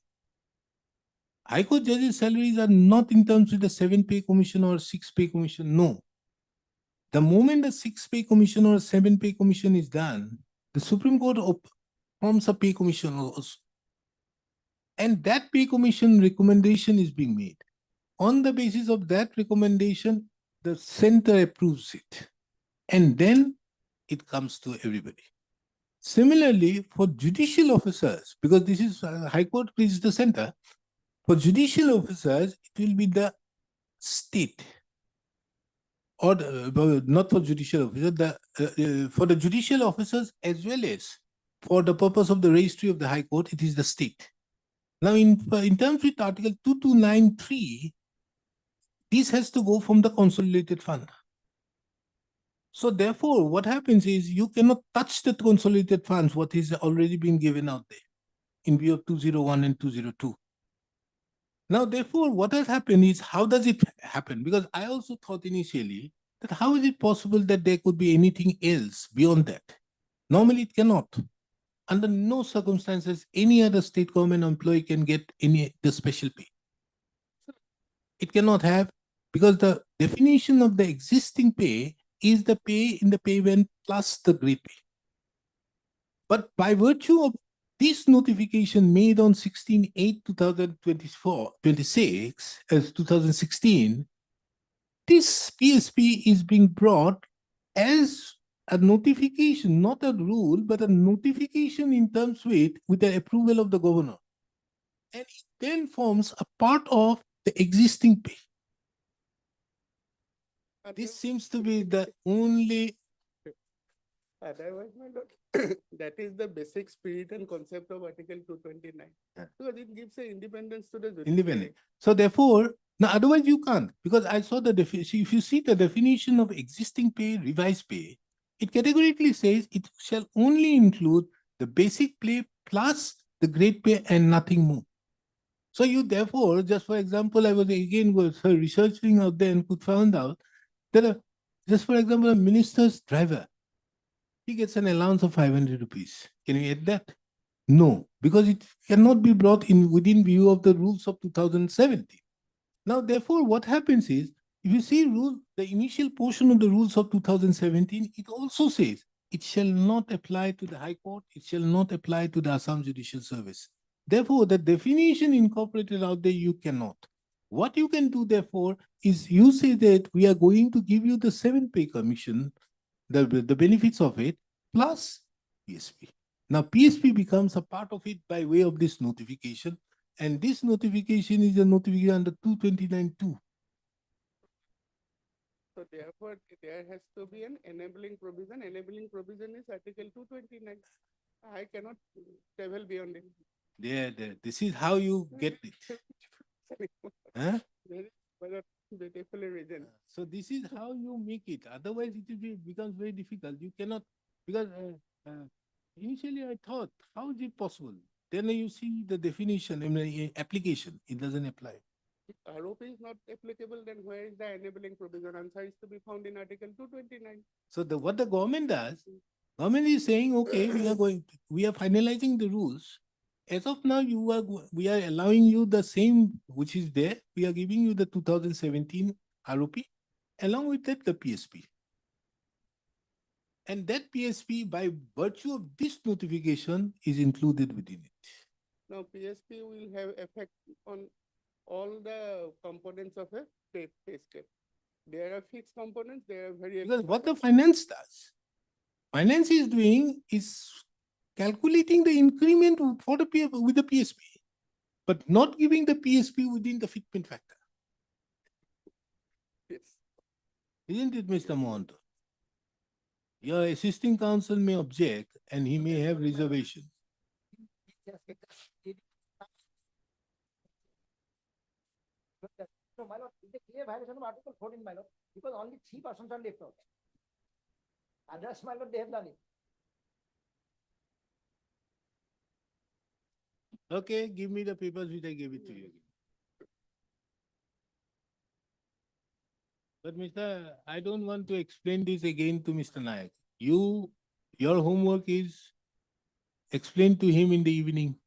High Court judges' salaries are not in terms with the 7-pay commission or 6-pay commission, no. The moment the 6-pay commission or 7-pay commission is done, the Supreme Court forms a pay commission also. And that pay commission recommendation is being made. On the basis of that recommendation, the center approves it. And then it comes to everybody. Similarly, for judicial officers, because this is High Court is the center, for judicial officers, it will be the state. Or not for judicial officers, for the judicial officers as well as for the purpose of the registry of the High Court, it is the state. Now, in terms with Article 2293, this has to go from the consolidated fund. So therefore, what happens is you cannot touch the consolidated funds, what is already been given out there in view of 201 and 202. Now, therefore, what has happened is, how does it happen? Because I also thought initially that how is it possible that there could be anything else beyond that? Normally, it cannot. Under no circumstances, any other state government employee can get the special pay. It cannot have, because the definition of the existing pay is the pay in the payment plus the grade pay. But by virtue of this notification made on 16/8/2026 as 2016, this PSP is being brought as a notification, not a rule, but a notification in terms with the approval of the governor. And it then forms a part of the existing pay. This seems to be the only. Otherwise, my lord, that is the basic spirit and concept of Article 229. Yeah. Because it gives a independence to the judiciary. Independent. So therefore, now otherwise you can't, because I saw the definition. If you see the definition of existing pay, revised pay, it categorically says it shall only include the basic pay plus the grade pay and nothing more. So you therefore, just for example, I was again researching out there and could find out that just for example, a minister's driver, he gets an allowance of 500 rupees. Can you add that? No, because it cannot be brought in within view of the rules of 2017. Now, therefore, what happens is, if you see the initial portion of the rules of 2017, it also says it shall not apply to the High Court, it shall not apply to the Assam Judicial Service. Therefore, the definition incorporated out there, you cannot. What you can do, therefore, is you say that we are going to give you the 7-pay commission, the benefits of it, plus PSP. Now, PSP becomes a part of it by way of this notification, and this notification is a notification under 229(2). So therefore, there has to be an enabling provision. Enabling provision is Article 229. I cannot travel beyond it. This is how you get it. Huh? Very beautifully written. So this is how you make it. Otherwise, it becomes very difficult. You cannot, because initially I thought, how is it possible? Then you see the definition in the application, it doesn't apply. If ROP is not applicable, then where is the enabling provision? Answer is to be found in Article 229. So what the government does, Government is saying, okay, we are finalizing the rules. As of now, we are allowing you the same which is there. We are giving you the 2017 ROP, along with that the PSP. And that PSP, by virtue of this notification, is included within it. Now PSP will have effect on all the components of a pay scale. There are fixed components, there are variable. Because what the finance does, finance is doing is calculating the increment for the with the PSP, but not giving the PSP within the fitment factor. Yes. Isn't it, Mr. Mohanto? Your assisting counsel may object and he may have reservation. So, my lord, it's a clear violation of Article 14, my lord, because only 3 persons are left out. Others, my lord, they have done it. Okay, give me the papers which I gave it to you. But I don't want to explain this again to Mr. Nayak. Your homework is explain to him in the evening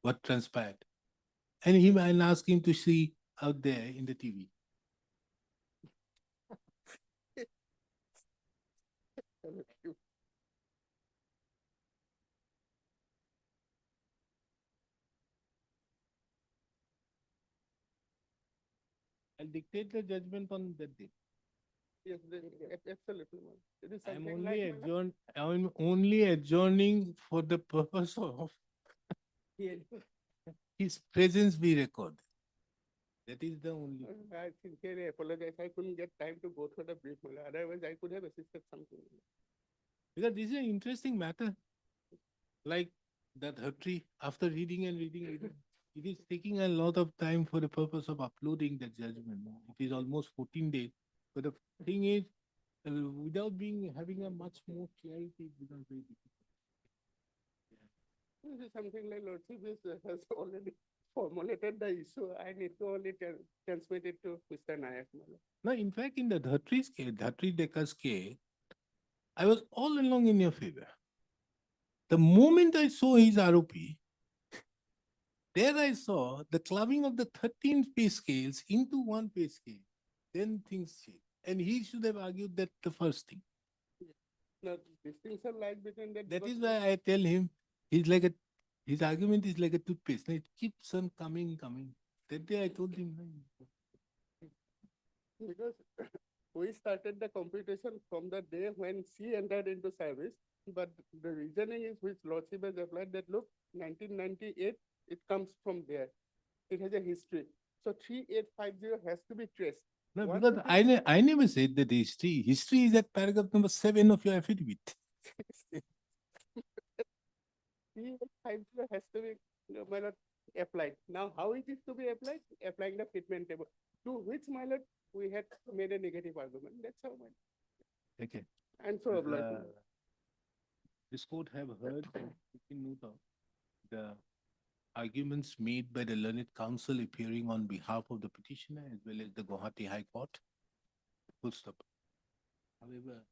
what transpired. And ask him to see out there in the TV. I'll dictate the judgment on that day. Yes, absolutely. It is I'm something like, my lord, I'm only adjourning for the purpose of his presence be recorded. That is the only. I sincerely apologize. I couldn't get time to go through the brief. my lord. Otherwise, I could have assisted something. Because this is an interesting matter. Like that Hatri, after reading and reading, it is taking a lot of time for the purpose of uploading the judgment. It is almost 14 days. But the thing is, without having a much more clarity, it becomes very difficult. This is something like Lordship has already formulated the issue. I need to only transmit it to Mr. Nayak. my lord. Now, in fact, in the Dhatri's case, Dhatri Dekka's case, I was all along in your favor. The moment I saw his ROP, there I saw the clubbing of the 13 pay scales into one pay scale. Then things changed. And he should have argued that the first thing. Now, these things are like between that. That because is why I tell him, his argument is like a toothpaste. It keeps on coming. That day I told him. Because we started the computation from the day when she entered into service, but the reasoning is which Lordship has applied that look, 1998, it comes from there. It has a history. So 3850 has to be traced. No, Once because it is- I never said that history. History is at paragraph number 7 of your affidavit. 3850 has to be my lord, applied. Now, how it is to be applied? Applying the fitment table, to which, my lord, we had made a negative argument. That's how, my lord. Okay. And so obliged. This court have heard and taken note of the arguments made by the learned counsel appearing on behalf of the petitioner as well as the Guwahati High Court. Full stop. However,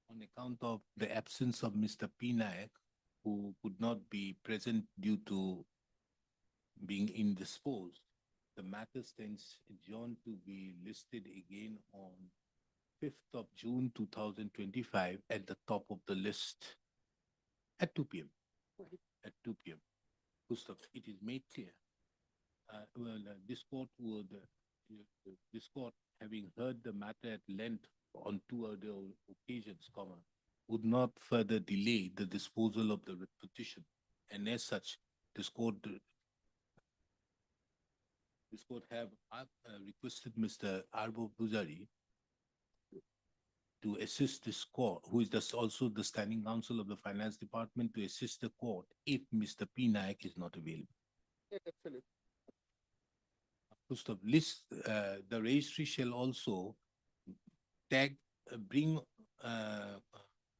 on account of the absence of Mr. P. Nayak, who could not be present due to being indisposed, the matter stands adjourned to be listed again on 5th of June 2025 at the top of the list at 2 p.m. At 2 p.m. Gustav, it is made clear. This court, having heard the matter at length on 2 other occasions, would not further delay the disposal of the petition, and as such, this court have requested Mr. Arbo Pujari to assist this court, who is also the standing counsel of the finance department, to assist the court if Mr. P. Nayak is not available. Yes, absolutely. Gustav, list, the registry shall also tag,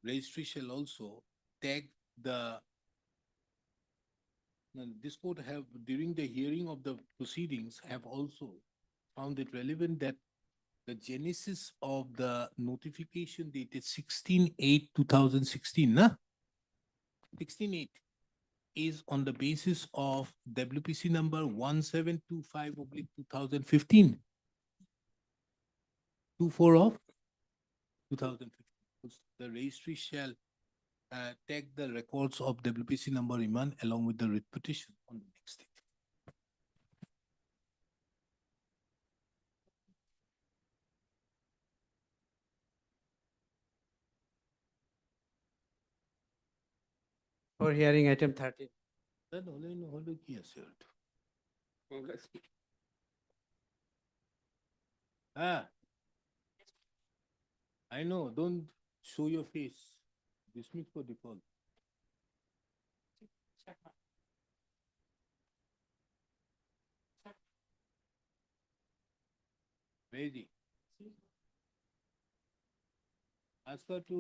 registry shall also tag this court have, during the hearing of the proceedings, have also found it relevant that the genesis of the notification dated 16/8/2016, 16.8 is on the basis of WPC number 1725/2015. 24 of 2015. The registry shall take the records of WPC number Iman along with the writ petition on the next day. For hearing item 13. হলো কি আছে ওটা? Ah, I know, don't show your face. Dismiss for default. Ready. Ask her to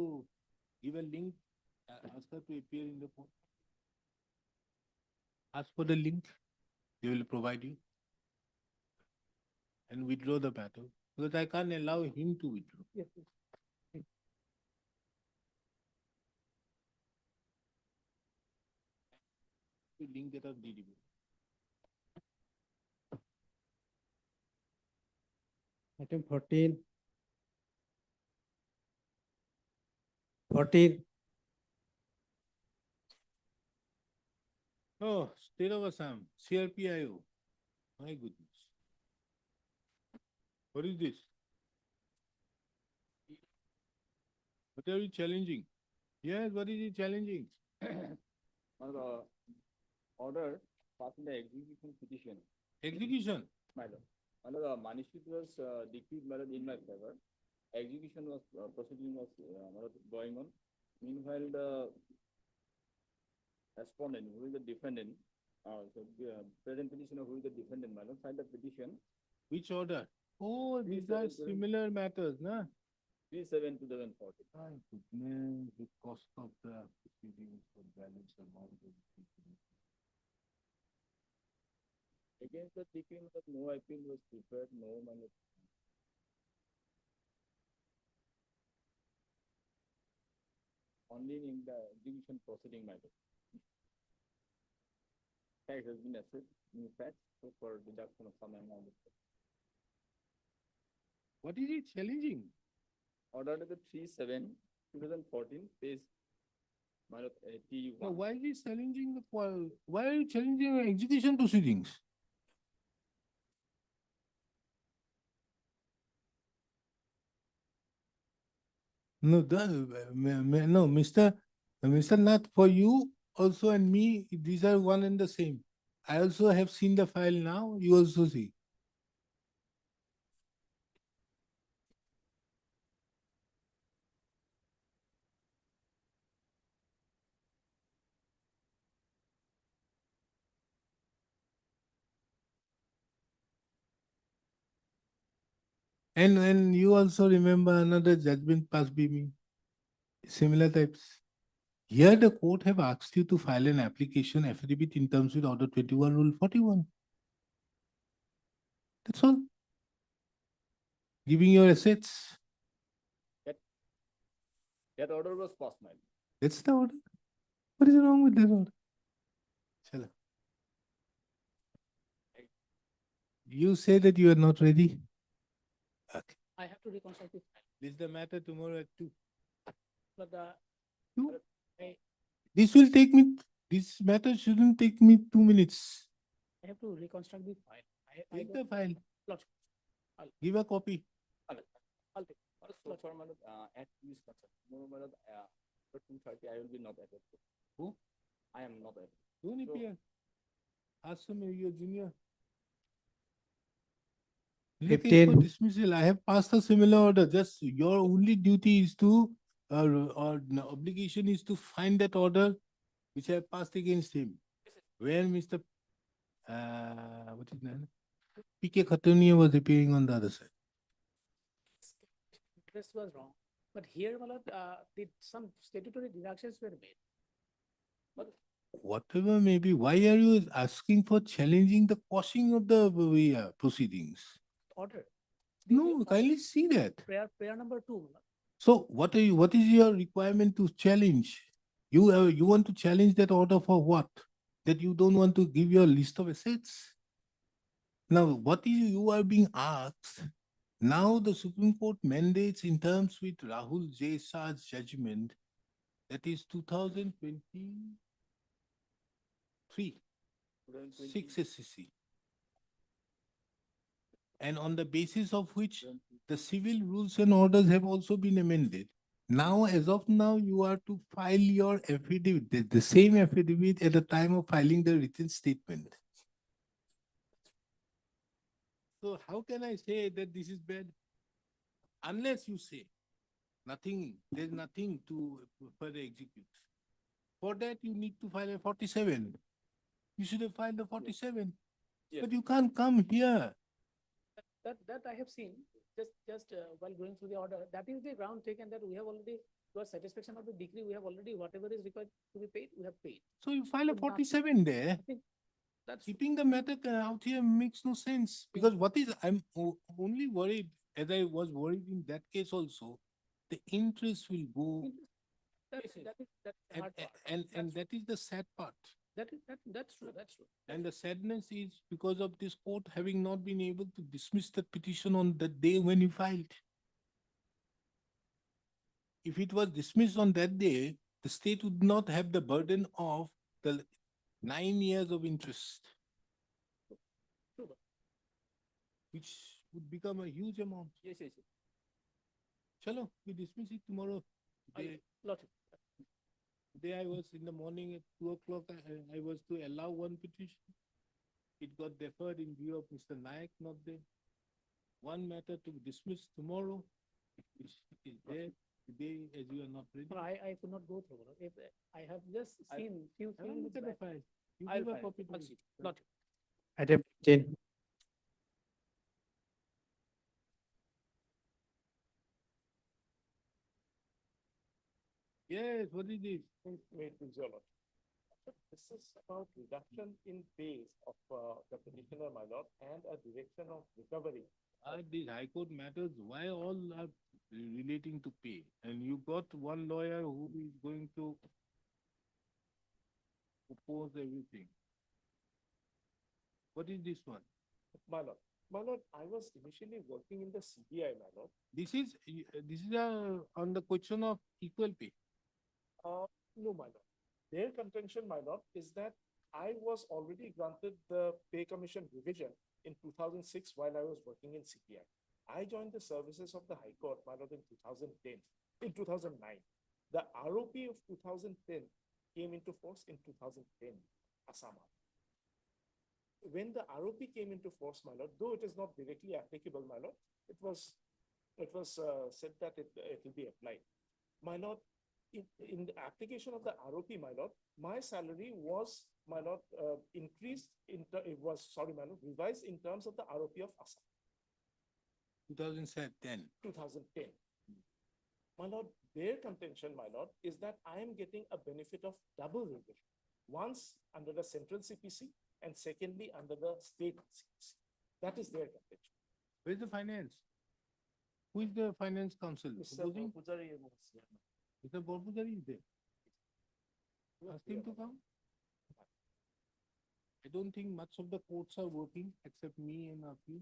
give a link, ask her to appear in the phone. Ask for the link, they will provide you. And withdraw the matter, because I can't allow him to withdraw. Yes, yes. The link that are DDB. Item 14. 14. Oh, State of Assam, CRPIO. My goodness. What is this? What are you challenging? Yes, what is it challenging? Order passing the execution petition. Execution. My lord. The money sheet was decreed my lord in my favor. Execution was proceeding was going on. Meanwhile, the respondent, who is the defendant, present petitioner, who is the defendant, my lord, filed the petition. Which order? Oh, these are similar matters, na? 3/7/2014. My goodness, the cost of the proceedings for balance amount. Against the decree, that no appeal was prepared, no money. Only in the execution proceeding, my lord. Tax has been assessed, new tax, so for deduction of some amount. What is it challenging? Order to the 3/7/2014, page my lord, Now, 81. why is it challenging the, why are you challenging the execution proceedings? No, no, Mr. Nath, for you also and me, these are one and the same. I also have seen the file now, you also see. And you also remember another judgment passed by me, similar types. Here the court have asked you to file an application affidavit in terms with order 21 rule 41. That's all. Giving your assets. That order was passed, my lord. That's the order. What is wrong with that order? Chala. You say that you are not ready. Okay. I have to reconstruct it, This is the matter tomorrow at 2. but the, 2? I, This will take me, this matter shouldn't take me 2 minutes. I have to reconstruct the file. I Take don't- the file. Lot. Give a copy. I'll take. So for my lord, at this concern, tomorrow, my lord, for 2:30, I will be not available. Who? I am not available. Don't So- appear. Ask him, your junior. 15. Dismissal. I have passed a similar order. Just your only duty is to, or no, obligation is to find that order which I have passed against him. When Mr. What is his name? P.K. Khatuniya was appearing on the other side. Interest was wrong, but here, my lord, some statutory deductions were made. Whatever may be, why are you asking for challenging the quashing of the proceedings? Order. No, kindly see that. Prayer number 2, my lord. So what is your requirement to challenge? You want to challenge that order for what? That you don't want to give your list of assets? Now, what is you are being asked? Now the Supreme Court mandates in terms with Rahul J. Shah's judgment, that is 2023, 6 SCC. And on the basis of which the civil rules and orders have also been amended. Now, as of now, you are to file your affidavit, the same affidavit at the time of filing the written statement. So how can I say that this is bad? Unless you say nothing, there's nothing to further execute. For that, you need to file a 47. You should have filed the 47. Yes. But you can't come here. That I have seen, just while going through the order, that is the ground taken that we have already, to our satisfaction of the decree, we have already, whatever is required to be paid, we have paid. So you file a But not- 47 there. I think that's, Keeping the matter out here makes no sense. Because what is, I'm only worried, as I was worried in that case also, the interest will go. that's the And, hard part. and that is the sad part. That's true, that's true. And the sadness is because of this court having not been able to dismiss the petition on the day when you filed. If it was dismissed on that day, the state would not have the burden of the 9 years of interest, True. which would become a huge amount. Yes. Chalo, we dismiss it tomorrow. Lot. Today I was in the morning at 2 o'clock, I was to allow one petition. It got deferred in view of Mr. Nayak not there. One matter to dismiss tomorrow, which is there today as you are not ready. No, I could not go through. If I have just seen few I will things. look at the file. You I'll give a file. copy to I'll me. see. Lot. Item 10. Yes, what is this? Wait, Judicial. This is about reduction in pays of the petitioner, my lord, and a direction of recovery. These high court matters, why all are relating to pay? And you got one lawyer who is going to oppose everything. What is this one? My lord, I was initially working in the CBI, my lord. This is on the question of equal pay. No, my lord. Their contention, my lord, is that I was already granted the pay commission revision in 2006 while I was working in CBI. I joined the services of the High Court, my lord, in 2010, in 2009. The ROP of 2010 came into force in 2010, Assam. When the ROP came into force, my lord, though it is not directly applicable, my lord, it was said that it will be applied. My lord, in the application of the ROP, my lord, my salary was, my lord, increased revised in terms of the ROP of Assam. 2010. 2010. My lord, their contention, my lord, is that I am getting a benefit of double revision. Once under the central CPC and secondly under the state CPC. That is their contention. Where's the finance? Who is the finance council? Opposing? Mr. Borpuzari is there. Ask him to come. I don't think much of the courts are working except me and Afi.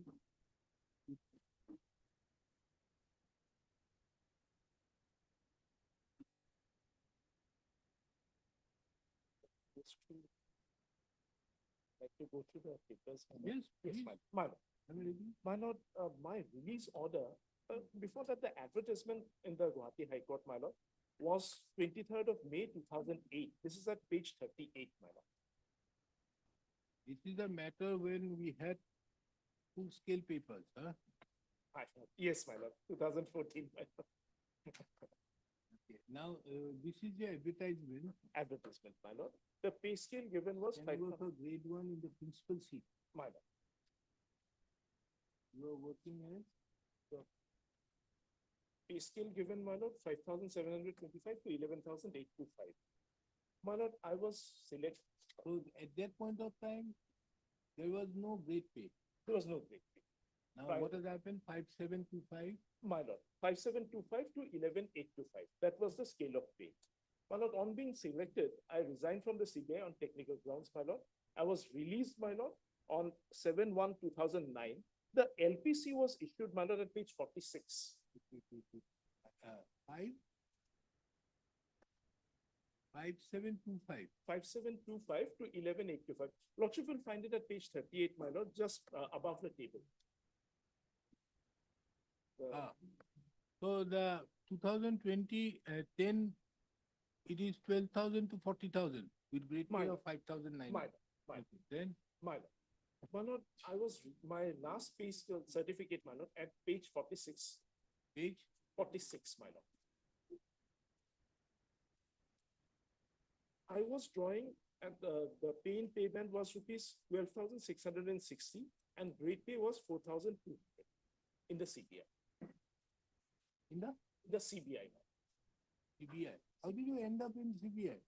Like to go through the papers. Yes, Yes, please. my lord. I'm ready. My lord, my release order, before that, the advertisement in the Guwahati High Court, my lord, was 23rd of May 2008. This is at page 38, my lord. This is a matter when we had full scale papers, huh? Yes, my lord, 2014, my lord. Okay. Now, this is the advertisement. Advertisement, my lord. The pay scale given was Can 5, you work for grade 1 in the principal seat? my lord. You are working as? Pay scale given, my lord, 5,725 to 11,825. My lord, I was selected. So at that point of time, there was no grade pay. There was no grade pay. Now, Right. what has happened? 5,725. My lord, 5,725 to 11,825. That was the scale of pay. My lord, on being selected, I resigned from the CBI on technical grounds, my lord. I was released, my lord, on 7/1/2009. The LPC was issued, my lord, at page 46. Five? 5725. 5725 to 11825. Lordship will find it at page 38, my lord, just above the table. Ah. So the 2020, 10, it is 12,000 to 40,000 with grade pay Minor. of 5,900. Minor, minor. Okay, then, My lord. My lord, I was, my last pay scale certificate, my lord, at page 46, page, 46, my lord. I was drawing at the pay in payment was rupees 12,660 and grade pay was 4,200 in the CBI. in the CBI. CBI. How did you end up in CBI?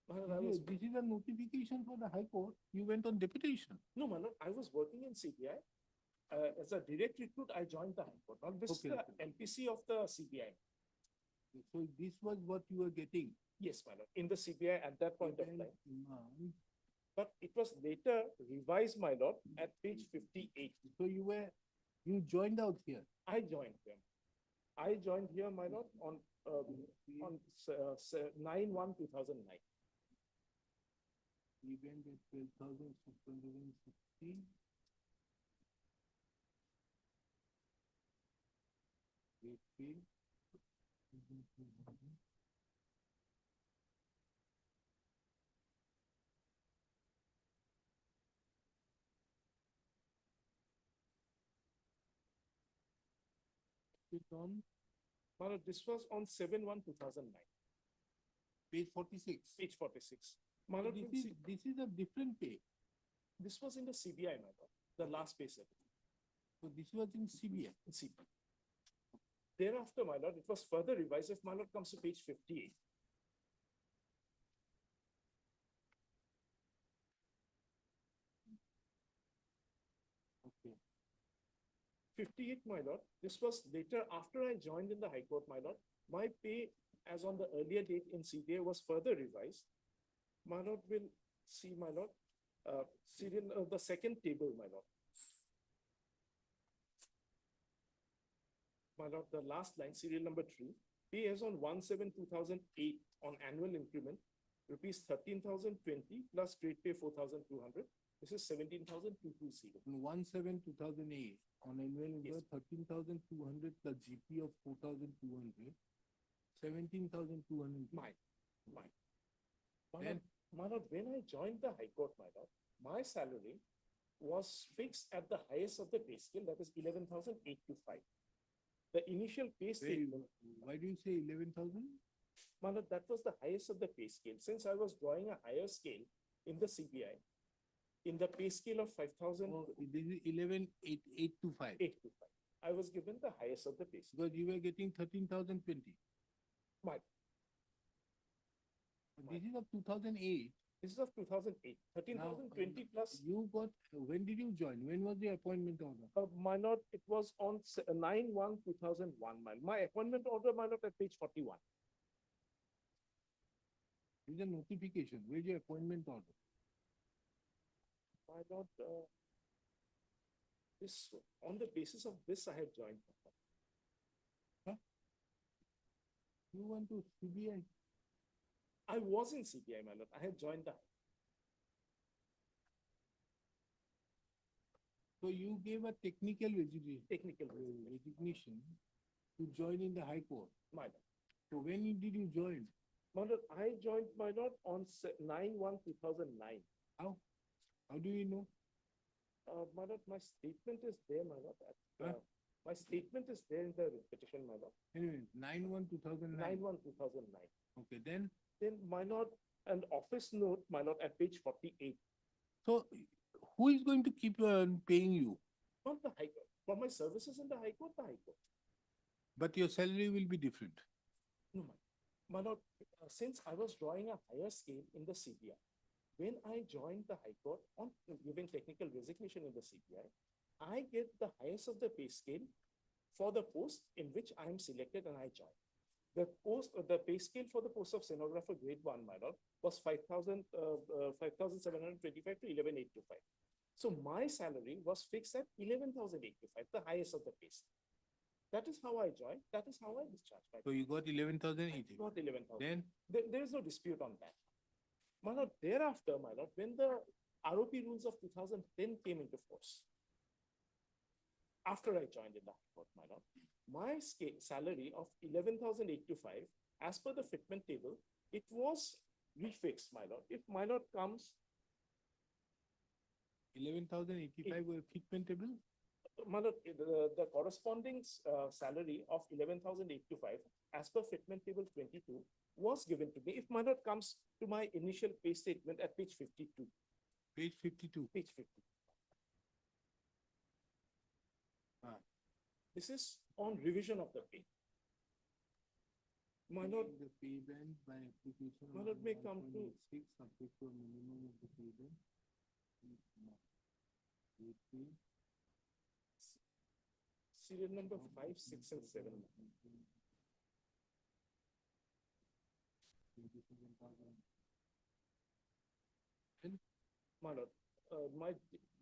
My lord, I was, This is a notification for the High Court. You went on deputation. no, my lord, I was working in CBI. As a direct recruit, I joined the High Court. Now, this Okay, is okay. the LPC of the CBI. So this was what you were getting. Yes, my lord, in the CBI at that point of Then, time. But it was later revised, my lord, at page 58. So you joined out here. I joined here. I joined here, my lord, on 9/1/2009. Event at 12,660. Grade pay. It's on My lord, this was on 7/1/2009, page 46. page 46. My So lord, This you'll is, see, this is a different pay. this was in the CBI, my lord, the last pay set. So this was in CBI. in CBI. Thereafter, my lord, it was further revised. If my lord comes to page 58. Okay. 58, my lord, this was later after I joined in the High Court, my lord. My pay as on the earlier date in CBA was further revised. My lord will see, my lord, serial, the second table, my lord. My lord, the last line, serial number 3, pay as on 1/7/2008 on annual increment, rupees 13,020 plus grade pay 4,200. This is 17,220. On 1/7/2008, on annual income, 13,200 plus GP of 4,200, 17,200. My lord, Then- my lord, when I joined the High Court, my lord, my salary was fixed at the highest of the pay scale, that is 11,825. The initial pay statement, Why do you say 11,000? my lord, that was the highest of the pay scale. Since I was drawing a higher scale in the CBI, in the pay scale of 5,000. Oh, this is 11,825. 825. I was given the highest of the pay scale. Because you were getting 13,020. My, This is of 2008. this is of 2008, 13,020 plus. You got, when did you join? When was the appointment order? My lord, it was on 9/1/2001. My appointment order, my lord, at page 41. This is a notification. Where's your appointment order? My lord, this, on the basis of this, I had joined. You went to CBI. I was in CBI, my lord. I had joined the. So you gave a technical Technical resignation to join in the High Court. My lord. So when did you join? My lord, I joined, my lord, on 9/1/2009. How? How do you know? My lord, my statement is there, my lord. Huh? My statement is there in the petition, my lord. Anyway, 9/1/2009. 9/1/2009. Okay, then. Then, my lord, an office note, my lord, at page 48. So who is going to keep paying you? Not the High Court. For my services in the High Court, the High Court. But your salary will be different. No, my lord, since I was drawing a higher scale in the CBI, when I joined the High Court on giving technical resignation in the CBI, I get the highest of the pay scale for the post in which I am selected and I join. The pay scale for the post of stenographer grade 1, my lord, was 5,725 to 11,825. So my salary was fixed at 11,085, the highest of the pay scale. That is how I joined. That is how I discharged. So you got 11,080. Got 11,000. Then There is no dispute on that. My lord, thereafter, my lord, when the ROP rules of 2010 came into force, after I joined in the High Court, my lord, my salary of 11,825, as per the fitment table, it was refixed, my lord. If my lord comes, 11,085 were fitment table. my lord, the corresponding salary of 11,825, as per fitment table 22, was given to me. If my lord comes to my initial pay statement at page 52. Page 52. Page 50. Ah. This is on revision of the pay. My lord, The pay band by application. my lord may come to 6 subject to a minimum of the pay band. serial number 5, 6, and 7. My lord, my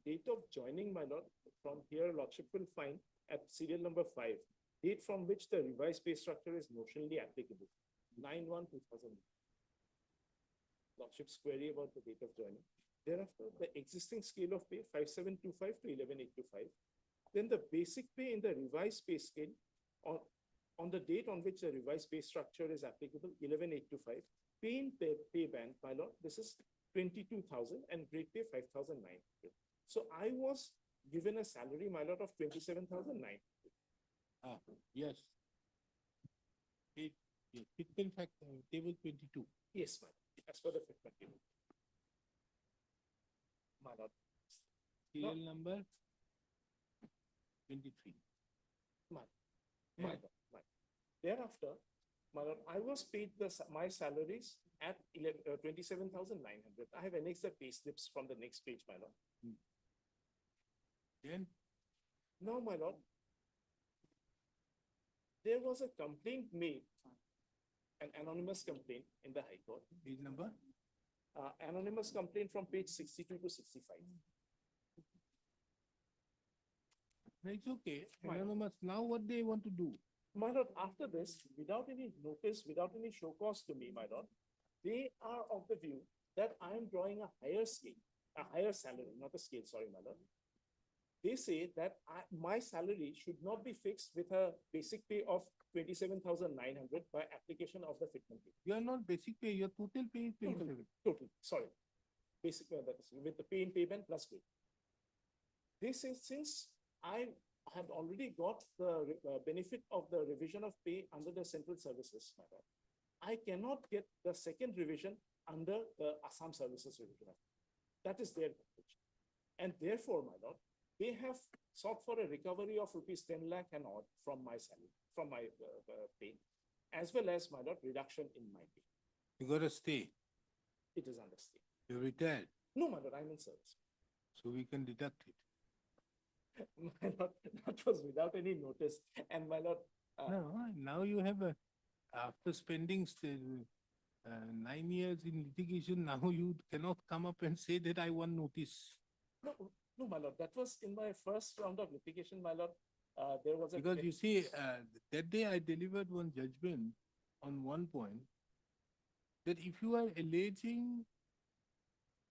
date of joining, my lord, from here, lordship will find at serial number 5, date from which the revised pay structure is notionally applicable, 9/1/2000. Lordship's query about the date of joining. Thereafter, the existing scale of pay, 5,725 to 11,825. Then the basic pay in the revised pay scale on the date on which the revised pay structure is applicable, 11,825. Pay in pay band, my lord, this is 22,000 and grade pay 5,900. So I was given a salary, my lord, of 27,900. Ah, yes. Fitment factor, table 22. Yes, my lord, as per the fitment table. My lord, Serial number 23. my lord. Thereafter, my lord, I was paid my salaries at 27,900. I have annexed the pay slips from the next page, my lord. Then Now, my lord, there was a complaint made, an anonymous complaint in the High Court. page number. Anonymous complaint from page 62 to 65. It's okay. Fine. Anonymous. Now what they want to do? My lord, after this, without any notice, without any show cause to me, my lord, they are of the view that I am drawing a higher scale, a higher salary, not a scale, sorry, my lord. They say that my salary should not be fixed with a basic pay of 27,900 by application of the fitment pay. You are not basic pay, your total pay is 27. Total, sorry. Basic, that is with the pay in payment plus pay. They say since I have already got the benefit of the revision of pay under the central services, my lord, I cannot get the second revision under the Assam services revision. That is their contention. And therefore, my lord, they have sought for a recovery of rupees 10 lakh and odd from my salary, from my pay, as well as, my lord, reduction in my pay. You gotta stay. It is under stay. You're retired, No, my lord, I'm in service. so we can deduct it. My lord, that was without any notice. And my lord, No, now you have after spending 9 years in litigation, now you cannot come up and say that I want notice. no, my lord, that was in my first round of litigation, my lord. There was a. Because you see, that day I delivered one judgment on one point, that if you are alleging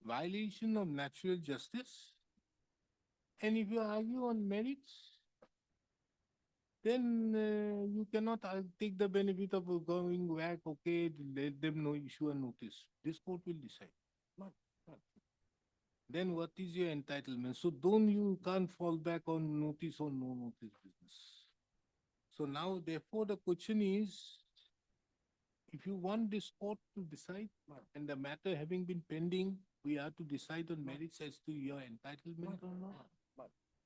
violation of natural justice, and if you argue on merits, then you cannot take the benefit of going back, okay, let them know, issue a notice. This court will decide. Then what is your entitlement? So you can't fall back on notice or no notice business. So now, therefore, the question is, if you want this court to decide, and the matter having been pending, we are to decide on merits as to your entitlement or not.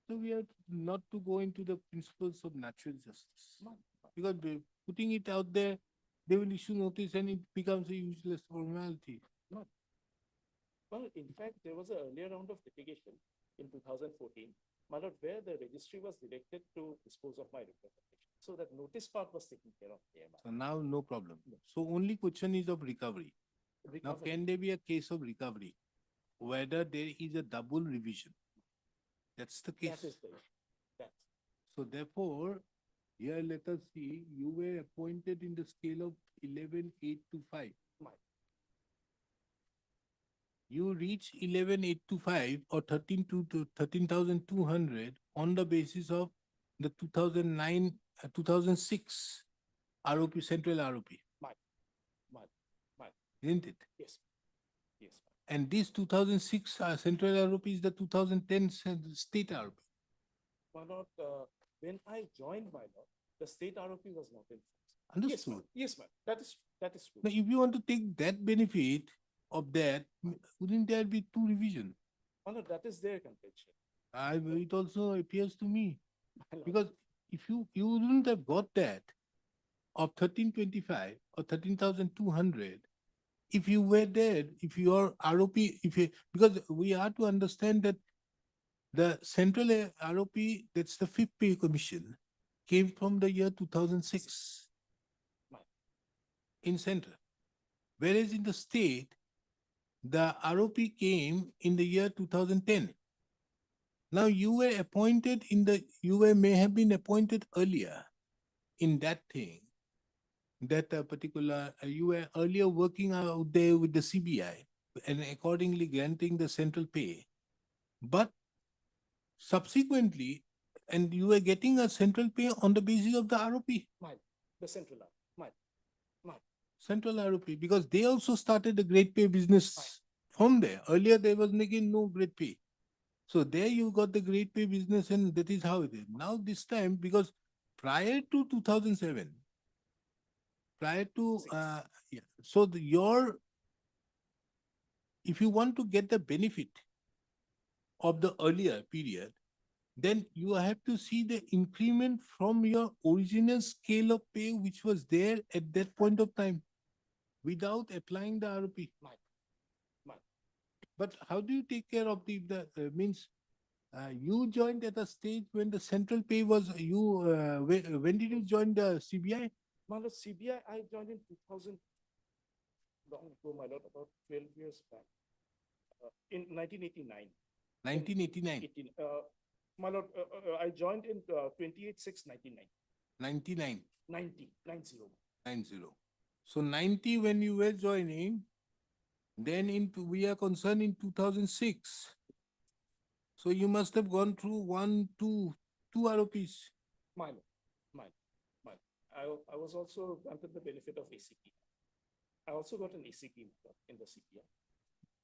So we are not to go into the principles of natural justice. Because putting it out there, they will issue notice and it becomes a useless formality. Well, in fact, there was an earlier round of litigation in 2014, my lord, where the registry was directed to dispose of my representations. So that notice part was taken care of there. So now no problem. So only question is of recovery. Now, Recovery. can there be a case of recovery? Whether there is a double revision? That's the case. That is the issue. That's. So therefore, here let us see, you were appointed in the scale of 11,825. Right. You reach 11,825 or 13,200 on the basis of the 2009, 2006 ROP, central ROP, Right. isn't it? Yes. Yes. And this 2006 central ROP is the 2010 state ROP. My lord, when I joined, my lord, the state ROP was not in force. Yes, Understood? ma'am. Yes, ma'am. That is true. Now, if you want to take that benefit of that, wouldn't there be two revisions? My lord, that is their contention. It also appears to me, My lord. because if you wouldn't have got that of 1325 or 13,200, if you were there, if your ROP, because we are to understand that the central ROP, that's the fifth pay commission, came from the year 2006 Right. in central. Whereas in the state, the ROP came in the year 2010. Now you were appointed may have been appointed earlier in that thing, that particular, you were earlier working out there with the CBI and accordingly granting the central pay. But subsequently, and you were getting a central pay on the basis of the ROP, The central ROP. central ROP, because they also started the great pay business from there. Earlier, there was again no great pay. So there you got the great pay business, and that is how it is. Now this time, because prior to 2007, prior to, yeah, so if you want to get the benefit of the earlier period, then you have to see the increment from your original scale of pay, which was there at that point of time, without applying the ROP. Right. But how do you take care of means, you joined at a stage when the central pay was, when did you join the CBI? My lord, CBI, I joined in 2000, long ago, my lord, about 12 years back, in 1989. 1989, 18, my lord, I joined in 28/6/99. 99, 90. 90. So 90 when you were joining, then we are concerned in 2006. So you must have gone through two ROPs. My lord. I was also granted the benefit of ACP. I also got an ACP in the CPI.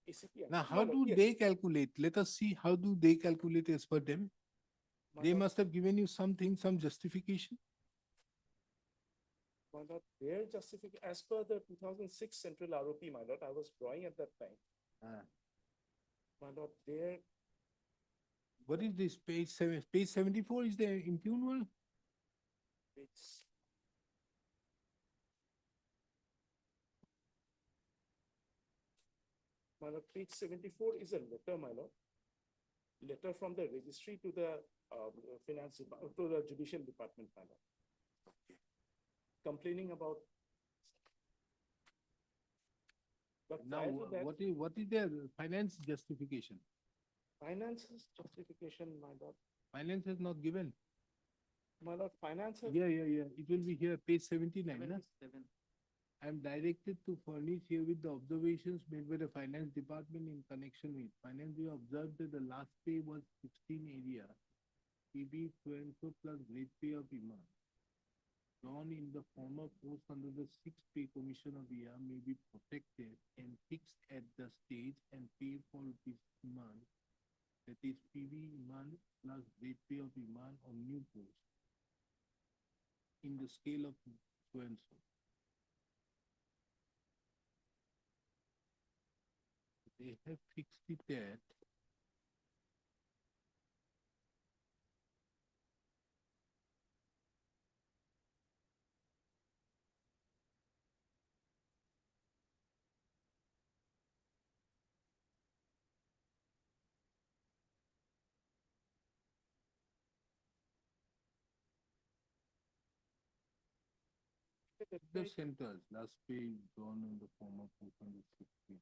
ACP. Now, My how lord, do yes. they calculate? Let us see, how do they calculate as per them? My They lord, must have given you something, some justification. my lord, their justification, as per the 2006 central ROP, my lord, I was drawing at that time. My lord, their, What is this page 7? Page 74 is the impugn one? it's, my lord, page 74 is a letter, my lord. Letter from the registry to the to the judicial department, my lord. Complaining about. But Now, prior to that, what is their finance justification? finances justification, my lord. Finance has not given. My lord, finances. Yeah. It will be here, page 79. Na? I am directed to furnish here with the observations made by the finance department in connection with. Finance, we observed that the last pay was 16 area. PB 12 plus great pay of Imam. Drawn in the former post under the 6th pay commission of the year may be protected and fixed at the stage and paid for rupees Iman. That is PB Iman plus great pay of Iman on new post. In the scale of so and so. They have fixed it at The centers, last page drawn in the form of 260.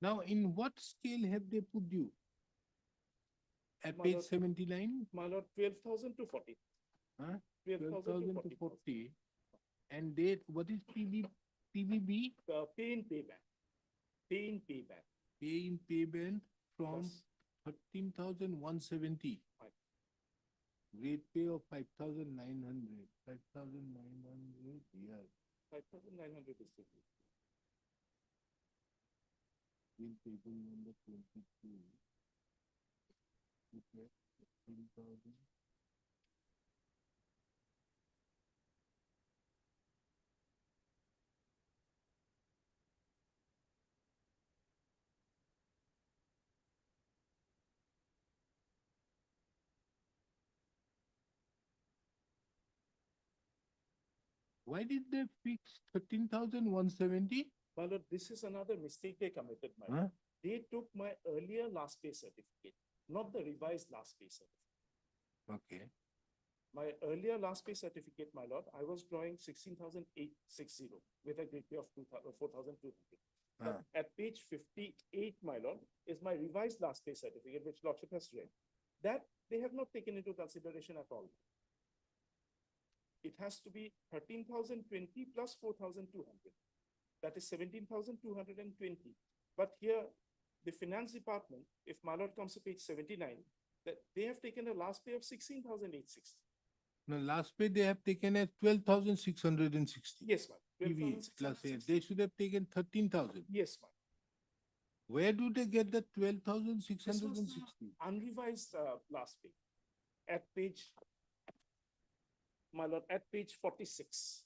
Now, in what scale have they put you? At My page lord- 79? My lord, 12,000 to 40. Huh? 12,000 12,000 to to 40. 40. And they, what is PBB? Pay in payback. Pay in payback. Pay in payment from Yes. 13,170. Right. Rate pay of 5,900. 5,900, yeah. 5,900 is the fee. In table number 22. Okay, 15,000. Why did they fix 13,170? My lord, this is another mistake they committed, my lord. Huh? They took my earlier last pay certificate, not the revised last pay certificate. Okay. My earlier last pay certificate, my lord, I was drawing 16,860 with a grade pay of 4,200. But at page 58, my lord, is my revised last pay certificate, which lordship has read. That they have not taken into consideration at all. It has to be 13,020 plus 4,200. That is 17,220. But here, the finance department, if my lord comes to page 79, that they have taken a last pay of 16,860. Now, last pay they have taken as 12,660. Yes, ma'am. PV plus A. 12,660. They should have taken 13,000. Yes, ma'am. Where do they get the This was 12,660? unrevised last pay at page, my lord, at page 46.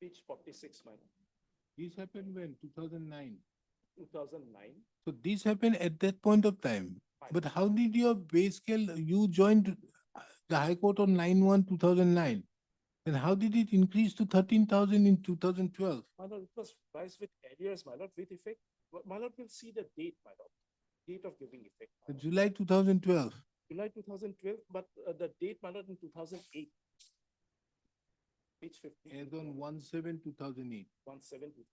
Page 46, my lord, This happened when? 2009. 2009. So this happened at that point of time. Fine. But how did your pay scale, you joined the High Court on 9/1/2009. And how did it increase to 13,000 in 2012? My lord, it was revised with arrears, my lord, with effect. My lord will see the date, my lord, date of giving effect. my lord. July 2012. July 2012, but the date, my lord, in 2008. Page 50. As on 1/7/2008. 170.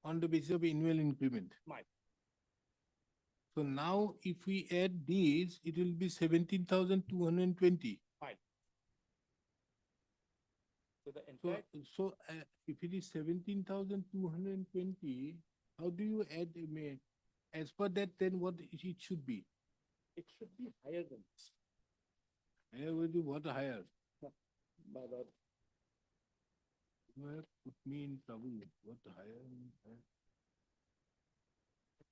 On the basis of annual increment. Mine. So now if we add these, it will be 17,220. So the So, entire, if it is 17,220, how do you add, as per that, then what it should be? it should be higher than this, Higher will be what higher? my lord. You have put me in trouble. What higher?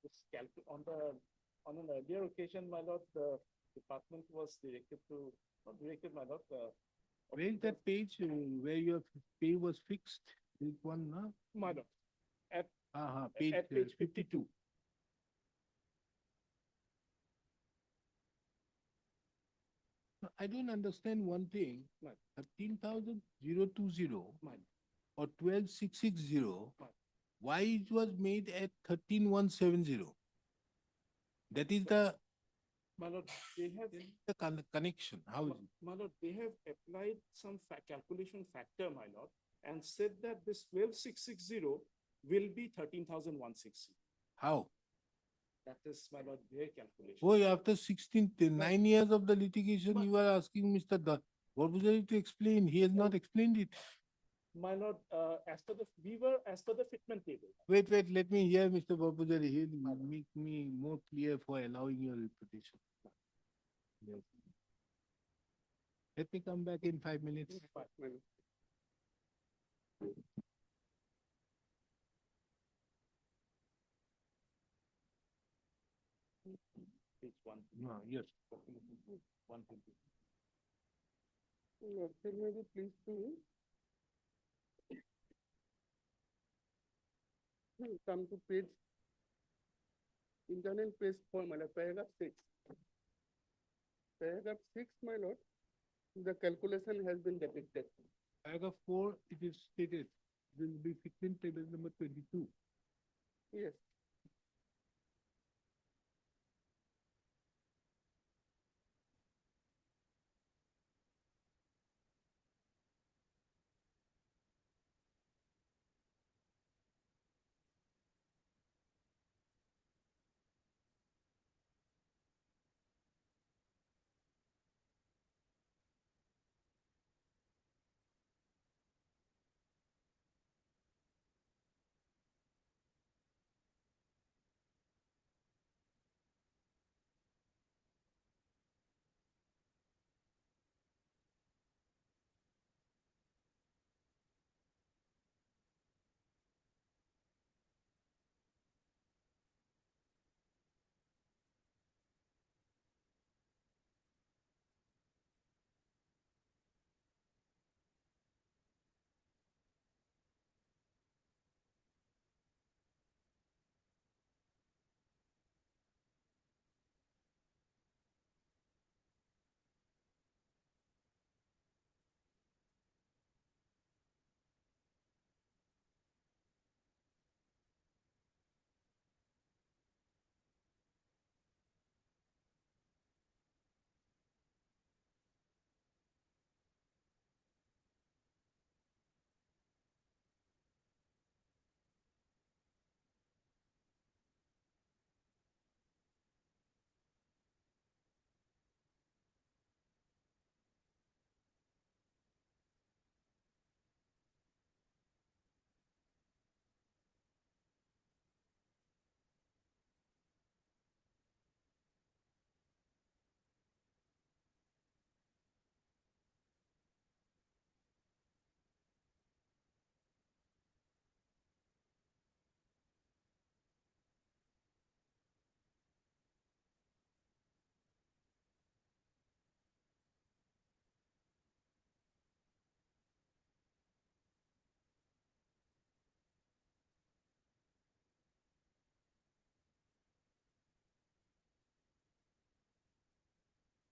This on an earlier occasion, my lord, the department was directed to, not directed, my lord, Where is that page where your pay was fixed? This one, no? my lord, Page at page 52. I don't understand one thing. Right. 13,020 Mine. or 12,660. Right. Why it was made at 13,170? That is the My lord, they have, connection. How is it? my lord, they have applied some calculation factor, my lord, and said that this 12,660 will be 13,160. How? That is, my lord, their calculation. Oh, after 9 years of the litigation, But- you are asking Mr. What was there to explain? He has not explained it. My lord, as per the fitment table. Wait, let me hear Mr. Babujari. He'll make me more clear for allowing your repetition. Yes. Let me come back in 5 minutes. 5 minutes. Page one. No, yes. 120. Lord, sir, may you please to come to page, internal page 4, my lord, paragraph 6. Paragraph 6, my lord, the calculation has been depicted. Paragraph 4, it is stated, will be fitment table number 22. Yes.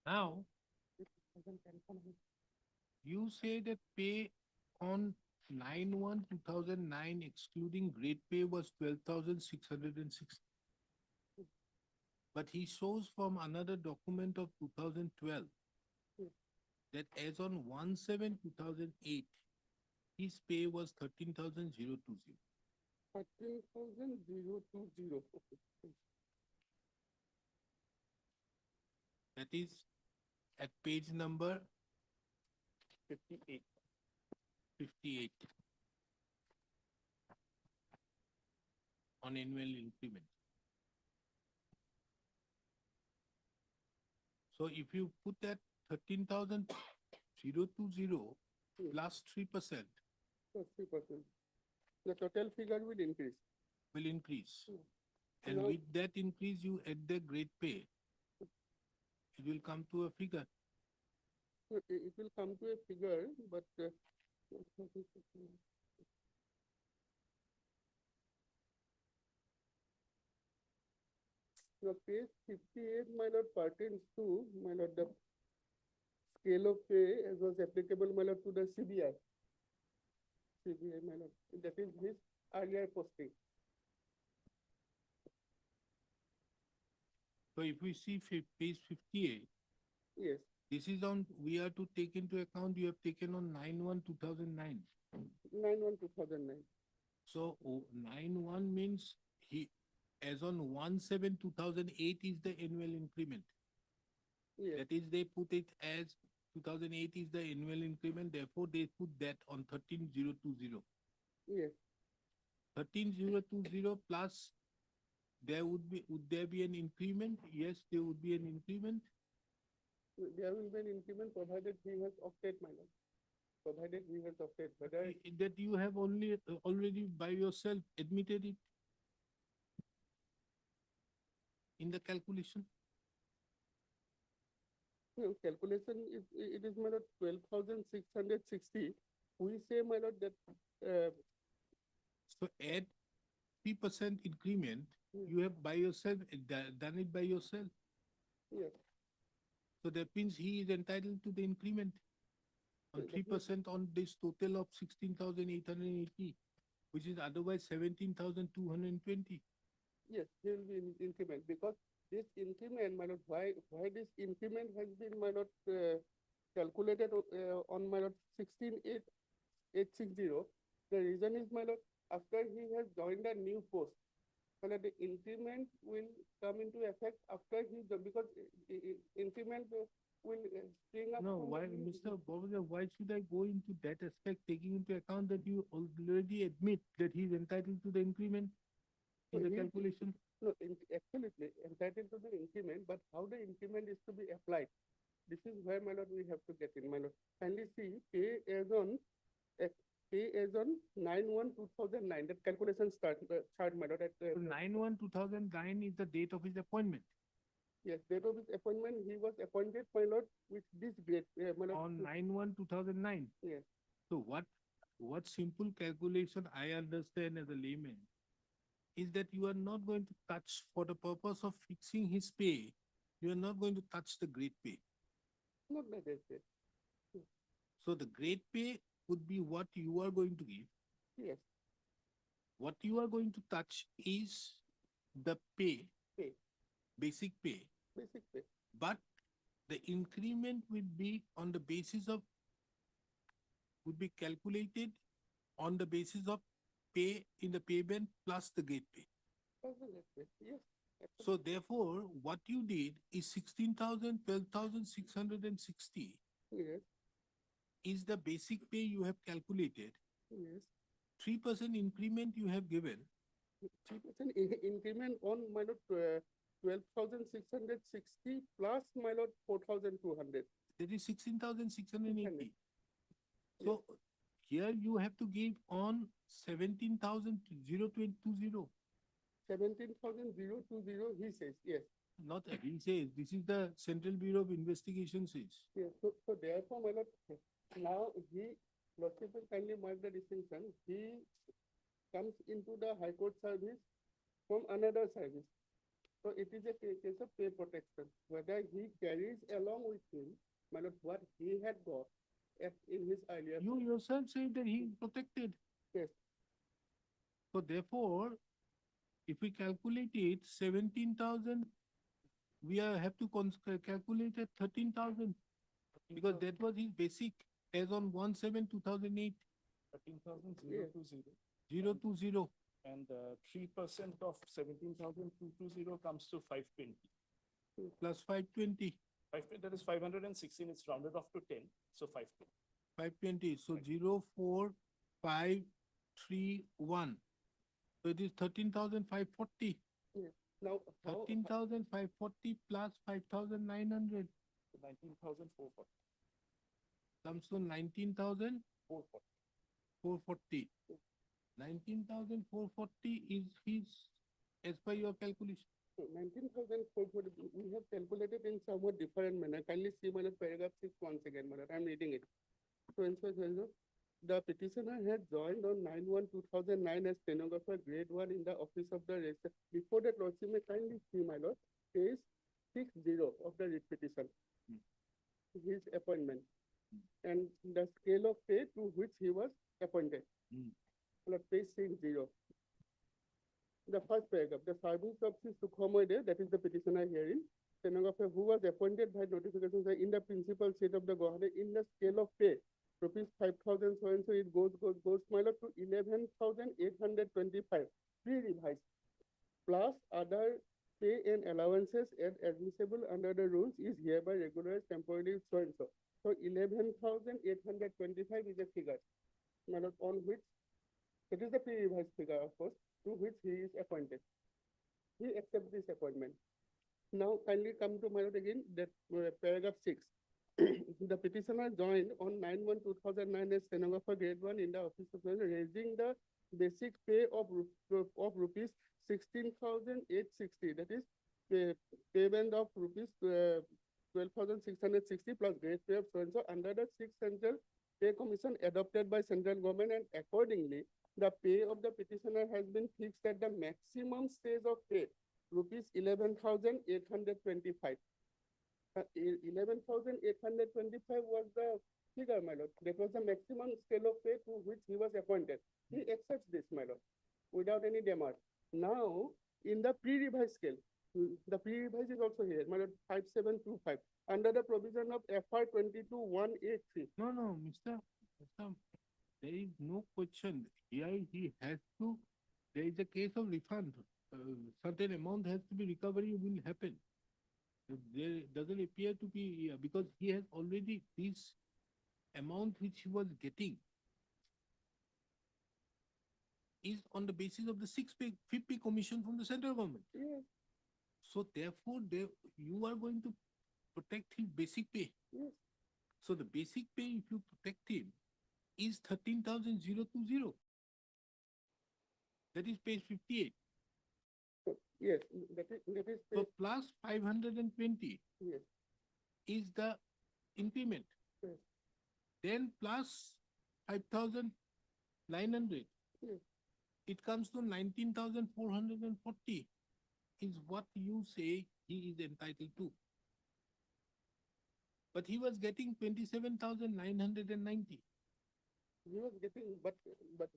Now, you say that pay on 9/1/2009 excluding grade pay was 12,660. But he shows from another document of 2012 that as on 1/7/2008, his pay was 13,020. 13,020. That is at page number 58. 58 on annual increment. So if you put that 13,020 plus 3% Plus 3%. The total figure will increase. will increase. And Now- with that increase, you add the grade pay. It will come to a figure. So it will come to a figure, but the page 58, my lord, pertains to, my lord, the scale of pay as was applicable, my lord, to the CBI. CBI, my lord, that is his earlier posting. So if we see page 58, Yes, this is on, we are to take into account, you have taken on 9/1/2009. 9/1/2009. So 9/1 means he, as on 1/7/2008 is the annual increment. Yes, That is, they put it as 2008 is the annual increment, therefore they put that on 13,020. Yes, 13,020 plus, would there be an increment? Yes, there would be an increment. there will be an increment provided he has opted, my lord. Provided he has opted, whether That you have already by yourself admitted it in the calculation. no, calculation is, it is, my lord, 12,660. We say, my lord, that, So add 3% increment, Hmm. you have by yourself, done it by yourself. yes, So that means he is entitled to the increment on Yeah, definitely. 3% on this total of 16,880, which is otherwise 17,220. yes, he will be in increment, because this increment, my lord, why this increment has been, my lord, calculated on, my lord, 16,860. The reason is, my lord, after he has joined a new post, my lord, the increment will come into effect after because increment will spring up. No, from the why, new- Mr. Bobada, why should I go into that aspect, taking into account that you already admit that he is entitled to the increment in So the he- calculation? No, absolutely entitled to the increment, but how the increment is to be applied? This is where, my lord, we have to get in, my lord. Kindly see, pay as on 9/1/2009. That calculation chart, my lord. So 9/1/2009 is the date of his appointment. Yes, date of his appointment, he was appointed, my lord, with this grade, my lord. On 9/1/2009. Yes. So what simple calculation I understand as a layman is that you are not going to touch, for the purpose of fixing his pay, you are not going to touch the grade pay. Not like that. So the grade pay would be what you are going to give. Yes, What you are going to touch is the pay, Pay. basic pay, basic pay. but the increment will be on the basis of, would be calculated on the basis of pay in the pay band plus the grade pay. Also that pay. Yes. So therefore, what you did is 16,000, 12,660 Yes, is the basic pay you have calculated. yes. 3% increment you have given. 3% increment on, my lord, 12,660 plus, my lord, 4,200. That is 16,680. So here you have to give on 17,020. 17,020, he says, yes. Not he says, this is the Central Bureau of Investigation says. Yes, so therefore, my lord, now Lordship will kindly mark the distinction. He comes into the High Court service from another service. So it is a case of pay protection. Whether he carries along with him, my lord, what he had got in his earlier. You yourself said that he is protected. Yes. So therefore, if we calculate it, 17,000, we have to calculate at 13,000 because that was his basic as on 1/7/2008. 13,020. And 3% of 17,220 comes to 520. Plus 520. That is 516. It's rounded off to 10. So 520. 520. So 04531. So it is 13,540. Yes. Now, 13,540 plus 5,900 19,440. comes to 19,440. 19,440 is his, as per your calculation. 19,440, we have calculated in somewhat different manner. Kindly see, my lord, paragraph 6 once again, my lord. I'm reading it. So, the petitioner had joined on 9/1/2009 as stenographer grade 1 in the office of the registrar. Before that, lordship may kindly see, my lord, page 60 of the writ petition. His appointment and the scale of pay to which he was appointed. Page 60. The first paragraph, the service of Sri Sukhomoide, that is the petitioner hearing, stenographer who was appointed by notification in the principal seat of the Guwahati in the scale of pay, rupees 5,000, so and so it goes, my lord, to 11,825, pre-revised, plus other pay and allowances as admissible under the rules is hereby regularized temporarily so and so. So 11,825 is a figure, my lord, on which it is the pre-revised figure, of course, to which he is appointed. He accepts this appointment. Now kindly come to my lord again, that paragraph 6. The petitioner joined on 9/1/2009 as stenographer grade 1 in the office of raising the basic pay of rupees 16,860. That is payment of rupees 12,660 plus grade pay of so and so under the 6th Central Pay Commission adopted by central government, and accordingly the pay of the petitioner has been fixed at the maximum stage of pay, rupees 11,825. 11,825 was the figure, my lord. That was the maximum scale of pay to which he was appointed. He accepts this, my lord, without any demur. Now, in the pre-revised scale, the pre-revised is also here, my lord, 5725, under the provision of FR 22-183. No, Mr. There is no question. Here he has to, there is a case of refund. Certain amount has to be recovery will happen. There doesn't appear to be, because he has already this amount which he was getting is on the basis of the 5th pay commission from the central government. Yes, So therefore, you are going to protect his basic pay. yes. So the basic pay, if you protect him, is 13,020. That is page 58. Yes, that is So plus 520 yes, is the increment. Yes. Then plus 5,900. Yes. It comes to 19,440 is what you say he is entitled to. But he was getting 27,990. he was getting, but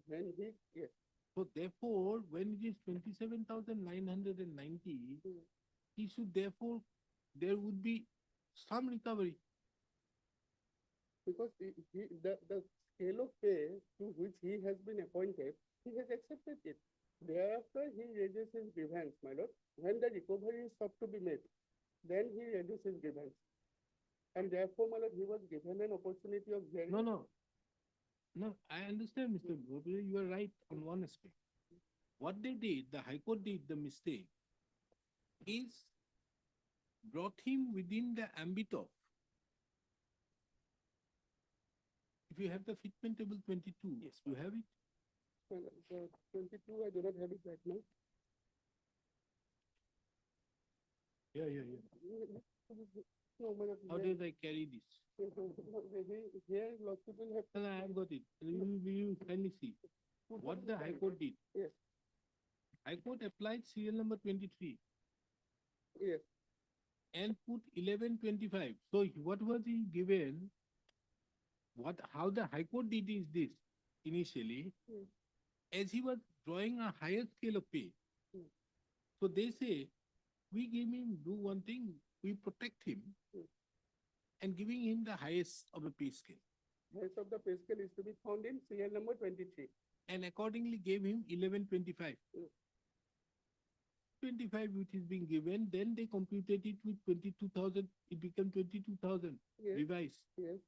when he, yes, So therefore, when it is 27,990, Hmm. he should therefore, there would be some recovery. because the scale of pay to which he has been appointed, he has accepted it. Thereafter, he raises his grievance, my lord. When the recovery is sought to be made, then he raises his grievance. And therefore, my lord, he was given an opportunity of hearing. No, I understand, Mr. Bobby, you are right on one aspect. What they did, the High Court did the mistake, is brought him within the ambit of, if you have the fitment table 22, Yes, you have it? My lord, the 22, I do not have it right now. Yeah. No, my lord, How did I carry this? here, lordship will have. No, I have got it. Will you kindly see what the High Court did? Yes, High Court applied serial number 23 yes, and put 1125. So what was he given? How the High Court did is this initially, Hmm. as he was drawing a higher scale of pay. Hmm. So they say, we give him, do one thing, we protect him Hmm. and giving him the highest of the pay scale. rest of the pay scale is to be found in serial number 23. And accordingly gave him 1125. Hmm. 25 which is being given, then they computed it with 22,000, it became 22,000 Yes, revised. yes,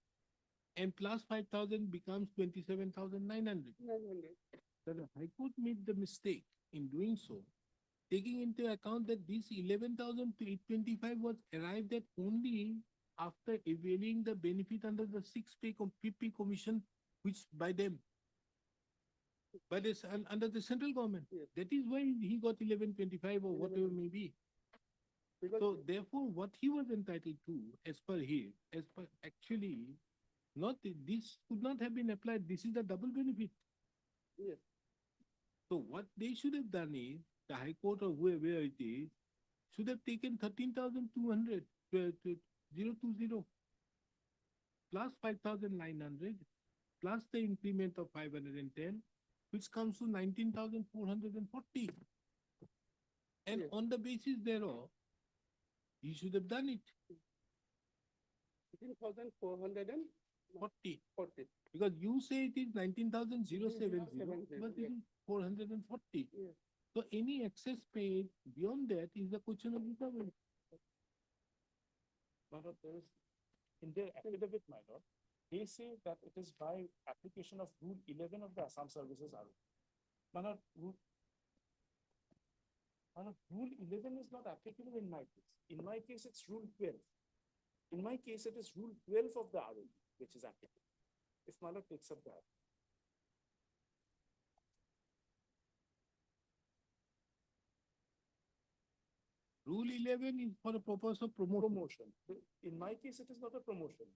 And plus 5,000 becomes 27,900. 900. So the High Court made the mistake in doing so, taking into account that this 11,825 was arrived at only after availing the benefit under the 5th pay commission, which by them, by this, under the central government. Yes. That is why he got 1125 or whatever may be. Because So therefore, what he was entitled to, as per actually, this could not have been applied. This is the double benefit. yes, So what they should have done is, the High Court or whoever it is, should have taken 13,200, 020, plus 5,900, plus the increment of 510, which comes to 19,440. And Yes. on the basis thereof, he should have done it, 15,440. 40. Because you say it is 19,070, but it yes. is 440. Yes. So any excess paid beyond that is a question of recovery. My lord, there is, in their affidavit, my lord, they say that it is by application of Rule 11 of the Assam Services RO. My lord, Rule 11 is not applicable in my case. In my case, it's Rule 12. In my case, it is Rule 12 of the RO, which is applicable. If my lord takes up that. Rule 11 is for the purpose of promotion. In my case, it is not a promotion.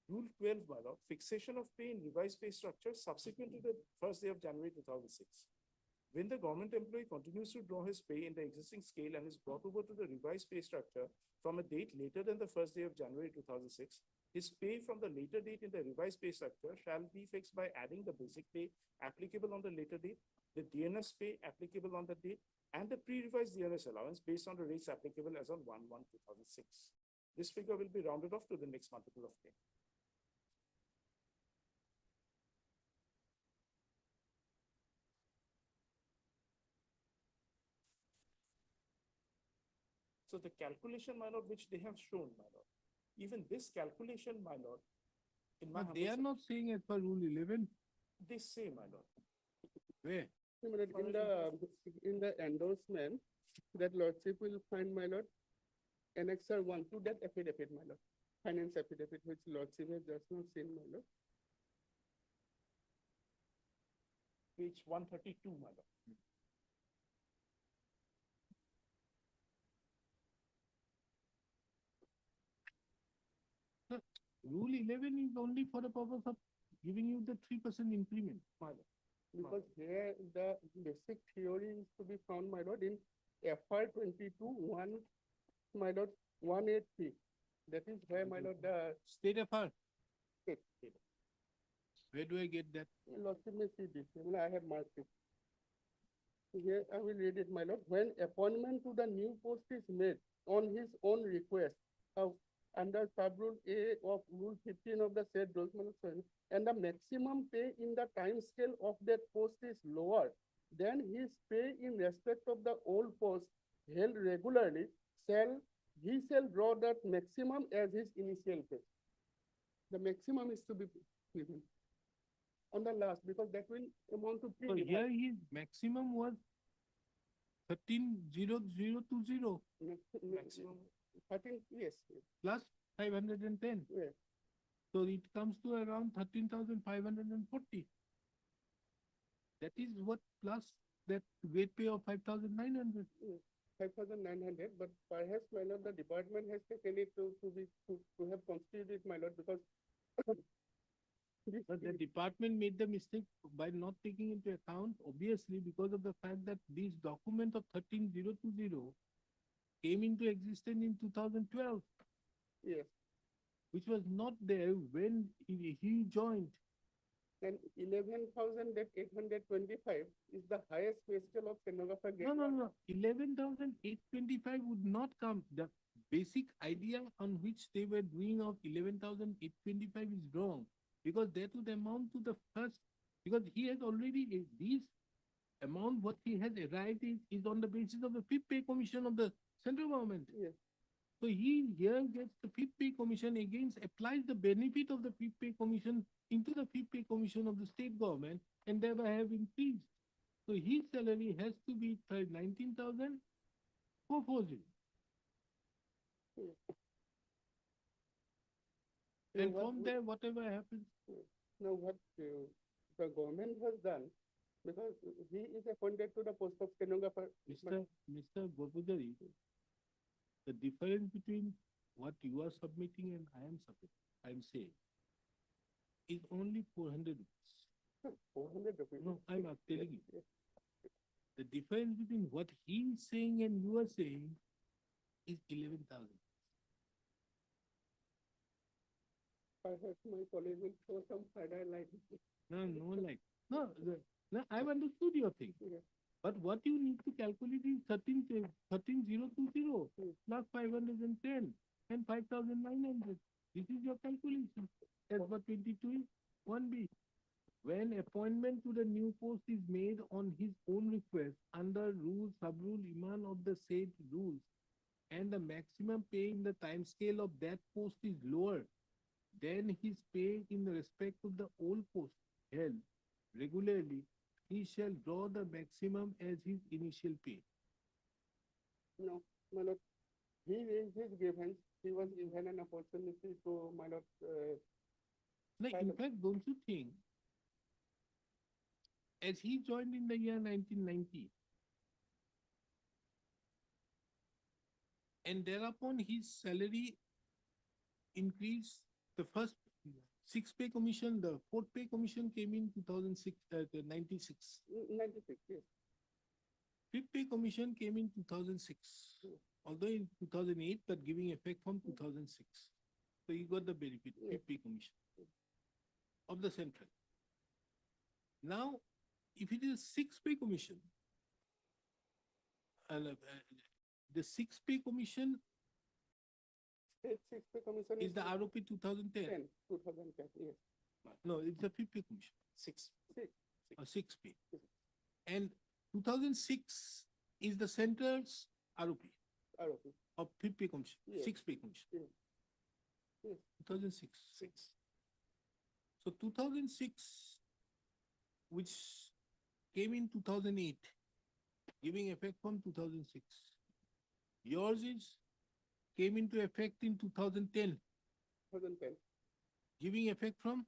Rule 12, my lord, fixation of pay in revised pay structure subsequent to the first day of January 2006. When the government employee continues to draw his pay in the existing scale and is brought over to the revised pay structure from a date later than the first day of January 2006, his pay from the later date in the revised pay structure shall be fixed by adding the basic pay applicable on the later date, the DNS pay applicable on the date, and the pre-revised DNS allowance based on the rates applicable as on 1/1/2006. This figure will be rounded off to the next multiple of 10. So the calculation, my lord, which they have shown, my lord, even this calculation, my lord, in my But they are humble not saying as per Rule 11. sub- they say, my lord, Where? In the endorsement, that lordship will find, my lord, annexure 1 to that affidavit, my lord. Finance affidavit, which lordship has just not seen, my lord. page 132, my lord. Rule 11 is only for the purpose of giving you the 3% increment. My lord. Because here the basic theory is to be found, my lord, in FR 22/1, my lord, 183. That is where, my lord, the State FR. state. Where do I get that? Lordship may see this, I mean, I have marked it. Here, I will read it, my lord. When appointment to the new post is made on his own request, under sub-rule A of Rule 15 of the said rules, my lord, and the maximum pay in the time scale of that post is lower than his pay in respect of the old post held regularly, he shall draw that maximum as his initial pay. The maximum is to be given on the last, because that will amount to So here his maximum was 13,020 Maximum. 13, yes, plus 510. yes. So it comes to around 13,540. That is what plus that rate pay of 5,900. 5,900, but perhaps, my lord, the department has taken it to have constituted it, my lord, because But the department made the mistake by not taking into account, obviously, because of the fact that this document of 13,020 came into existence in 2012, yes, which was not there when he joined. and 11,825 is the highest pay scale of stenographer grade. No. 11,825 would not come. The basic idea on which they were doing of 11,825 is wrong, because that would amount to the first, because he has already, this amount what he has arrived is on the basis of the fifth pay commission of the central government. Yes. So he here gets the fifth pay commission, against applies the benefit of the fifth pay commission into the fifth pay commission of the state government, and thereby have increased. So his salary has to be 19,440. And from there, whatever happens. Now, what the government has done, because he is appointed to the post of stenographer. Mr. Gopudari, the difference between what you are submitting and I am saying, is only 400 rupees. 400 rupees. No, I'm not telling you. The difference between what he is saying and you are saying is 11,000. Perhaps my colleague will throw some further light. No, I've understood your thing. Yeah. But what you need to calculate is 13,020 plus 510 and 5,900. This is your calculation. As per 22 1B. when appointment to the new post is made on his own request under rule, sub-rule, Iman of the said rules, and the maximum pay in the time scale of that post is lower than his pay in respect of the old post held regularly, he shall draw the maximum as his initial pay. No, my lord, he raised his grievance, he was given an opportunity to, my lord, Now, in fact, don't you think, as he joined in the year 1990, and thereupon his salary increased, the first sixth pay commission, the fourth pay commission came in 2006, 96. 96, yes. Fifth pay commission came in 2006, although in 2008, but giving effect from 2006. So you got the benefit, fifth pay commission of the central. Now, if it is sixth pay commission, the sixth pay commission State sixth pay commission is the ROP 2010. 2010, yes. No, it's the fifth pay commission. Six. Or six pay. And 2006 is the center's ROP ROP. of fifth pay commission, Yes. six pay commission. Yes. Yes. 2006. So 2006, which came in 2008, giving effect from 2006. Yours is came into effect in 2010, 2010. giving effect from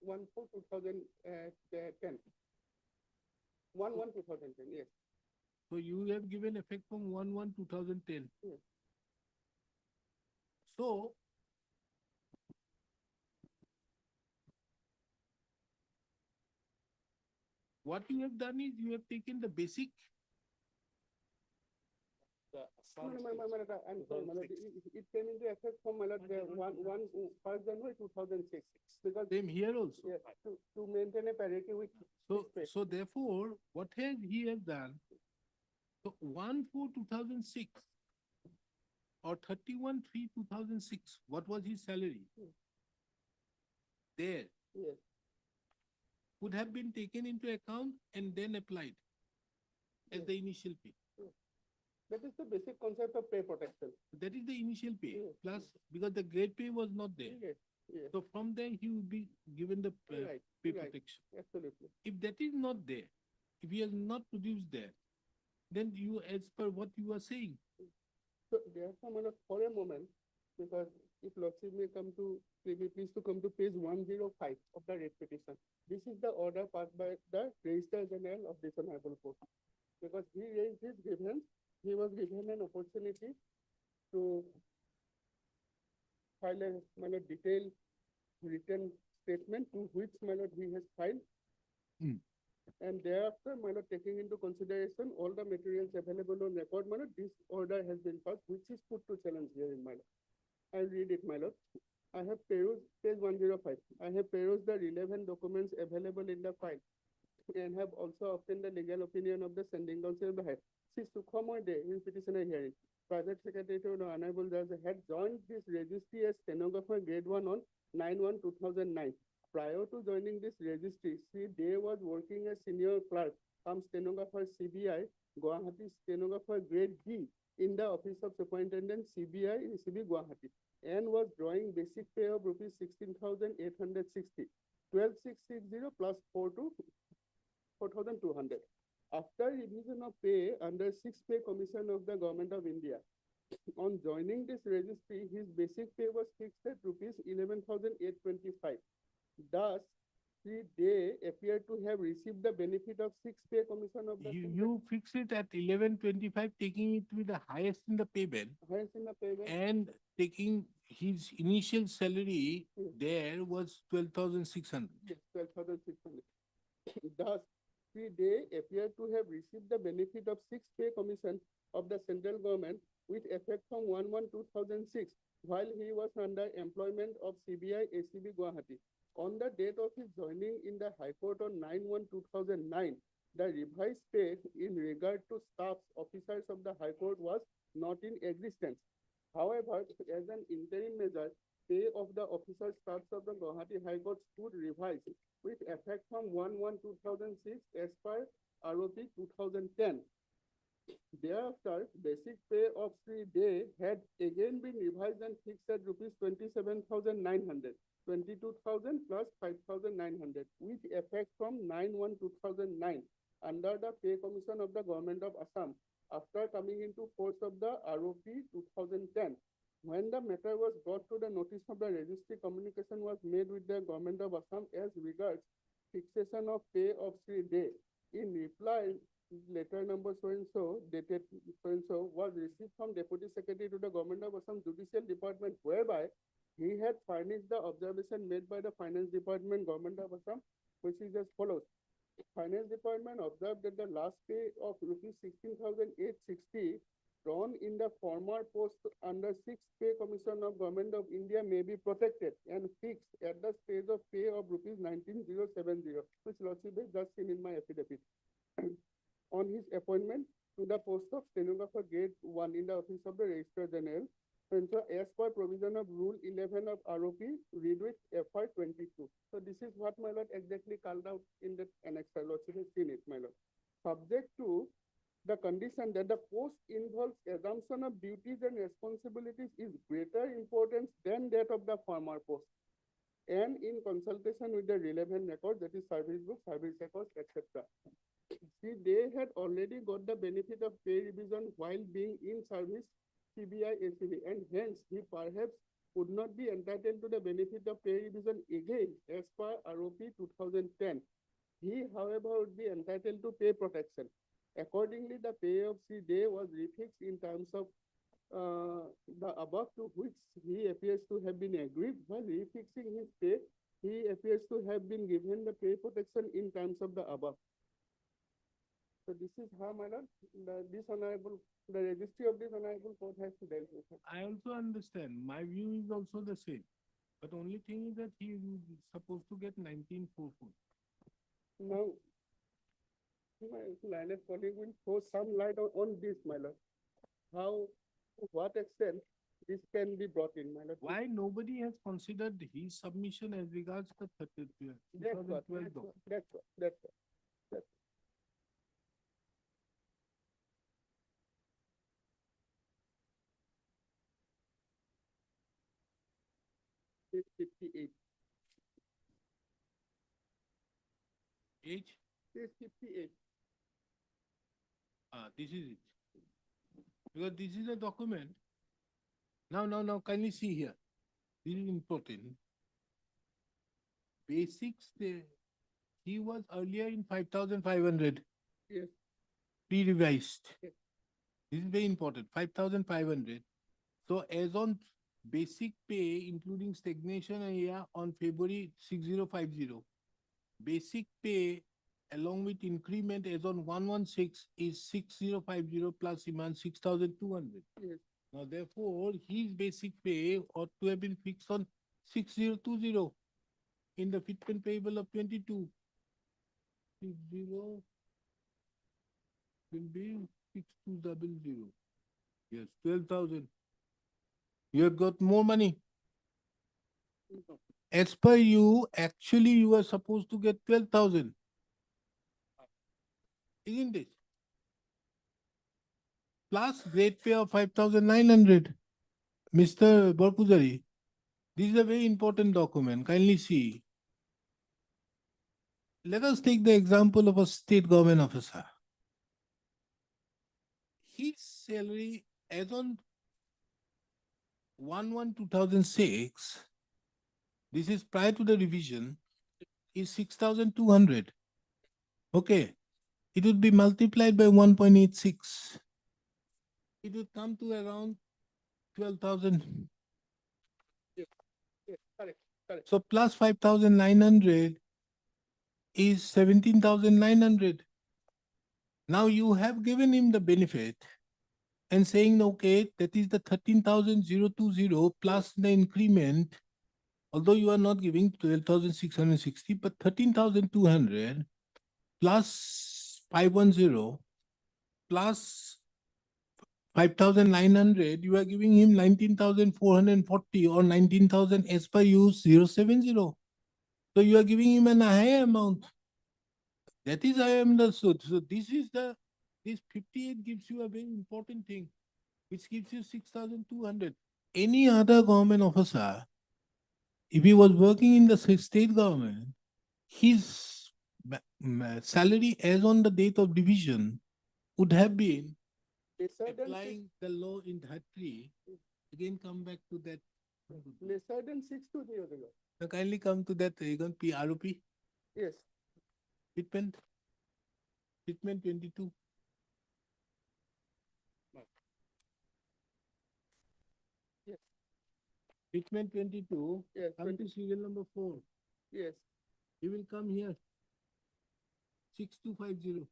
1/4/2010. 1/1/2010, yes. So you have given effect from 1/1/2010. Yes. So what you have done is you have taken the basic. The No, assumption no, my lord, I'm sorry, my lord, 2006. it came into effect from, my lord, the 1st January 2006. Because, Same here also. yes, to maintain a parity with. So, pay. so therefore, what has he have done? So 1/4/2006 or 31/3/2006, what was his salary? There Yes, would have been taken into account and then applied as Yes. the initial pay. that is the basic concept of pay protection. That is the initial pay, Yes. plus because the grade pay was not there. Yes, yes, So from there, he would be given the right, pay right. protection. Absolutely. If that is not there, if he has not produced there, then you, as per what you are saying, So therefore, my lord, for a moment, because if Lordship may come to, please to come to page 105 of the writ petition. This is the order passed by the Registrar General of this Honorable Court. Because he raised his grievance, he was given an opportunity to file a, my lord, detailed written statement to which, my lord, he has filed. And thereafter, my lord, taking into consideration all the materials available on record, my lord, this order has been passed, which is put to challenge here in my lord. I'll read it, my lord. I have perused page 105. I have perused the relevant documents available in the file and have also obtained the legal opinion of the sending council of the head. Sri Sukhamoy Day in petitioner hearing. Private Secretary to the Honorable Judge had joined this registry as stenographer grade 1 on 9/1/2009. Prior to joining this registry, Sri Day was working as senior clerk, stenographer CBI, Guwahati stenographer grade D in the office of superintendent CBI in CB Guwahati, and was drawing basic pay of rupees 16,860, 12,660 plus 4,200. After revision of pay under sixth pay commission of the Government of India, on joining this registry, his basic pay was fixed at rupees 11,825. Thus, Sri Day appeared to have received the benefit of sixth pay commission of the you fix it at 11/25, taking it with the highest in the pay band highest in the payment. and taking his initial salary Yes. there was 12,600. Yes, 12,600. Thus, Sri Day appeared to have received the benefit of sixth pay commission of the central government with effect from 1/1/2006, while he was under employment of CBI ACB Guwahati. On the date of his joining in the High Court on 9/1/2009, the revised pay in regard to staffs, officers of the High Court was not in existence. However, as an interim measure, pay of the officer staffs of the Guwahati High Court stood revised with effect from 1/1/2006 as per ROP 2010. Thereafter, basic pay of Sri Day had again been revised and fixed at rupees 27,900, 22,000 plus 5,900, with effect from 9/1/2009 under the Pay Commission of the Government of Assam after coming into force of the ROP 2010. When the matter was brought to the notice of the registry, communication was made with the Government of Assam as regards fixation of pay of Sri Day. In reply, letter number so-and-so, dated so-and-so, was received from Deputy Secretary to the Government of Assam Judicial Department, whereby he had furnished the observation made by the Finance Department, Government of Assam, which is as follows. Finance Department observed that the last pay of rupees 16,860 drawn in the former post under 6th Pay Commission of Government of India may be protected and fixed at the stage of pay of rupees 19,070, which Lordship has just seen in my affidavit. On his appointment to the post of stenographer grade 1 in the office of the Registrar General, and so as per provision of Rule 11 of ROP, read with FR 22. So this is what my lord exactly called out in that annex. Lordship has seen it, my lord. Subject to the condition that the post involves assumption of duties and responsibilities is greater importance than that of the former post, and in consultation with the relevant records, that is service book, service records, etc. See, they had already got the benefit of pay revision while being in service CBI ACB, and hence he perhaps would not be entitled to the benefit of pay revision again as per ROP 2010. He, however, would be entitled to pay protection. Accordingly, the pay of C Day was refixed in terms of the above to which he appears to have been agreed. While refixing his pay, he appears to have been given the pay protection in terms of the above. So this is how, my lord, the registry of this honorable court has to deal with it. I also understand. My view is also the same. But only thing is that he is supposed to get 1944. Now, my learned colleague will throw some light on this, my lord. How, to what extent this can be brought in, my lord. Why nobody has considered his submission as regards the 30th, That's what, 2012 doc? that's what, that's what. 58. Age? 58. This is it. Because this is a document. Now, kindly see here. This is important. Basics, he was earlier in 5,500. Yes. Pre-revised. Yes. This is very important. 5,500. So as on basic pay, including stagnation area on February 6050, basic pay along with increment as on 116 is 6050 plus demand 6,200. Yes. Now therefore, his basic pay ought to have been fixed on 6020 in the fitment payable of 22. 60 will be 6200. Yes, 12,000. You have got more money. As per you, actually you are supposed to get 12,000. Isn't it? Plus grade pay of 5,900. Mr. Borpuzari, this is a very important document. Kindly see. Let us take the example of a state government officer. His salary as on 1/1/2006, this is prior to the revision, is 6,200. Okay. It would be multiplied by 1.86. It would come to around 12,000. Yes, correct, correct. So plus 5,900 is 17,900. Now you have given him the benefit and saying, okay, that is the 13,020 plus the increment, although you are not giving 12,660, but 13,200 plus 510 plus 5,900, you are giving him 19,440 or 19,000 as per you 070. So you are giving him an higher amount. That is I understood. So this 58 gives you a very important thing, which gives you 6,200. Any other government officer, if he was working in the state government, his salary as on the date of division would have been Lesser than applying the law in that 3. Again, come back to that. lesser than 6,200. Now kindly come to that ROP, Yes, fitment 22. Yes. Fitment 22, yes, come to serial number 4. yes, You will come here. 6250.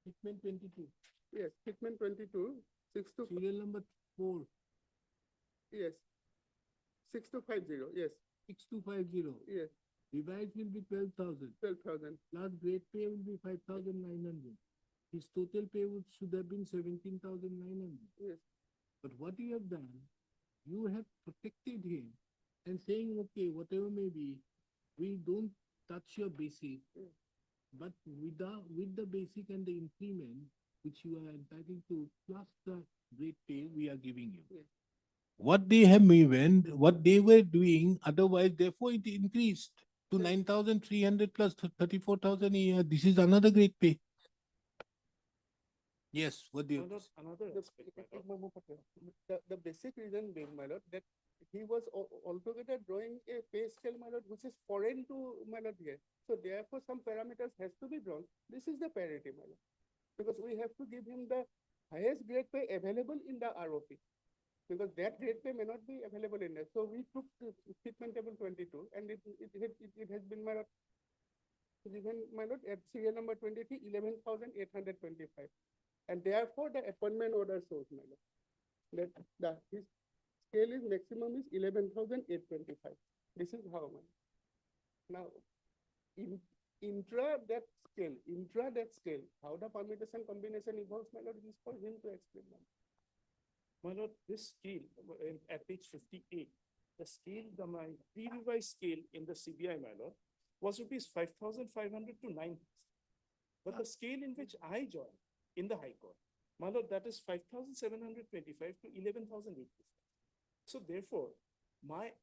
Fitment 22, yes, fitment 22, 6 to, serial number 4, yes. 6,250, yes, 6250. yes, Revise will be 12,000. 12,000. Plus grade pay will be 5,900. His total pay should have been 17,900. Yes. But what you have done, you have protected him and saying, okay, whatever may be, we don't touch your basic, but with the basic and the increment which you are entitled to, plus the grade pay we are giving you. Yes. What they have given, what they were doing, otherwise, therefore it increased to 9,300 plus 34,000 a year. This is another great pay. Yes, what do you? Another aspect, my lord. The basic reason being, my lord, that he was altogether drawing a pay scale, my lord, which is foreign to my lord here. So therefore, some parameters has to be drawn. This is the parity, my lord, because we have to give him the highest grade pay available in the ROP, because that grade pay may not be available in there. So we took fitment table 22, and it has been, my lord, given, my lord, at serial number 23, 11,825. And therefore, the appointment order shows, my lord, that his scale is maximum is 11,825. This is how, my lord. Now, intra that scale, how the permutation combination evolves, my lord, is for him to explain. My lord, this scale at page 58, the scale, my pre-revised scale in the CBI, my lord, was rupees 5,500 to 9,000. But the scale in which I joined in the High Court, my lord, that is 5,725 to 11,085. So therefore,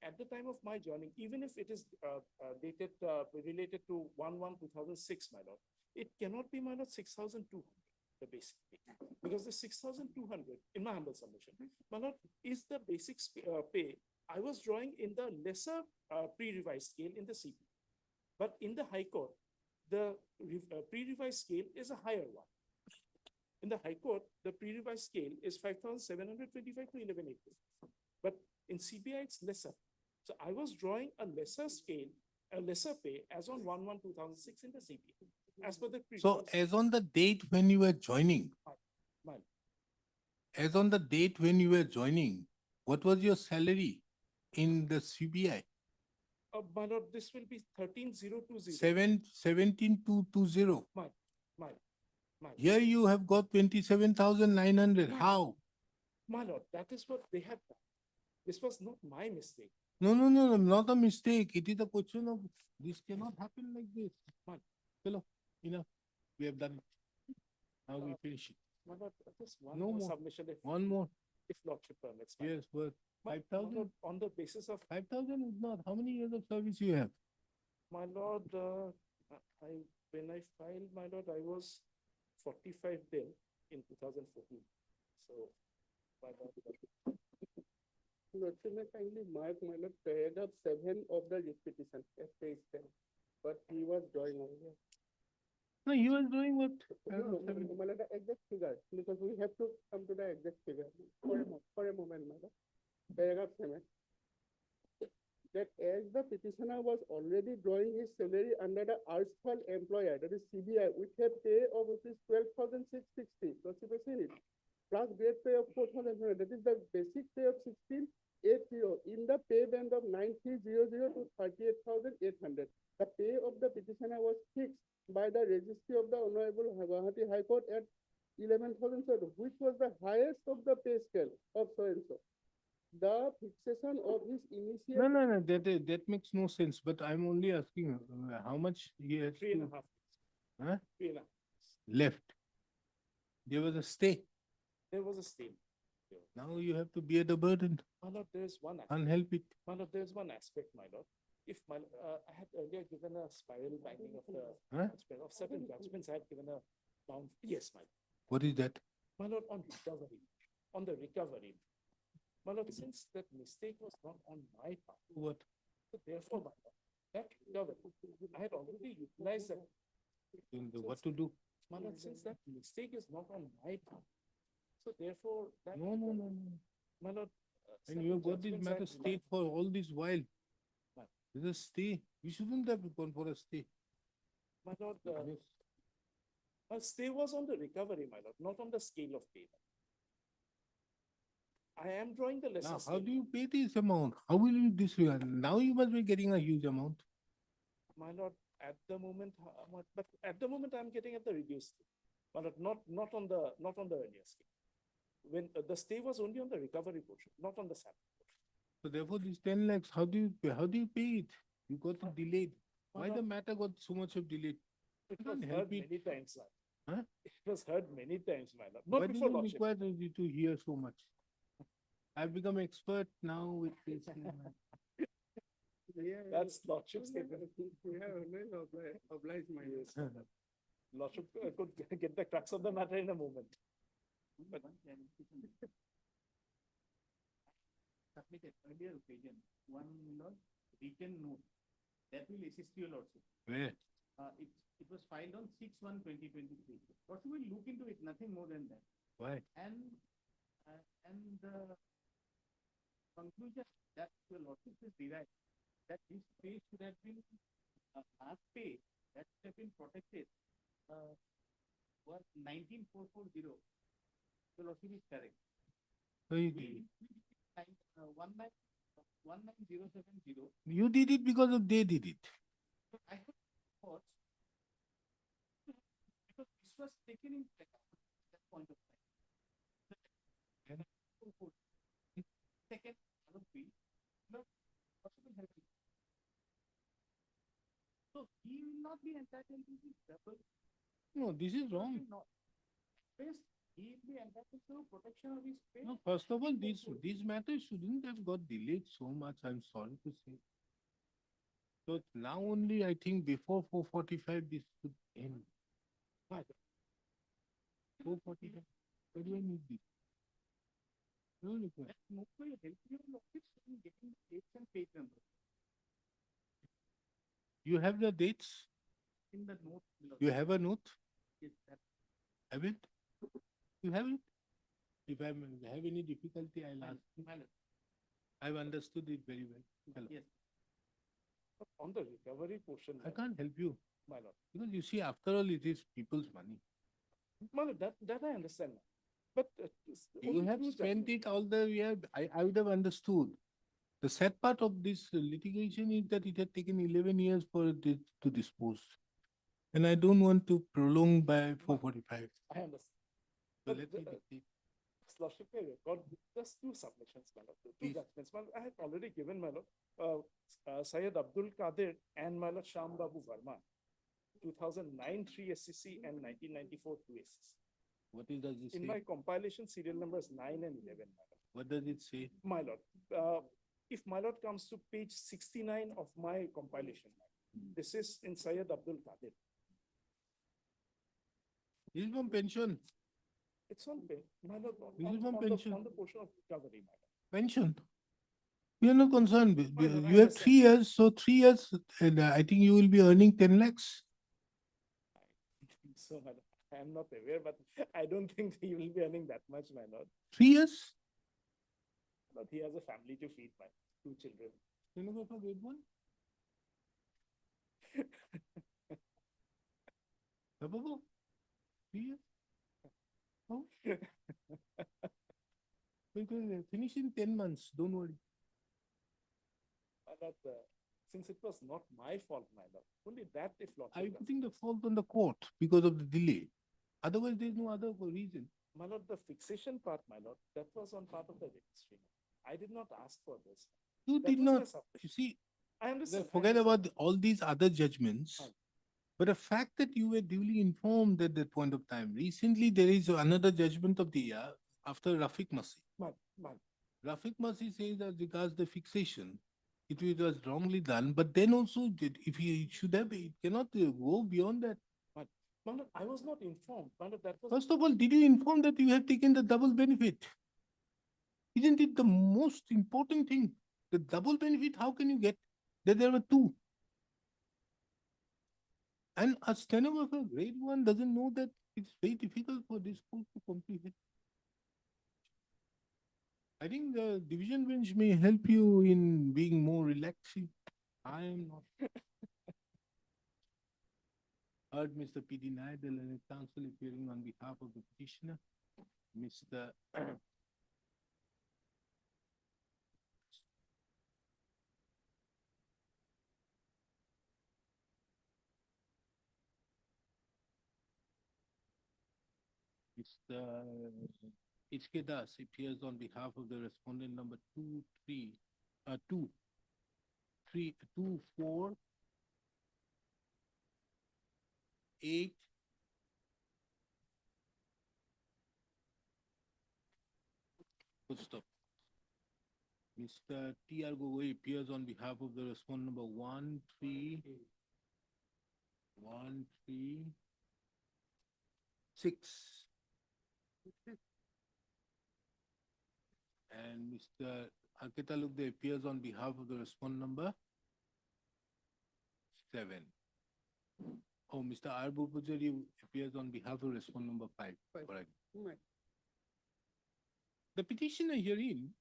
at the time of my joining, even if it is dated related to 1/1/2006, my lord, it cannot be, my lord, 6,200, the basic pay, because the 6,200, in my humble submission, my lord, is the basic pay I was drawing in the lesser pre-revised scale in the CP. But in the High Court, the pre-revised scale is a higher one. In the High Court, the pre-revised scale is 5,725 to 11,800. But in CBI, it's lesser. So I was drawing a lesser scale, a lesser pay as on 1/1/2006 in the CBI, as per the So pre-revised. as on the date when you were joining, My- as on the date when you were joining, what was your salary in the CBI? my lord, this will be 13,020. 17,220. My Here you have got 27,900. How? my lord, that is what they have done. This was not my mistake. No, not a mistake. It is a question of this cannot happen like this. Fine. Hello, enough. We have done it. Now we finish it. My lord, just one No more more. submission, One more. if lordship permits. my Yes, but My 5,000. lord, on the basis of 5,000 is not. How many years of service you have? my lord, when I filed, my lord, I was 45 then in 2014. So, my lord, Lordship may kindly mark, my lord, paragraph 7 of the writ petition at page 10. But he was drawing over here. No, you are doing what? No, my lord, the exact figure, because we have to come to the exact figure. For a moment, my lord. Paragraph 7. That as the petitioner was already drawing his salary under the erstwhile employer, that is CBI, with a pay of rupees 12,660, plus grade pay of 4,000, that is the basic pay of 16,880 in the pay band of 9,300 to 38,800. The pay of the petitioner was fixed by the registry of the Honorable Guwahati High Court at the fixation of his initial. No, that makes no sense, but I'm only asking, how much he has 3.5. to, huh, 3.5. left. There was a stay. There was a stay. Now you have to bear the burden, My lord, there is one. can't help it. My lord, there is one aspect, my lord. If my, I had earlier given a spiral binding of the, Huh? of certain judgments, I had given a bound, yes, my lord. What is that? My lord, on the recovery. My lord, since that mistake was not on my part, What? so therefore, my lord, that recovery, I had already utilized that. What to do? My lord, since that mistake is not on my part, so therefore, that. No. My lord. And certain you have got this judgments I matter had stayed for all this while. Right. There's a stay. You shouldn't have gone for a stay. My lord, Yes. stay was on the recovery, my lord, not on the scale of payment. I am drawing the lesser Now, how scale. do you pay this amount? How will you disregard? Now you must be getting a huge amount. My lord, at the moment, but at the moment I'm getting at the reduced scale. My lord, not on the earlier scale. When the stay was only on the recovery portion, not on the salary portion. So therefore, these 10 lakhs, how do you pay it? You got it delayed. Why the matter got so much of delayed? It You was can't help heard it. many times, sir. Huh? It was heard many times, my lord. Why Not do before you lordship. require you to hear so much? I've become expert now with this. That's lordship's statement. We have always obliged my. Lordship could get the crux of the matter in a moment. But Submitted earlier occasion, one written note that will assist you also. Where? It was filed on 6/1/2023. What will look into it, nothing more than that. Why? And the conclusion that the lordship is derived, that this pay should have been, last pay that should have been protected, was 19,440. The lordship is correct. So you, 19070. you did it because of they did it. So I have thought, because this was taken in account at that point of time. Second, other fee, not possible helping. So he will not be entitled to this double. No, this is wrong. Not. First, he will be entitled to protection of his pay. No, first of all, these matters shouldn't have got delayed so much, I'm sorry to say. So now only I think before 4:45 this should end. 4:45. Where do I need this? No request. That note will help you in getting the dates and page number You have the dates? in the note below. You have a note? Yes, that- Have it? You have it? If I have any difficulty, I'll ask. Mallet. I've understood it very well. Hello. Yes. but on the recovery portion, I can't help you my lord. because you see, after all, it is people's money. My lord, that I understand. But You only have two spent judgments. it all the year. I would have understood. The sad part of this litigation is that it had taken 11 years for it to dispose. And I don't want to prolong by 4:45. I understand. So But let me the- dictate. Lordship, I got just two submissions, my lord, two Please. judgments. My lord, I have already given, my lord, Syed Abdul Qadir and my lord Sham Babu Verma, 2009 3 SCC and 1994 2 SCC. What does it In say? my compilation, serial numbers 9 and 11, my lord. What does it say? My lord, if my lord comes to page 69 of my compilation, this is in Syed Abdul Qadir. This is from pension. It's on page, my lord, This is from pension. on the portion of recovery, my lord. Pension. We are not concerned. Fine, I You have understand. 3 years, so 3 years, and I think you will be earning 10 lakhs. So, my lord, I am not aware, but I don't think he will be earning that much, my lord. 3 years? But he has a family to feed, my 2 children. You know, for grade 1? Babu, 3 years? Oh. We can finish in 10 months, don't worry. But since it was not my fault, my lord, only that if lordship. I'm does- putting the fault on the court because of the delay. Otherwise, there's no other reason. My lord, the fixation part, my lord, that was on part of the registry. I did not ask for this. You That did was my not, submission. you see, I understand. I forget understand. about all these other judgments. Fine. But the fact that you were duly informed at that point of time, recently there is another judgment of the year after Rafiq Masi. Man. Rafiq Masi says that regards the fixation, it was wrongly done, but then also if he should have, it cannot go beyond that. Manoj, I was not informed. Manoj, that was. First of all, did you inform that you have taken the double benefit? Isn't it the most important thing? The double benefit, how can you get that there were two? And a stenographer, grade 1, doesn't know that it's very difficult for this course to complete it. I think the division bench may help you in being more relaxing. I am not. Heard Mr. P.D. Nair, the learned counsel appearing on behalf of the petitioner. Mr. Mr. H.K. Das appears on behalf of the respondent number 248. Full stop. Mr. T.R. Gogoi appears on behalf of the respondent number 13136. And Mr. Arketa Lugde appears on behalf of the respondent number 7. Oh, Mr. R. Bhupajari appears on behalf of respondent number 5. Correct. Right. The petitioner herein,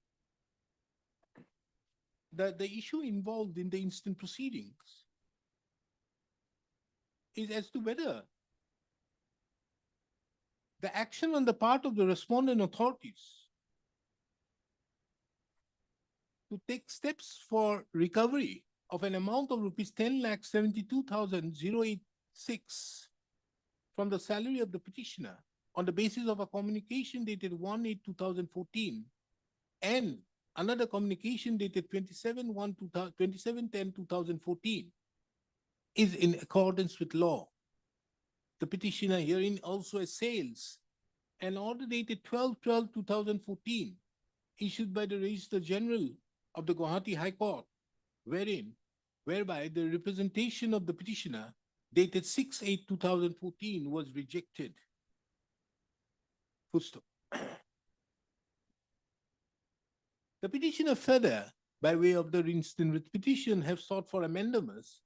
the issue involved in the instant proceedings is as to whether the action on the part of the respondent authorities to take steps for recovery of an amount of rupees 10,72,086 from the salary of the petitioner on the basis of a communication dated 1/8/2014 and another communication dated 27/10/2014 is in accordance with law. The petitioner herein also assails an order dated 12/12/2014 issued by the Registrar General of the Guwahati High Court, whereby the representation of the petitioner dated 6/8/2014 was rejected. Full stop. The petitioner further, by way of the instant writ petition, have sought for amendments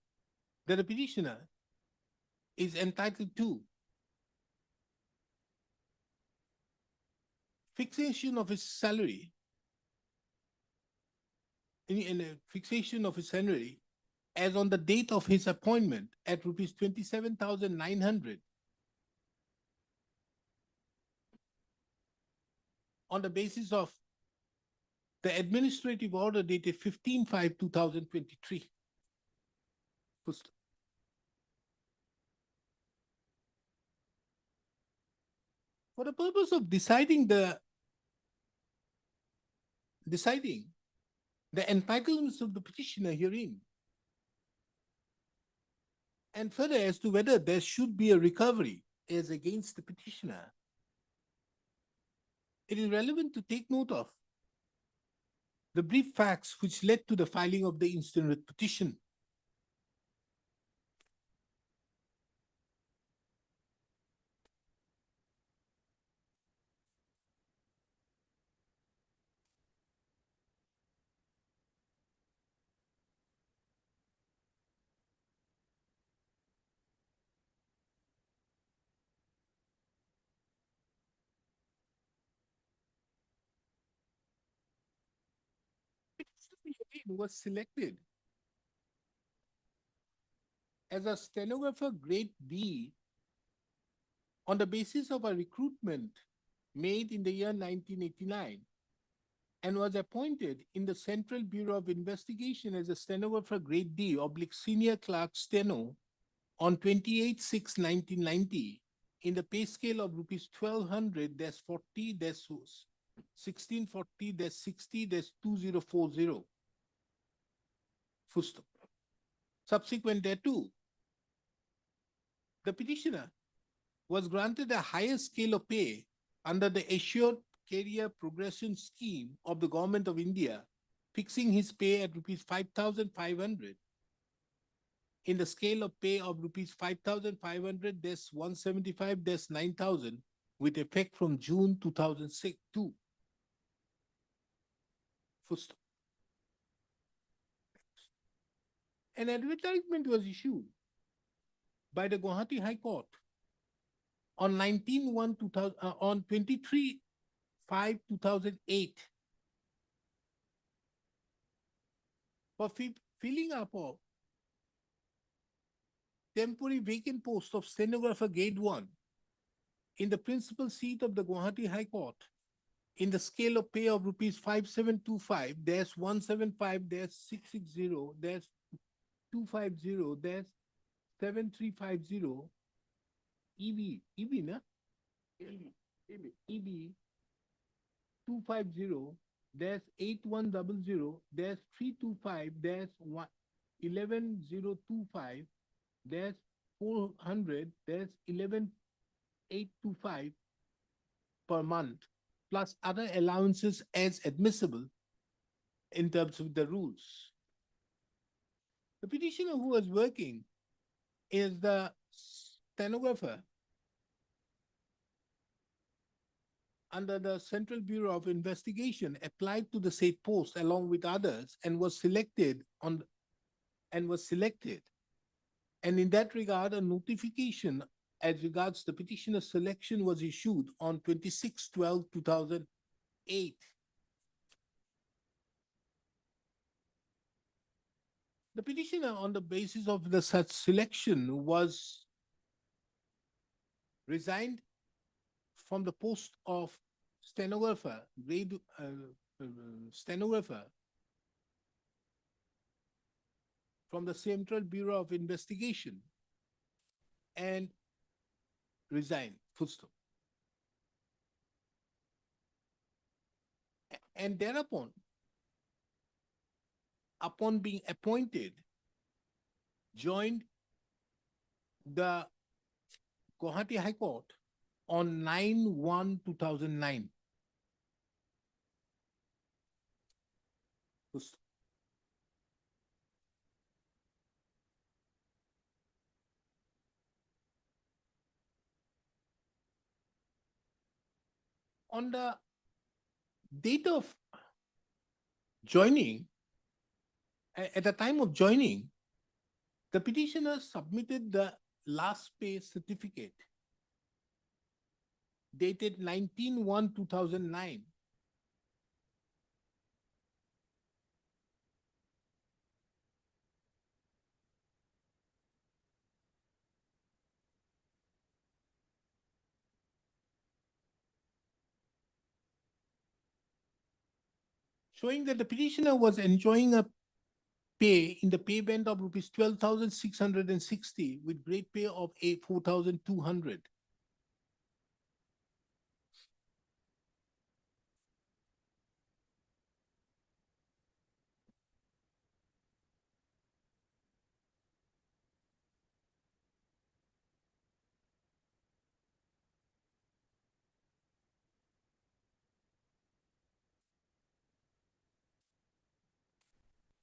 that the petitioner is entitled to fixation of his salary, in a fixation of his salary as on the date of his appointment at rupees 27,900 on the basis of the administrative order dated 15/5/2023. For the purpose of deciding the entitlements of the petitioner herein, and further as to whether there should be a recovery as against the petitioner, it is relevant to take note of the brief facts which led to the filing of the instant writ petition. Was selected as a stenographer grade B on the basis of a recruitment made in the year 1989 and was appointed in the Central Bureau of Investigation as a stenographer grade D / senior clerk steno on 28/6/1990 in the pay scale of rupees 1,200-40 1640-60-2040. Full stop. Subsequent thereto, the petitioner was granted a higher scale of pay under the Assured Career Progression Scheme of the Government of India, fixing his pay at rupees 5,500 in the scale of pay of rupees 5,500-175-9,000 with effect from June 2002. Full stop. An advertisement was issued by the Guwahati High Court on 23/5/2008 for filling up of temporary vacant post of stenographer grade 1 in the principal seat of the Guwahati High Court in the scale of pay of rupees 5725-175-660-250-7350 EB na? EB 250-11100-325-11125-400-11825 per month, plus other allowances as admissible in terms of the rules. The petitioner who was working is the stenographer under the Central Bureau of Investigation, applied to the said post along with others and was selected. And in that regard, a notification as regards the petitioner's selection was issued on 26/12/2008. The petitioner, on the basis of the such selection, was resigned from the post of stenographer, stenographer from the Central Bureau of Investigation and resigned, full stop. And thereupon, upon being appointed, joined the Guwahati High Court on 9/1/2009. On the date of joining, at the time of joining, the petitioner submitted the last pay certificate dated 19/1/2009. Showing that the petitioner was enjoying a pay in the pay band of rupees 12,660 with grade pay of 4,200.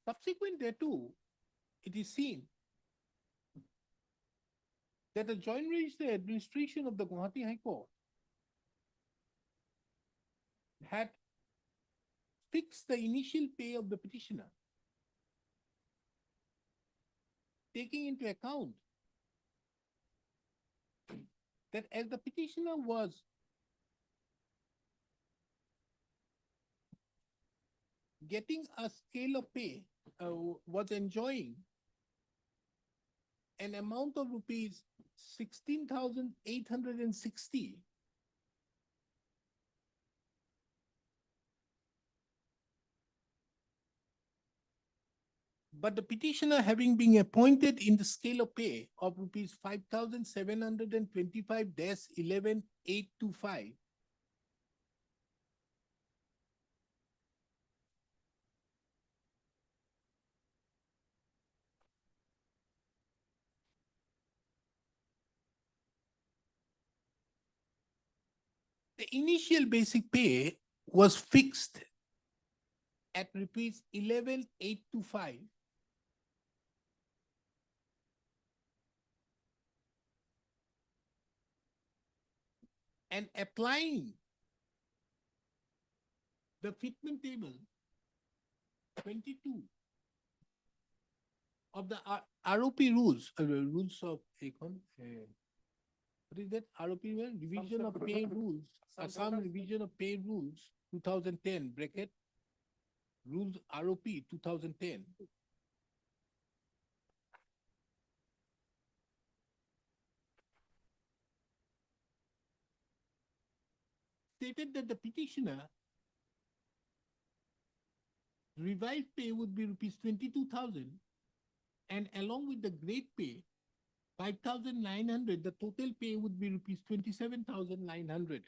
Subsequent thereto, it is seen that the Joint Register Administration of the Guwahati High Court had fixed the initial pay of the petitioner, taking into account that as the petitioner was getting a scale of pay, was enjoying an amount of rupees 16,860, but the petitioner having been appointed in the scale of pay of rupees 5,725-11,825, The initial basic pay was fixed at rupees 11,825. And applying the fitment table 22 of the ROP rules, rules of Econ, what is that? ROP, revision of pay rules, Assam revision of pay rules, 2010, bracket, rules ROP 2010. Stated that the petitioner revised pay would be rupees 22,000, and along with the grade pay, 5,900, the total pay would be rupees 27,900.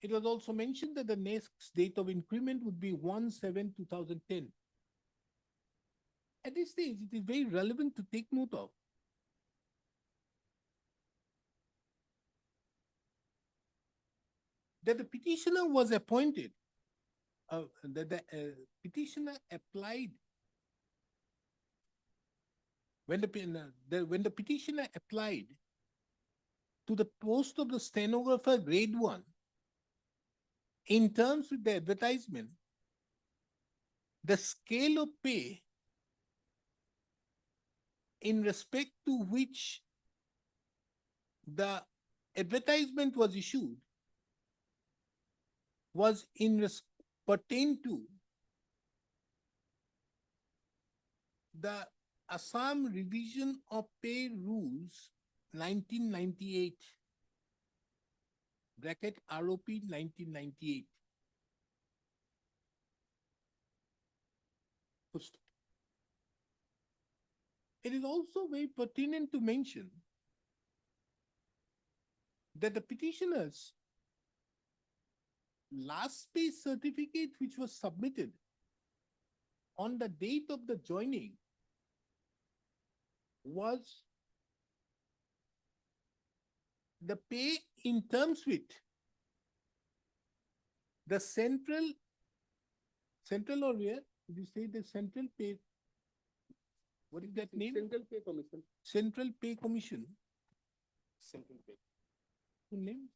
It was also mentioned that the next date of increment would be 1/7/2010. At this stage, it is very relevant to take note of that the petitioner was appointed, that the petitioner applied, when the petitioner applied to the post of the stenographer grade 1, in terms with the advertisement, the scale of pay in respect to which the advertisement was issued was pertain to the Assam Revision of Pay Rules 1998, bracket ROP 1998. It is also very pertinent to mention that the petitioner's last pay certificate, which was submitted on the date of the joining, was the pay in terms with the central or where? Did you say the central pay? What is that name? Central Pay Commission. Central Pay Commission. Central pay. Full name?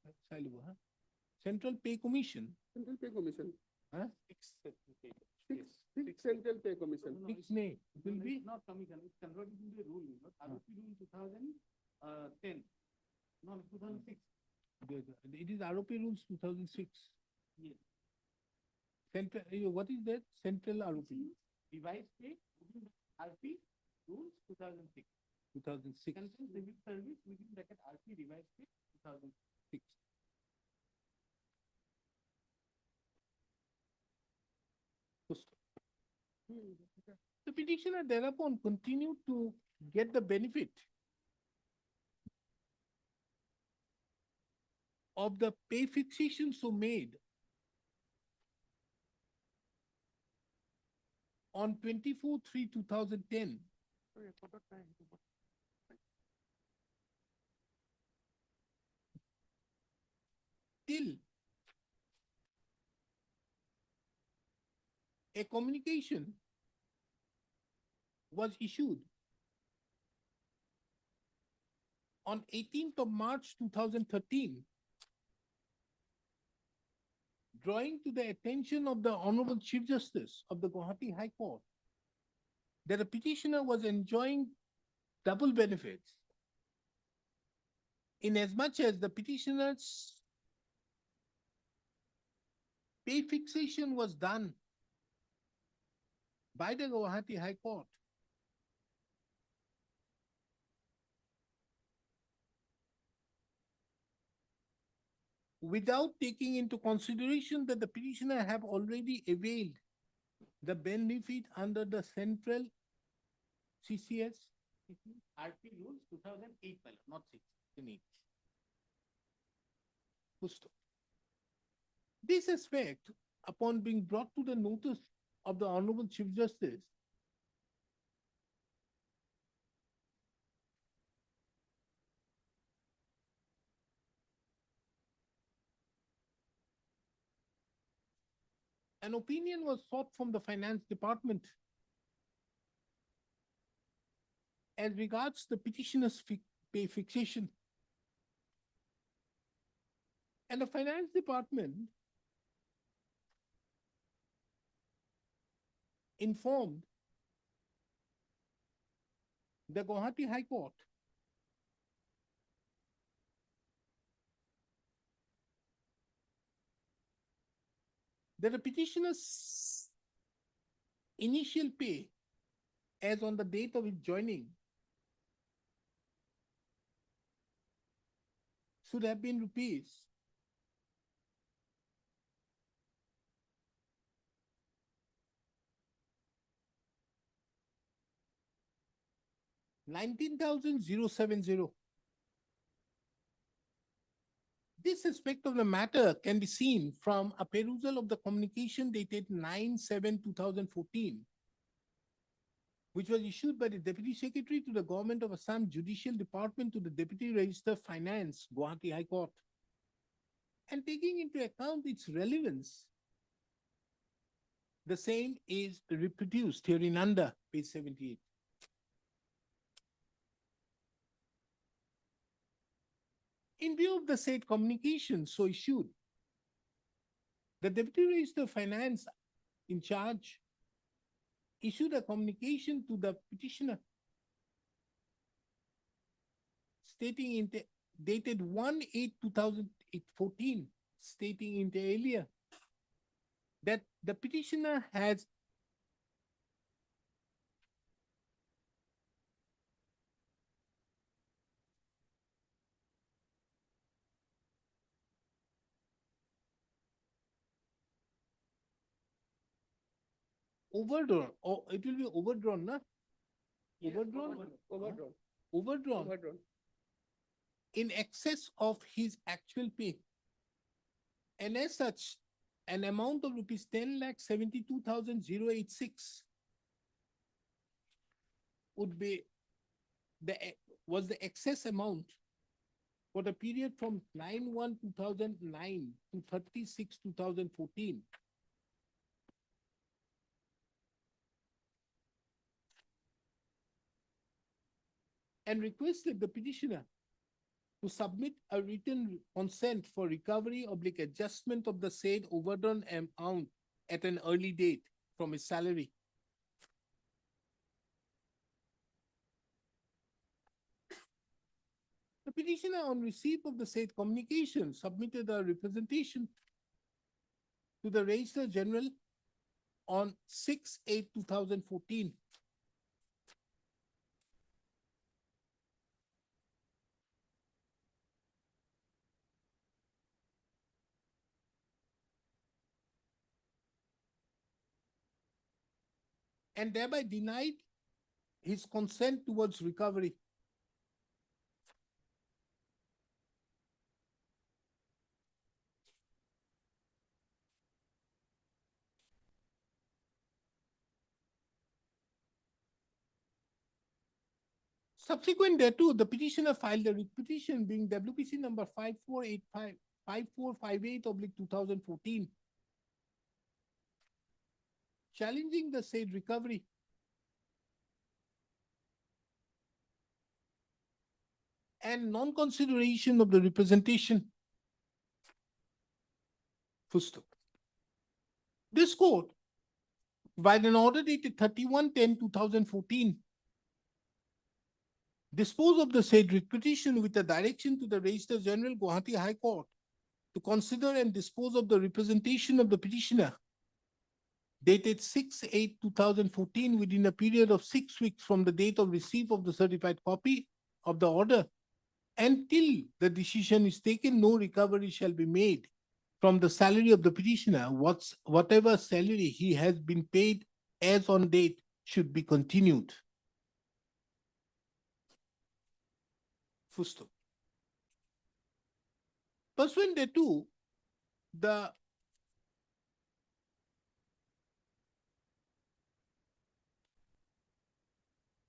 Central Pay Commission. Central Pay Commission. Huh? Fixed central pay. Fixed Central Pay Commission. Fixed name. It will be. It's not commission, it's converted into a rule, you know, ROP rule 2010, no, 2006. It is ROP rules 2006. Yes. Central, what is that? Central ROP. Revised pay, within the RP rules 2006. 2006. Central Civil Service within bracket RP revised pay 2006. The petitioner thereupon continued to get the benefit of the pay fixation so made on 24/3/2010 till a communication was issued on 18th of March 2013, drawing to the attention of the Honorable Chief Justice of the Guwahati High Court that a petitioner was enjoying double benefits in as much as the petitioner's pay fixation was done by the Guwahati High Court. Without taking into consideration that the petitioner have already availed the benefit under the central CCS RP rules 2008, not 6. This aspect, upon being brought to the notice of the Honorable Chief Justice, an opinion was sought from the finance department as regards the petitioner's pay fixation. And the finance department informed the Guwahati High Court that the petitioner's initial pay as on the date of its joining should have been rupees 19,070. This aspect of the matter can be seen from a perusal of the communication dated 9/7/2014, which was issued by the Deputy Secretary to the Government of Assam Judicial Department to the Deputy Register Finance, Guwahati High Court. And taking into account its relevance, the same is reproduced herein under page 78. In view of the said communication so issued, the Deputy Register of Finance in charge issued a communication to the petitioner stating dated 1/8/2014, stating inter alia that the petitioner has overdrawn, or it will be overdrawn, na? Overdrawn? Overdrawn in excess of his actual pay. And as such, an amount of rupees 10,72,086 would be was the excess amount for the period from 9/1/2009 to 30/6/2014. And requested the petitioner to submit a written consent for recovery / adjustment of the said overdrawn amount at an early date from his salary. The petitioner, on receipt of the said communication, submitted a representation to the Registrar General on 6/8/2014. And thereby denied his consent towards recovery. Subsequent thereto, the petitioner filed a writ petition being WPC number 5458/2014, challenging the said recovery. And non-consideration of the representation. Full stop. This court, by an order dated 31/10/2014, dispose of the said writ petition with a direction to the Registrar General, Guwahati High Court, to consider and dispose of the representation of the petitioner dated 6/8/2014 within a period of 6 weeks from the date of receipt of the certified copy of the order. Until the decision is taken, no recovery shall be made from the salary of the petitioner. Whatever salary he has been paid as on date should be continued. Full stop. Pursuant thereto, the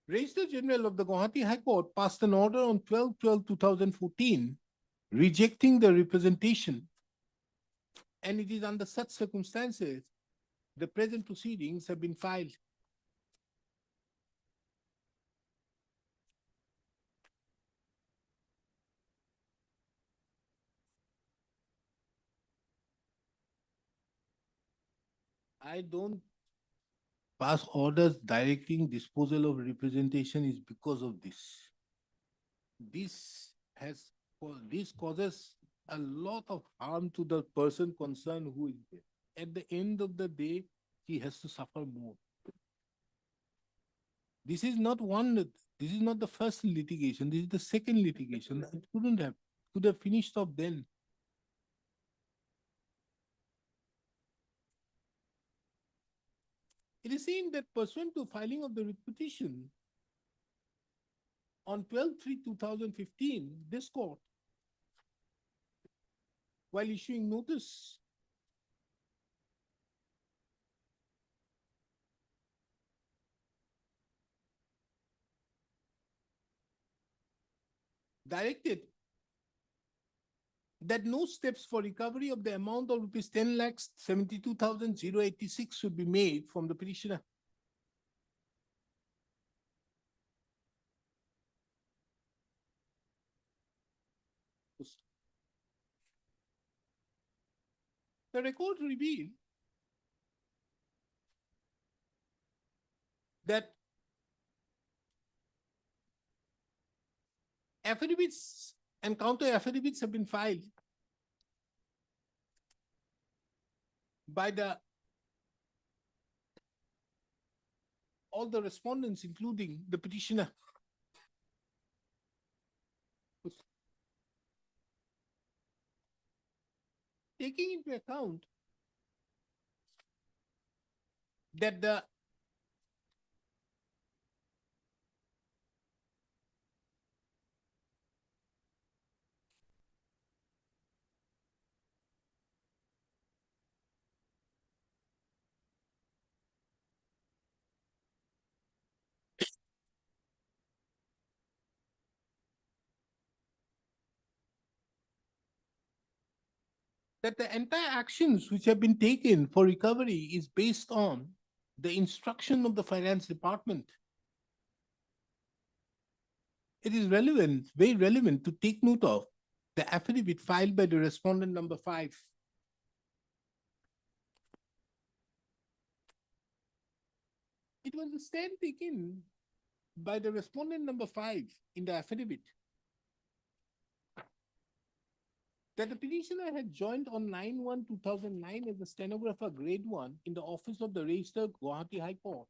Registrar General of the Guwahati High Court passed an order on 12/12/2014 rejecting the representation, and it is under such circumstances the present proceedings have been filed. I don't pass orders directing disposal of representation is because of this. This causes a lot of harm to the person concerned who is there. At the end of the day, he has to suffer more. This is not the first litigation, this is the second litigation. It could have finished off then. It is saying that pursuant to filing of the writ petition on 12/3/2015, this court, while issuing notice directed that no steps for recovery of the amount of rupees 10,72,086 should be made from the petitioner. The record revealed that affidavits and counter affidavits have been filed by all the respondents, including the petitioner. Taking into account that the entire actions which have been taken for recovery is based on the instruction of the finance department. It is relevant, very relevant, to take note of the affidavit filed by the respondent number 5. It was a stand taken by the respondent number 5 in the affidavit that the petitioner had joined on 9/1/2009 as a stenographer grade 1 in the office of the Registrar, Guwahati High Court,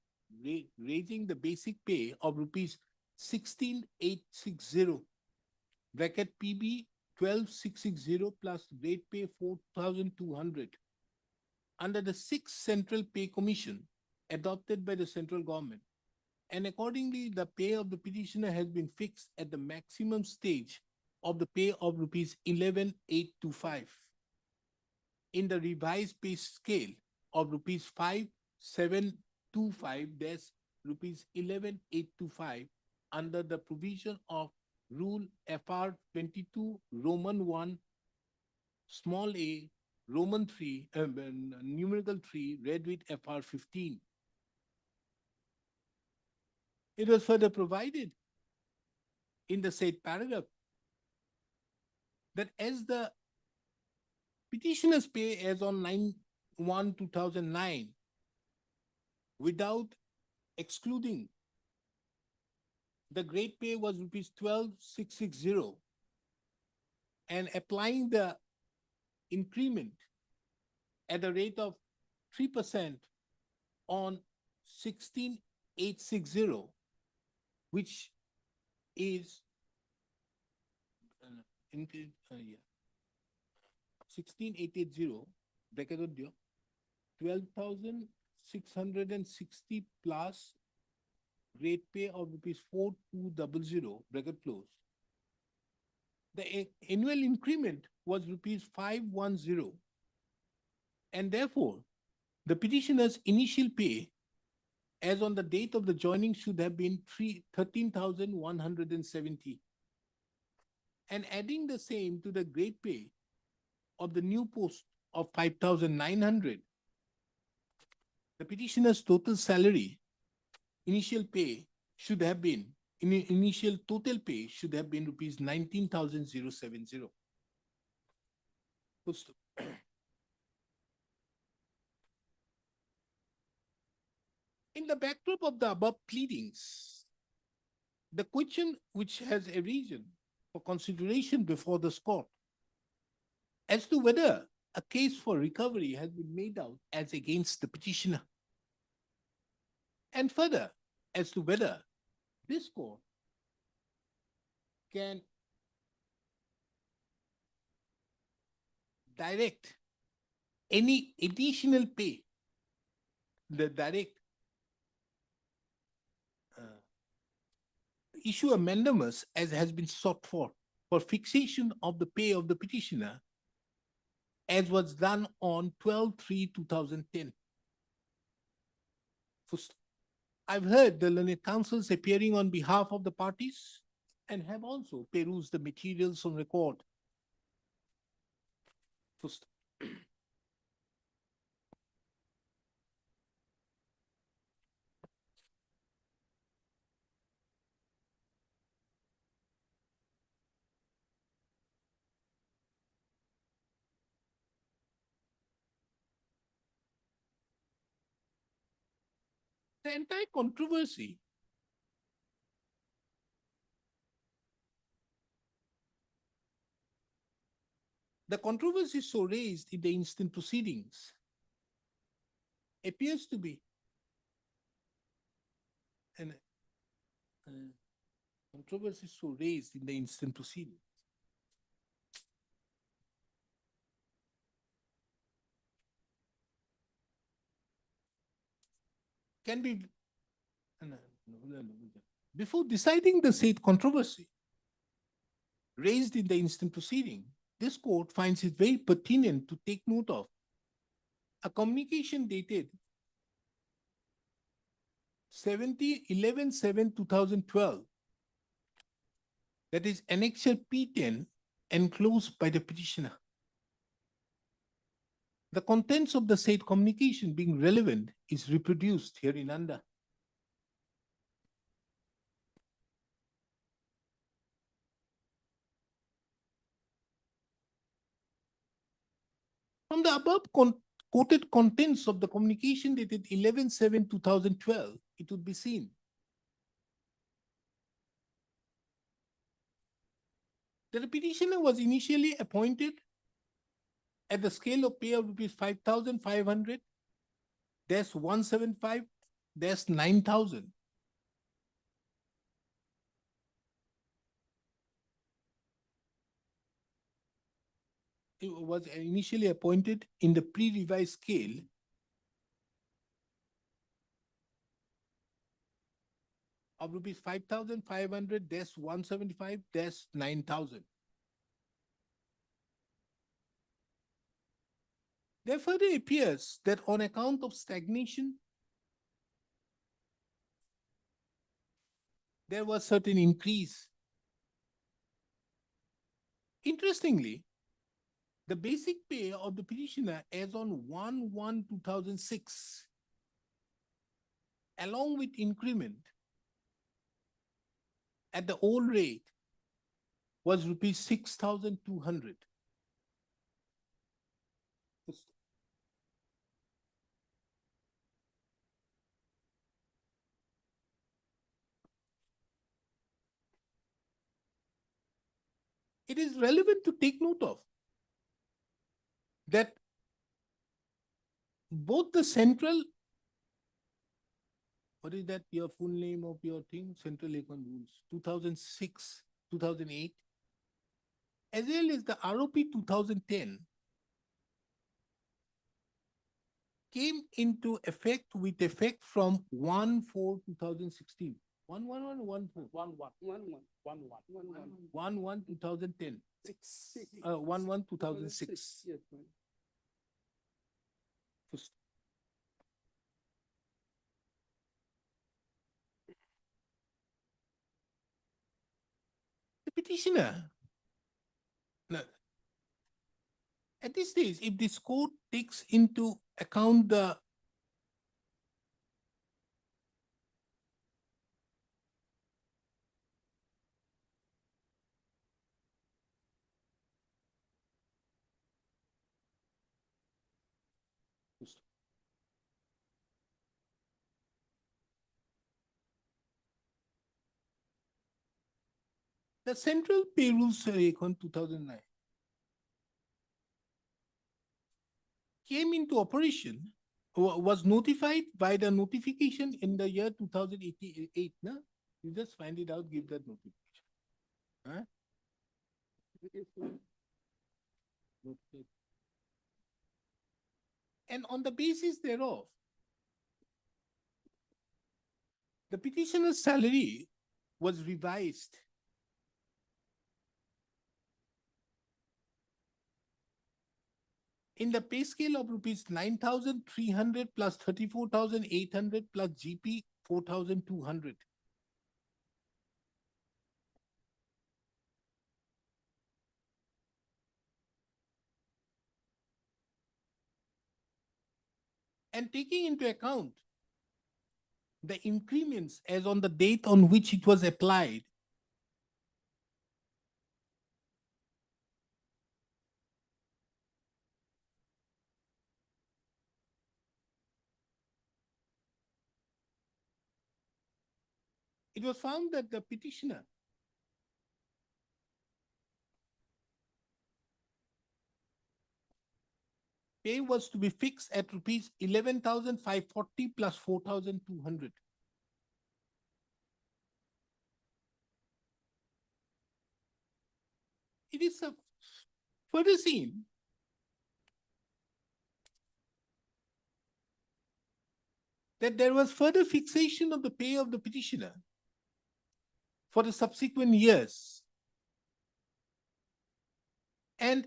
raising the basic pay of rupees 16,860, bracket PB 12,660 plus grade pay 4,200 under the 6th Central Pay Commission adopted by the central government. And accordingly, the pay of the petitioner has been fixed at the maximum stage of the pay of rupees 11,825 in the revised pay scale of rupees 5,725 rupees 11,825 under the provision of Rule FR 22 Roman 1 small a Roman 3 numerical 3 read with FR 15. It was further provided in the said paragraph that as the petitioner's pay as on 9/1/2009 without excluding the grade pay was rupees 12,660 and applying the increment at a rate of 3% on 16,860, which is 16,880 bracket 12,660 plus grade pay of rupees 4,200 bracket close. The annual increment was rupees 510, and therefore the petitioner's initial pay as on the date of the joining should have been 13,170. And adding the same to the grade pay of the new post of 5,900, the petitioner's total salary, initial pay should have been, initial total pay should have been rupees 19,070. Full stop. In the backdrop of the above pleadings, the question which has arisen for consideration before this court as to whether a case for recovery has been made out as against the petitioner, and further as to whether this court can direct any additional pay, the direct issue a mandamus as has been sought for fixation of the pay of the petitioner as was done on 12/3/2010. First, I've heard the learned counsels appearing on behalf of the parties and have also perused the materials on record. First, the entire controversy so raised in the instant proceedings appears to be an controversy so raised in the instant proceedings can be before deciding the said controversy raised in the instant proceeding, this court finds it very pertinent to take note of a communication dated 11/7/2012, that is Annexure P10 enclosed by the petitioner. The contents of the said communication being relevant is reproduced hereunder. From the above quoted contents of the communication dated 11/7/2012, it would be seen that the petitioner was initially appointed at the scale of pay of rupees 5,500, there's 175, there's 9,000. It was initially appointed in the pre-revised scale of rupees 5,500, there's 175, there's 9,000. There further appears that on account of stagnation, there was certain increase. Interestingly, the basic pay of the petitioner as on 1/1/2006, along with increment at the old rate, was rupees 6,200. It is relevant to take note of that both the central, what is that, your full name of your thing, Central Econ Rules, 2006, 2008, as well as the ROP 2010, came into effect with effect from 1/4/2016. 1/1/2010. 1/1/2006. Yes, ma'am. The petitioner, at this stage, if this court takes into account the The central pay rules 2009 came into operation, was notified by the notification in the year 2088. No? You just find it out, give that notification. Huh? And on the basis thereof, the petitioner's salary was revised. In the pay scale of rupees 9,300 plus 34,800 plus GP 4,200. And taking into account the increments as on the date on which it was applied, it was found that the petitioner pay was to be fixed at rupees 11,540 plus 4,200. It is further seen that there was further fixation of the pay of the petitioner for the subsequent years. And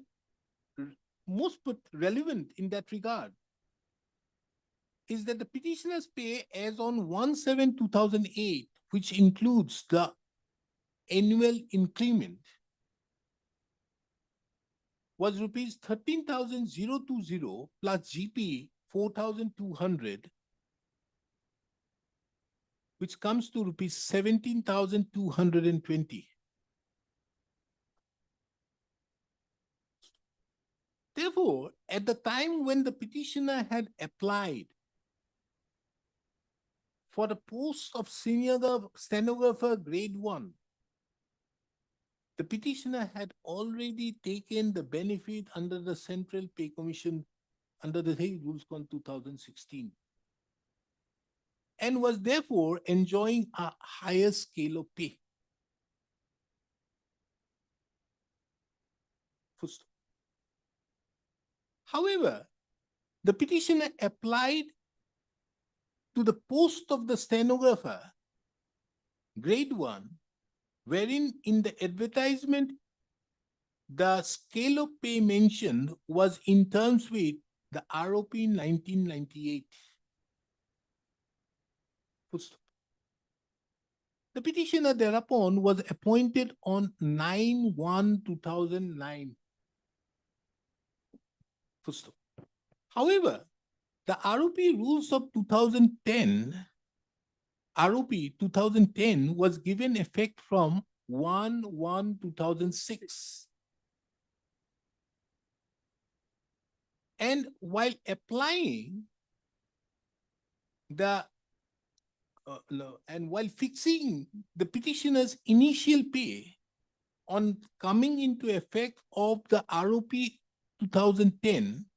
most relevant in that regard is that the petitioner's pay as on 1/7/2008, which includes the annual increment, was rupees 13,020 plus GP 4,200, which comes to rupees 17,220. Therefore, at the time when the petitioner had applied for the post of senior stenographer grade 1, the petitioner had already taken the benefit under the Central Pay Commission under the rules on 2016 and was therefore enjoying a higher scale of pay. First. However, the petitioner applied to the post of the stenographer, grade 1, wherein in the advertisement, the scale of pay mentioned was in terms with the ROP 1998. First. The petitioner thereupon was appointed on 9/1/2009. First. However, the ROP rules of 2010, ROP 2010 was given effect from 1/1/2006. And while applying the and while fixing the petitioner's initial pay on coming into effect of the ROP 2010,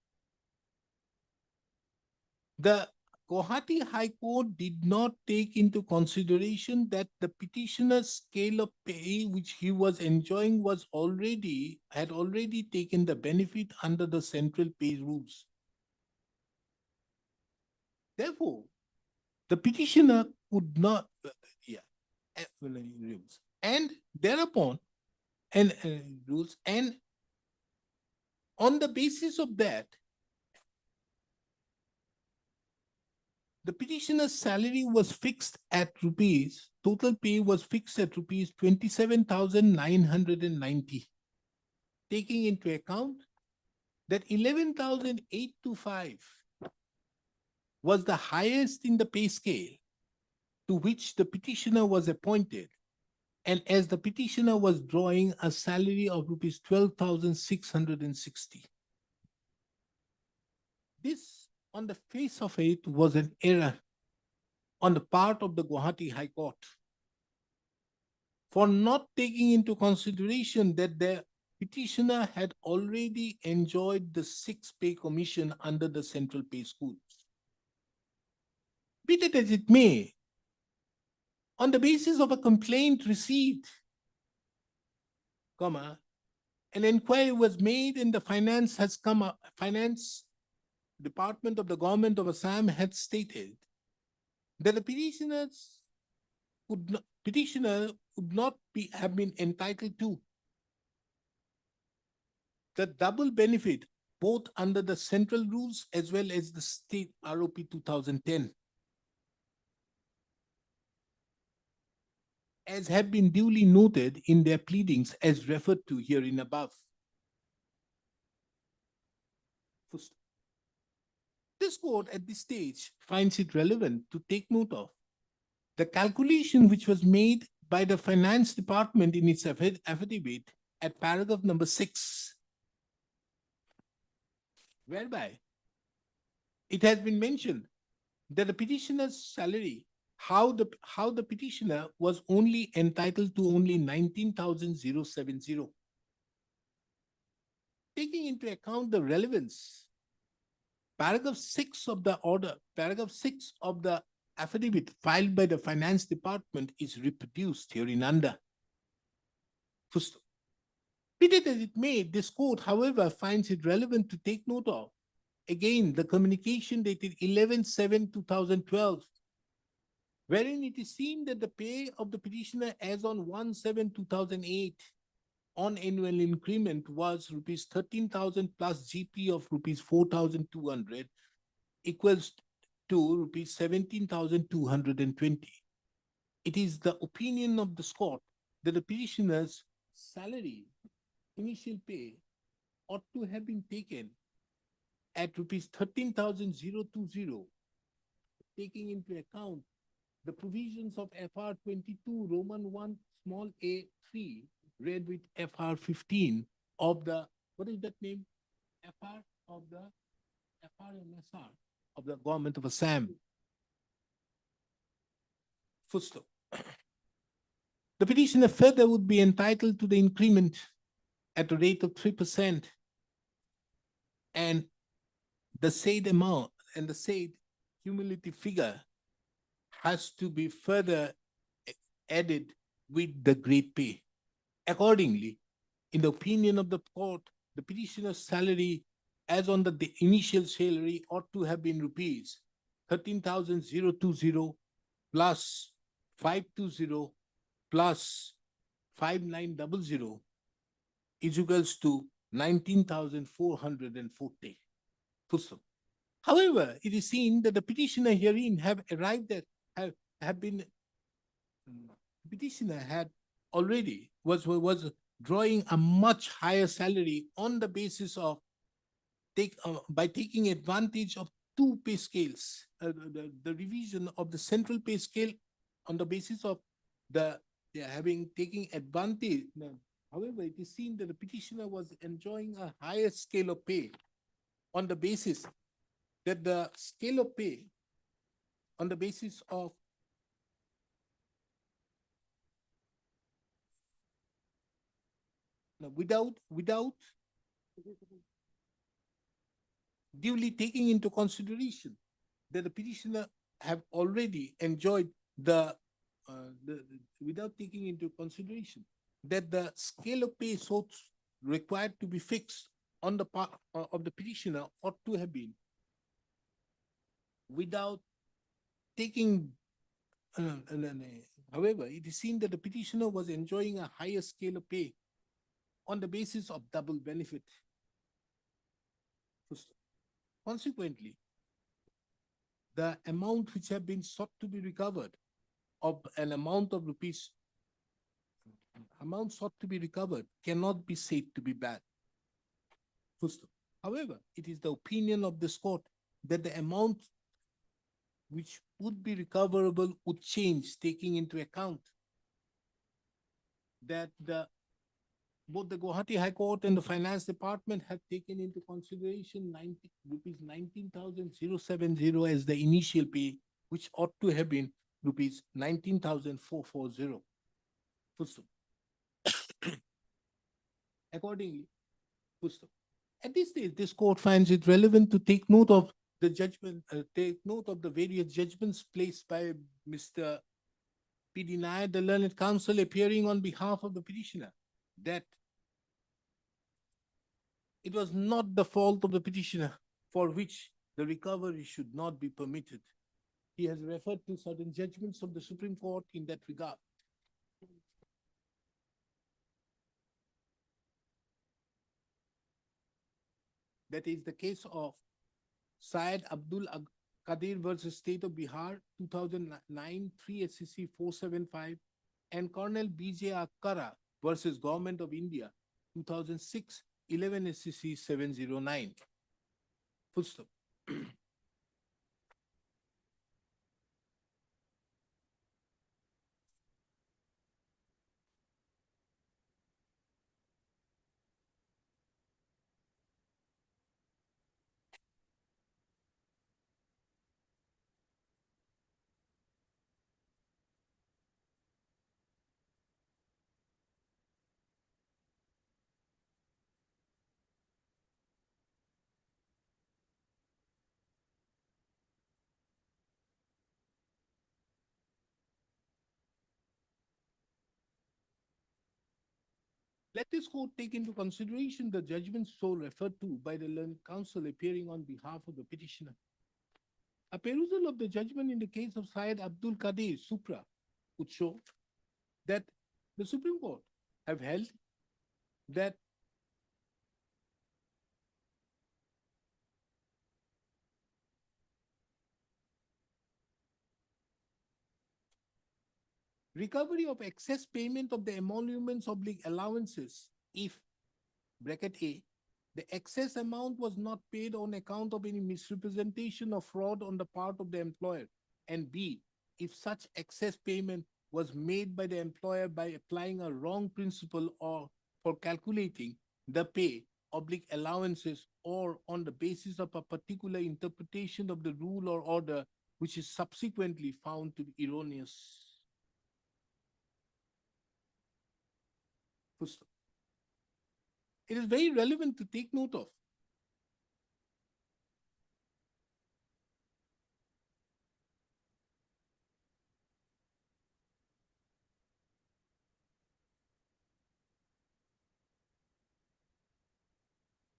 the Guwahati High Court did not take into consideration that the petitioner's scale of pay which he was enjoying had already taken the benefit under the central pay rules. Therefore, the petitioner could not, and thereupon, rules, and on the basis of that, the petitioner's salary was fixed at total pay was fixed at rupees 27,990, taking into account that 11,825 was the highest in the pay scale to which the petitioner was appointed, and as the petitioner was drawing a salary of rupees 12,660. This, on the face of it, was an error on the part of the Guwahati High Court. for not taking into consideration that the petitioner had already enjoyed the 6th pay commission under the central pay schools. Be it as it may, on the basis of a complaint received, comma, an inquiry was made and the finance has come up, finance department of the government of Assam had stated that the petitioner would not have been entitled to the double benefit both under the central rules as well as the state ROP 2010. As had been duly noted in their pleadings as referred to herein above. This court at this stage finds it relevant to take note of the calculation which was made by the finance department in its affidavit at paragraph number 6, whereby it has been mentioned that the petitioner's salary, how the petitioner was only entitled to only 19,070. Taking into account the relevance, paragraph 6 of the order, paragraph 6 of the affidavit filed by the finance department is reproduced herein under. First, be it as it may, this court, however, finds it relevant to take note of, again, the communication dated 11/7/2012, wherein it is seen that the pay of the petitioner as on 1/7/2008 on annual increment was rupees 13,000 plus GP of rupees 4,200 equals to rupees 17,220. It is the opinion of the court that the petitioner's salary, initial pay, ought to have been taken at rupees 13,020, taking into account the provisions of FR 22 Roman 1 small a 3 read with FR 15 of the, what is that name? FR of the FRMSR of the government of Assam. Footstep. The petitioner further would be entitled to the increment at a rate of 3%, and the said amount and the said cumulative figure has to be further added with the grade pay. Accordingly, in the opinion of the court, the petitioner's salary as on the initial salary ought to have been rupees 13,020 plus 520 plus 5900 is equals to 19,440. However, it is seen that the petitioner herein have arrived at, petitioner had already was drawing a much higher salary on the basis of by taking advantage of two pay scales, the revision of the central pay scale on the basis of taking advantage. However, it is seen that the petitioner was enjoying a higher scale of pay on the basis that the scale of pay on the basis of without duly taking into consideration that the petitioner have already enjoyed without taking into consideration that the scale of pay so required to be fixed on the part of the petitioner ought to have been without taking however, it is seen that the petitioner was enjoying a higher scale of pay on the basis of double benefit. Consequently, the amount which have been sought to be recovered of an amount of rupees, amount sought to be recovered cannot be said to be bad. However, it is the opinion of this court that the amount which would be recoverable would change, taking into account that both the Guwahati High Court and the Finance Department have taken into consideration rupees 19,070 as the initial pay, which ought to have been rupees 19,440. Full stop. Accordingly, full stop. At this stage, this court finds it relevant to take note of the judgment, take note of the various judgments placed by Mr. P.D. Nair, the learned counsel appearing on behalf of the petitioner, that it was not the fault of the petitioner for which the recovery should not be permitted. He has referred to certain judgments of the Supreme Court in that regard. That is the case of Syed Abdul Qadir versus State of Bihar, 2009, 3 SCC 475, and Colonel B.J. Akkara versus Government of India, 2006, 11 SCC 709. Full stop. Let this court take into consideration the judgments so referred to by the learned counsel appearing on behalf of the petitioner. A perusal of the judgment in the case of Syed Abdul Qadir Supra would show that the Supreme Court have held that recovery of excess payment of the emoluments oblique allowances if, bracket A, the excess amount was not paid on account of any misrepresentation or fraud on the part of the employer, and B, if such excess payment was made by the employer by applying a wrong principle or for calculating the pay oblique allowances or on the basis of a particular interpretation of the rule or order which is subsequently found to be erroneous. It is very relevant to take note of.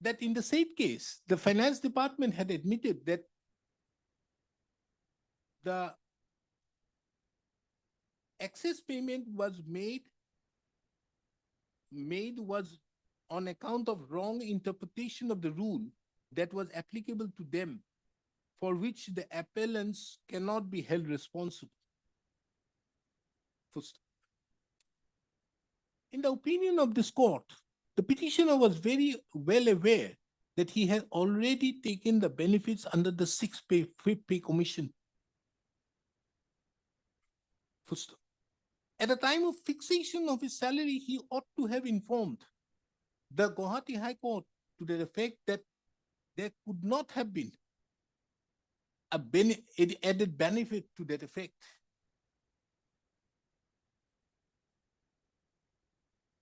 That in the said case, the finance department had admitted that the excess payment was made was on account of wrong interpretation of the rule that was applicable to them, for which the appellants cannot be held responsible. In the opinion of this court, the petitioner was very well aware that he had already taken the benefits under the fifth pay commission. At the time of fixation of his salary, he ought to have informed the Guwahati High Court to the effect that there could not have been an added benefit to that effect.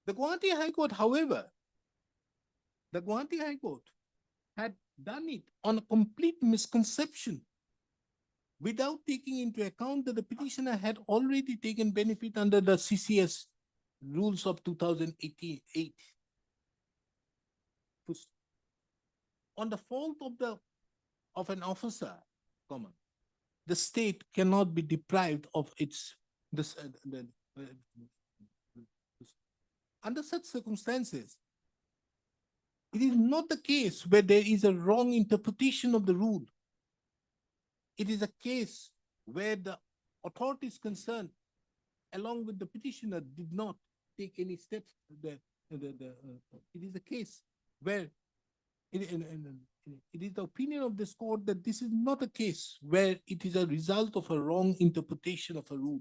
The Guwahati High Court, however, had done it on a complete misconception without taking into account that the petitioner had already taken benefit under the CCS rules of 2008. On the fault of an officer, the state cannot be deprived of its under such circumstances. It is not the case where there is a wrong interpretation of the rule. It is a case where the authorities concerned, along with the petitioner, did not take any steps. It is a case where it is the opinion of this court that this is not a case where it is a result of a wrong interpretation of a rule.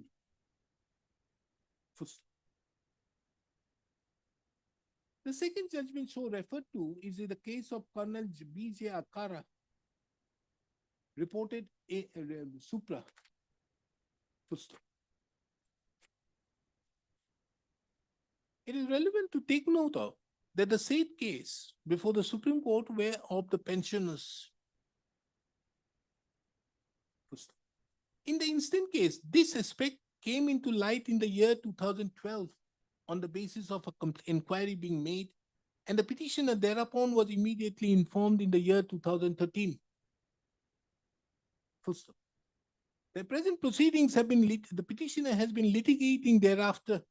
The second judgment so referred to is in the case of Colonel B.J. Akkara, reported Supra. it is relevant to take note of that the said case before the Supreme Court were of the pensioners. In the instant case, this aspect came into light in the year 2012 on the basis of a inquiry being made, and the petitioner thereupon was immediately informed in the year 2013. Full stop. The present proceedings have been the petitioner has been litigating thereafter,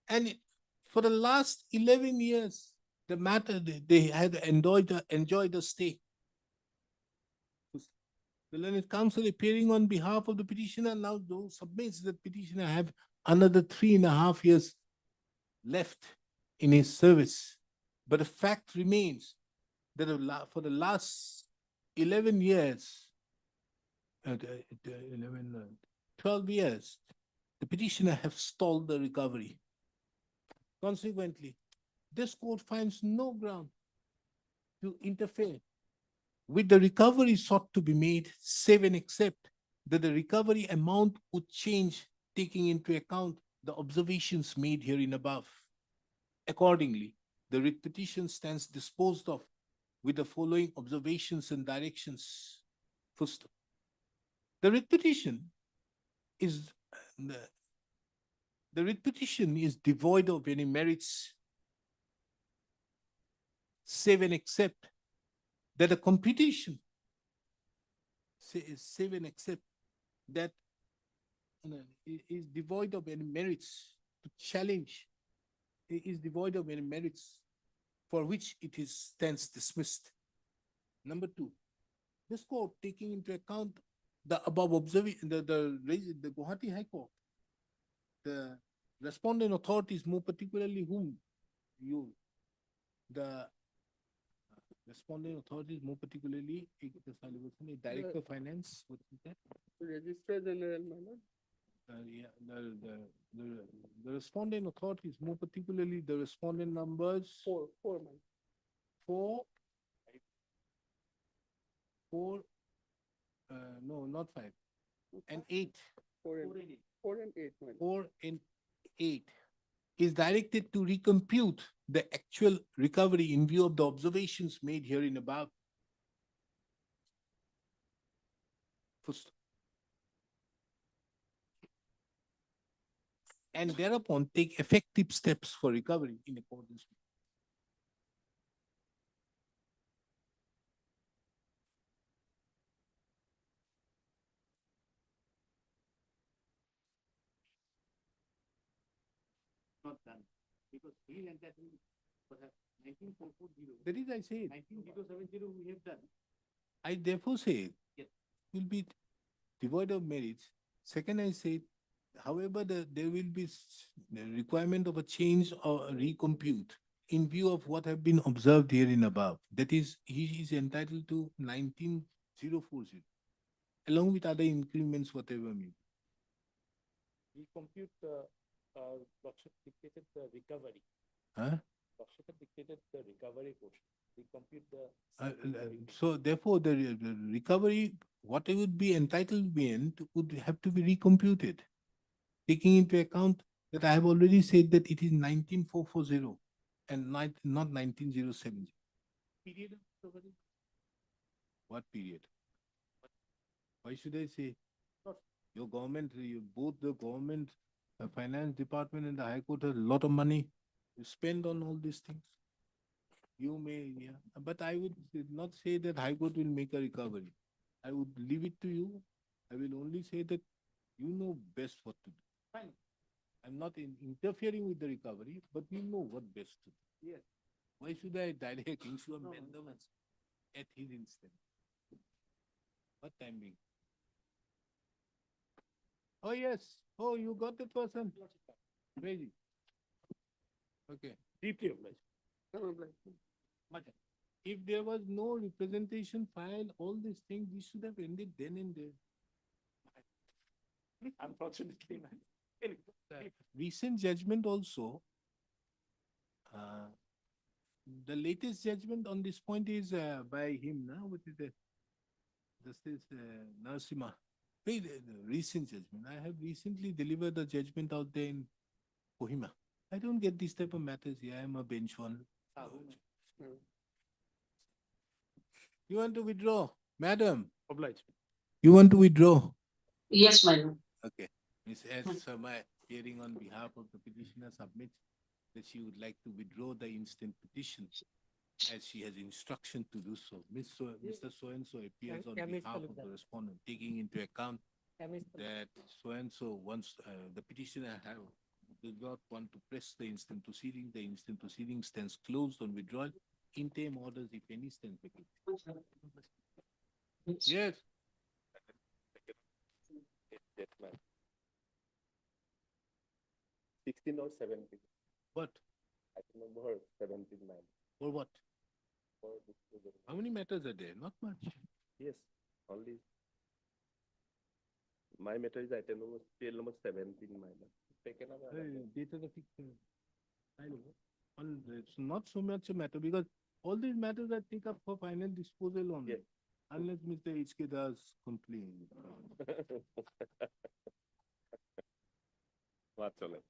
and for the last 11 years, the matter they had enjoyed the stay. The learned counsel appearing on behalf of the petitioner now submits that petitioner have another 3.5 years left in his service. But the fact remains that for the last 11 years, 12 years, the petitioner have stalled the recovery. Consequently, this court finds no ground to interfere with the recovery sought to be made, save and except that the recovery amount would change, taking into account the observations made herein above. Accordingly, the writ petition stands disposed of with the following observations and directions. First, the writ petition is devoid of any merits, save and except that a computation, save and except that is devoid of any merits to challenge, it is devoid of any merits for which it stands dismissed. Number two, this court taking into account the above observation, the Guwahati High Court, the respondent authorities, more particularly the responding authorities, more particularly Director of Finance, what is that? Registrar General, my lord. The responding authorities, more particularly the respondent numbers Four, my lord. four, no, not 5, and 8. 4 and 8, my lord. 4 and 8 is directed to recompute the actual recovery in view of the observations made herein above. First, and thereupon take effective steps for recovery in accordance with. Not done, because he and that was 19440. That is, I say, 19070 we have done. I therefore say Yes. will be devoid of merits. Second, I say, however, there will be the requirement of a change or a recompute in view of what have been observed herein above. That is, he is entitled to 19040, along with other increments, whatever may be. We compute the, Lordship dictated the recovery. Huh? Lordship dictated the recovery portion. We compute the. So therefore, the recovery, what it would be entitled to be in, would have to be recomputed, taking into account that I have already said that it is 19440 and not 19070. Period of recovery. What period? Why should I say? Your government, both the government, the finance department and the High Court has a lot of money to spend on all these things. You may, yeah, but I would not say that High Court will make a recovery. I would leave it to you. I will only say that you know best what to do. Fine. I'm not interfering with the recovery, but you know what best to do. Yes. Why should I direct issue a mandamus at his instance? What timing? Oh, yes. Oh, you got the person. Crazy. Okay. Deeply obliged. I'm obliged. If there was no representation filed, all these things, we should have ended then and there. Unfortunately, man. The recent judgment also, the latest judgment on this point is by him, now, what is it? Justice Narasimha. The recent judgment. I have recently delivered a judgment out there in Kohima. I don't get these type of matters here. I'm a bench one. You want to withdraw, madam? Obliged. You want to withdraw? Yes, my lord. Okay. Ms. S. Sama, hearing on behalf of the petitioner, submits that she would like to withdraw the instant petition as she has instruction to do so. Mr. So-and-so appears on behalf of the respondent, taking into account that so-and-so wants, the petitioner does not want to press the instant proceeding. The instant proceeding stands closed on withdrawal. Interim orders, if any, stand vacant. Yes. 16 or 17. What? I remember 17 man. For what? For this. How many matters are there? Not much. Yes, only. My matter is item number, tail number 17 minor. Taken Data the fiction. I know. It's not so much a matter because all these matters are take up for final disposal only. Yes. Unless Mr. HK does complain. What's all it?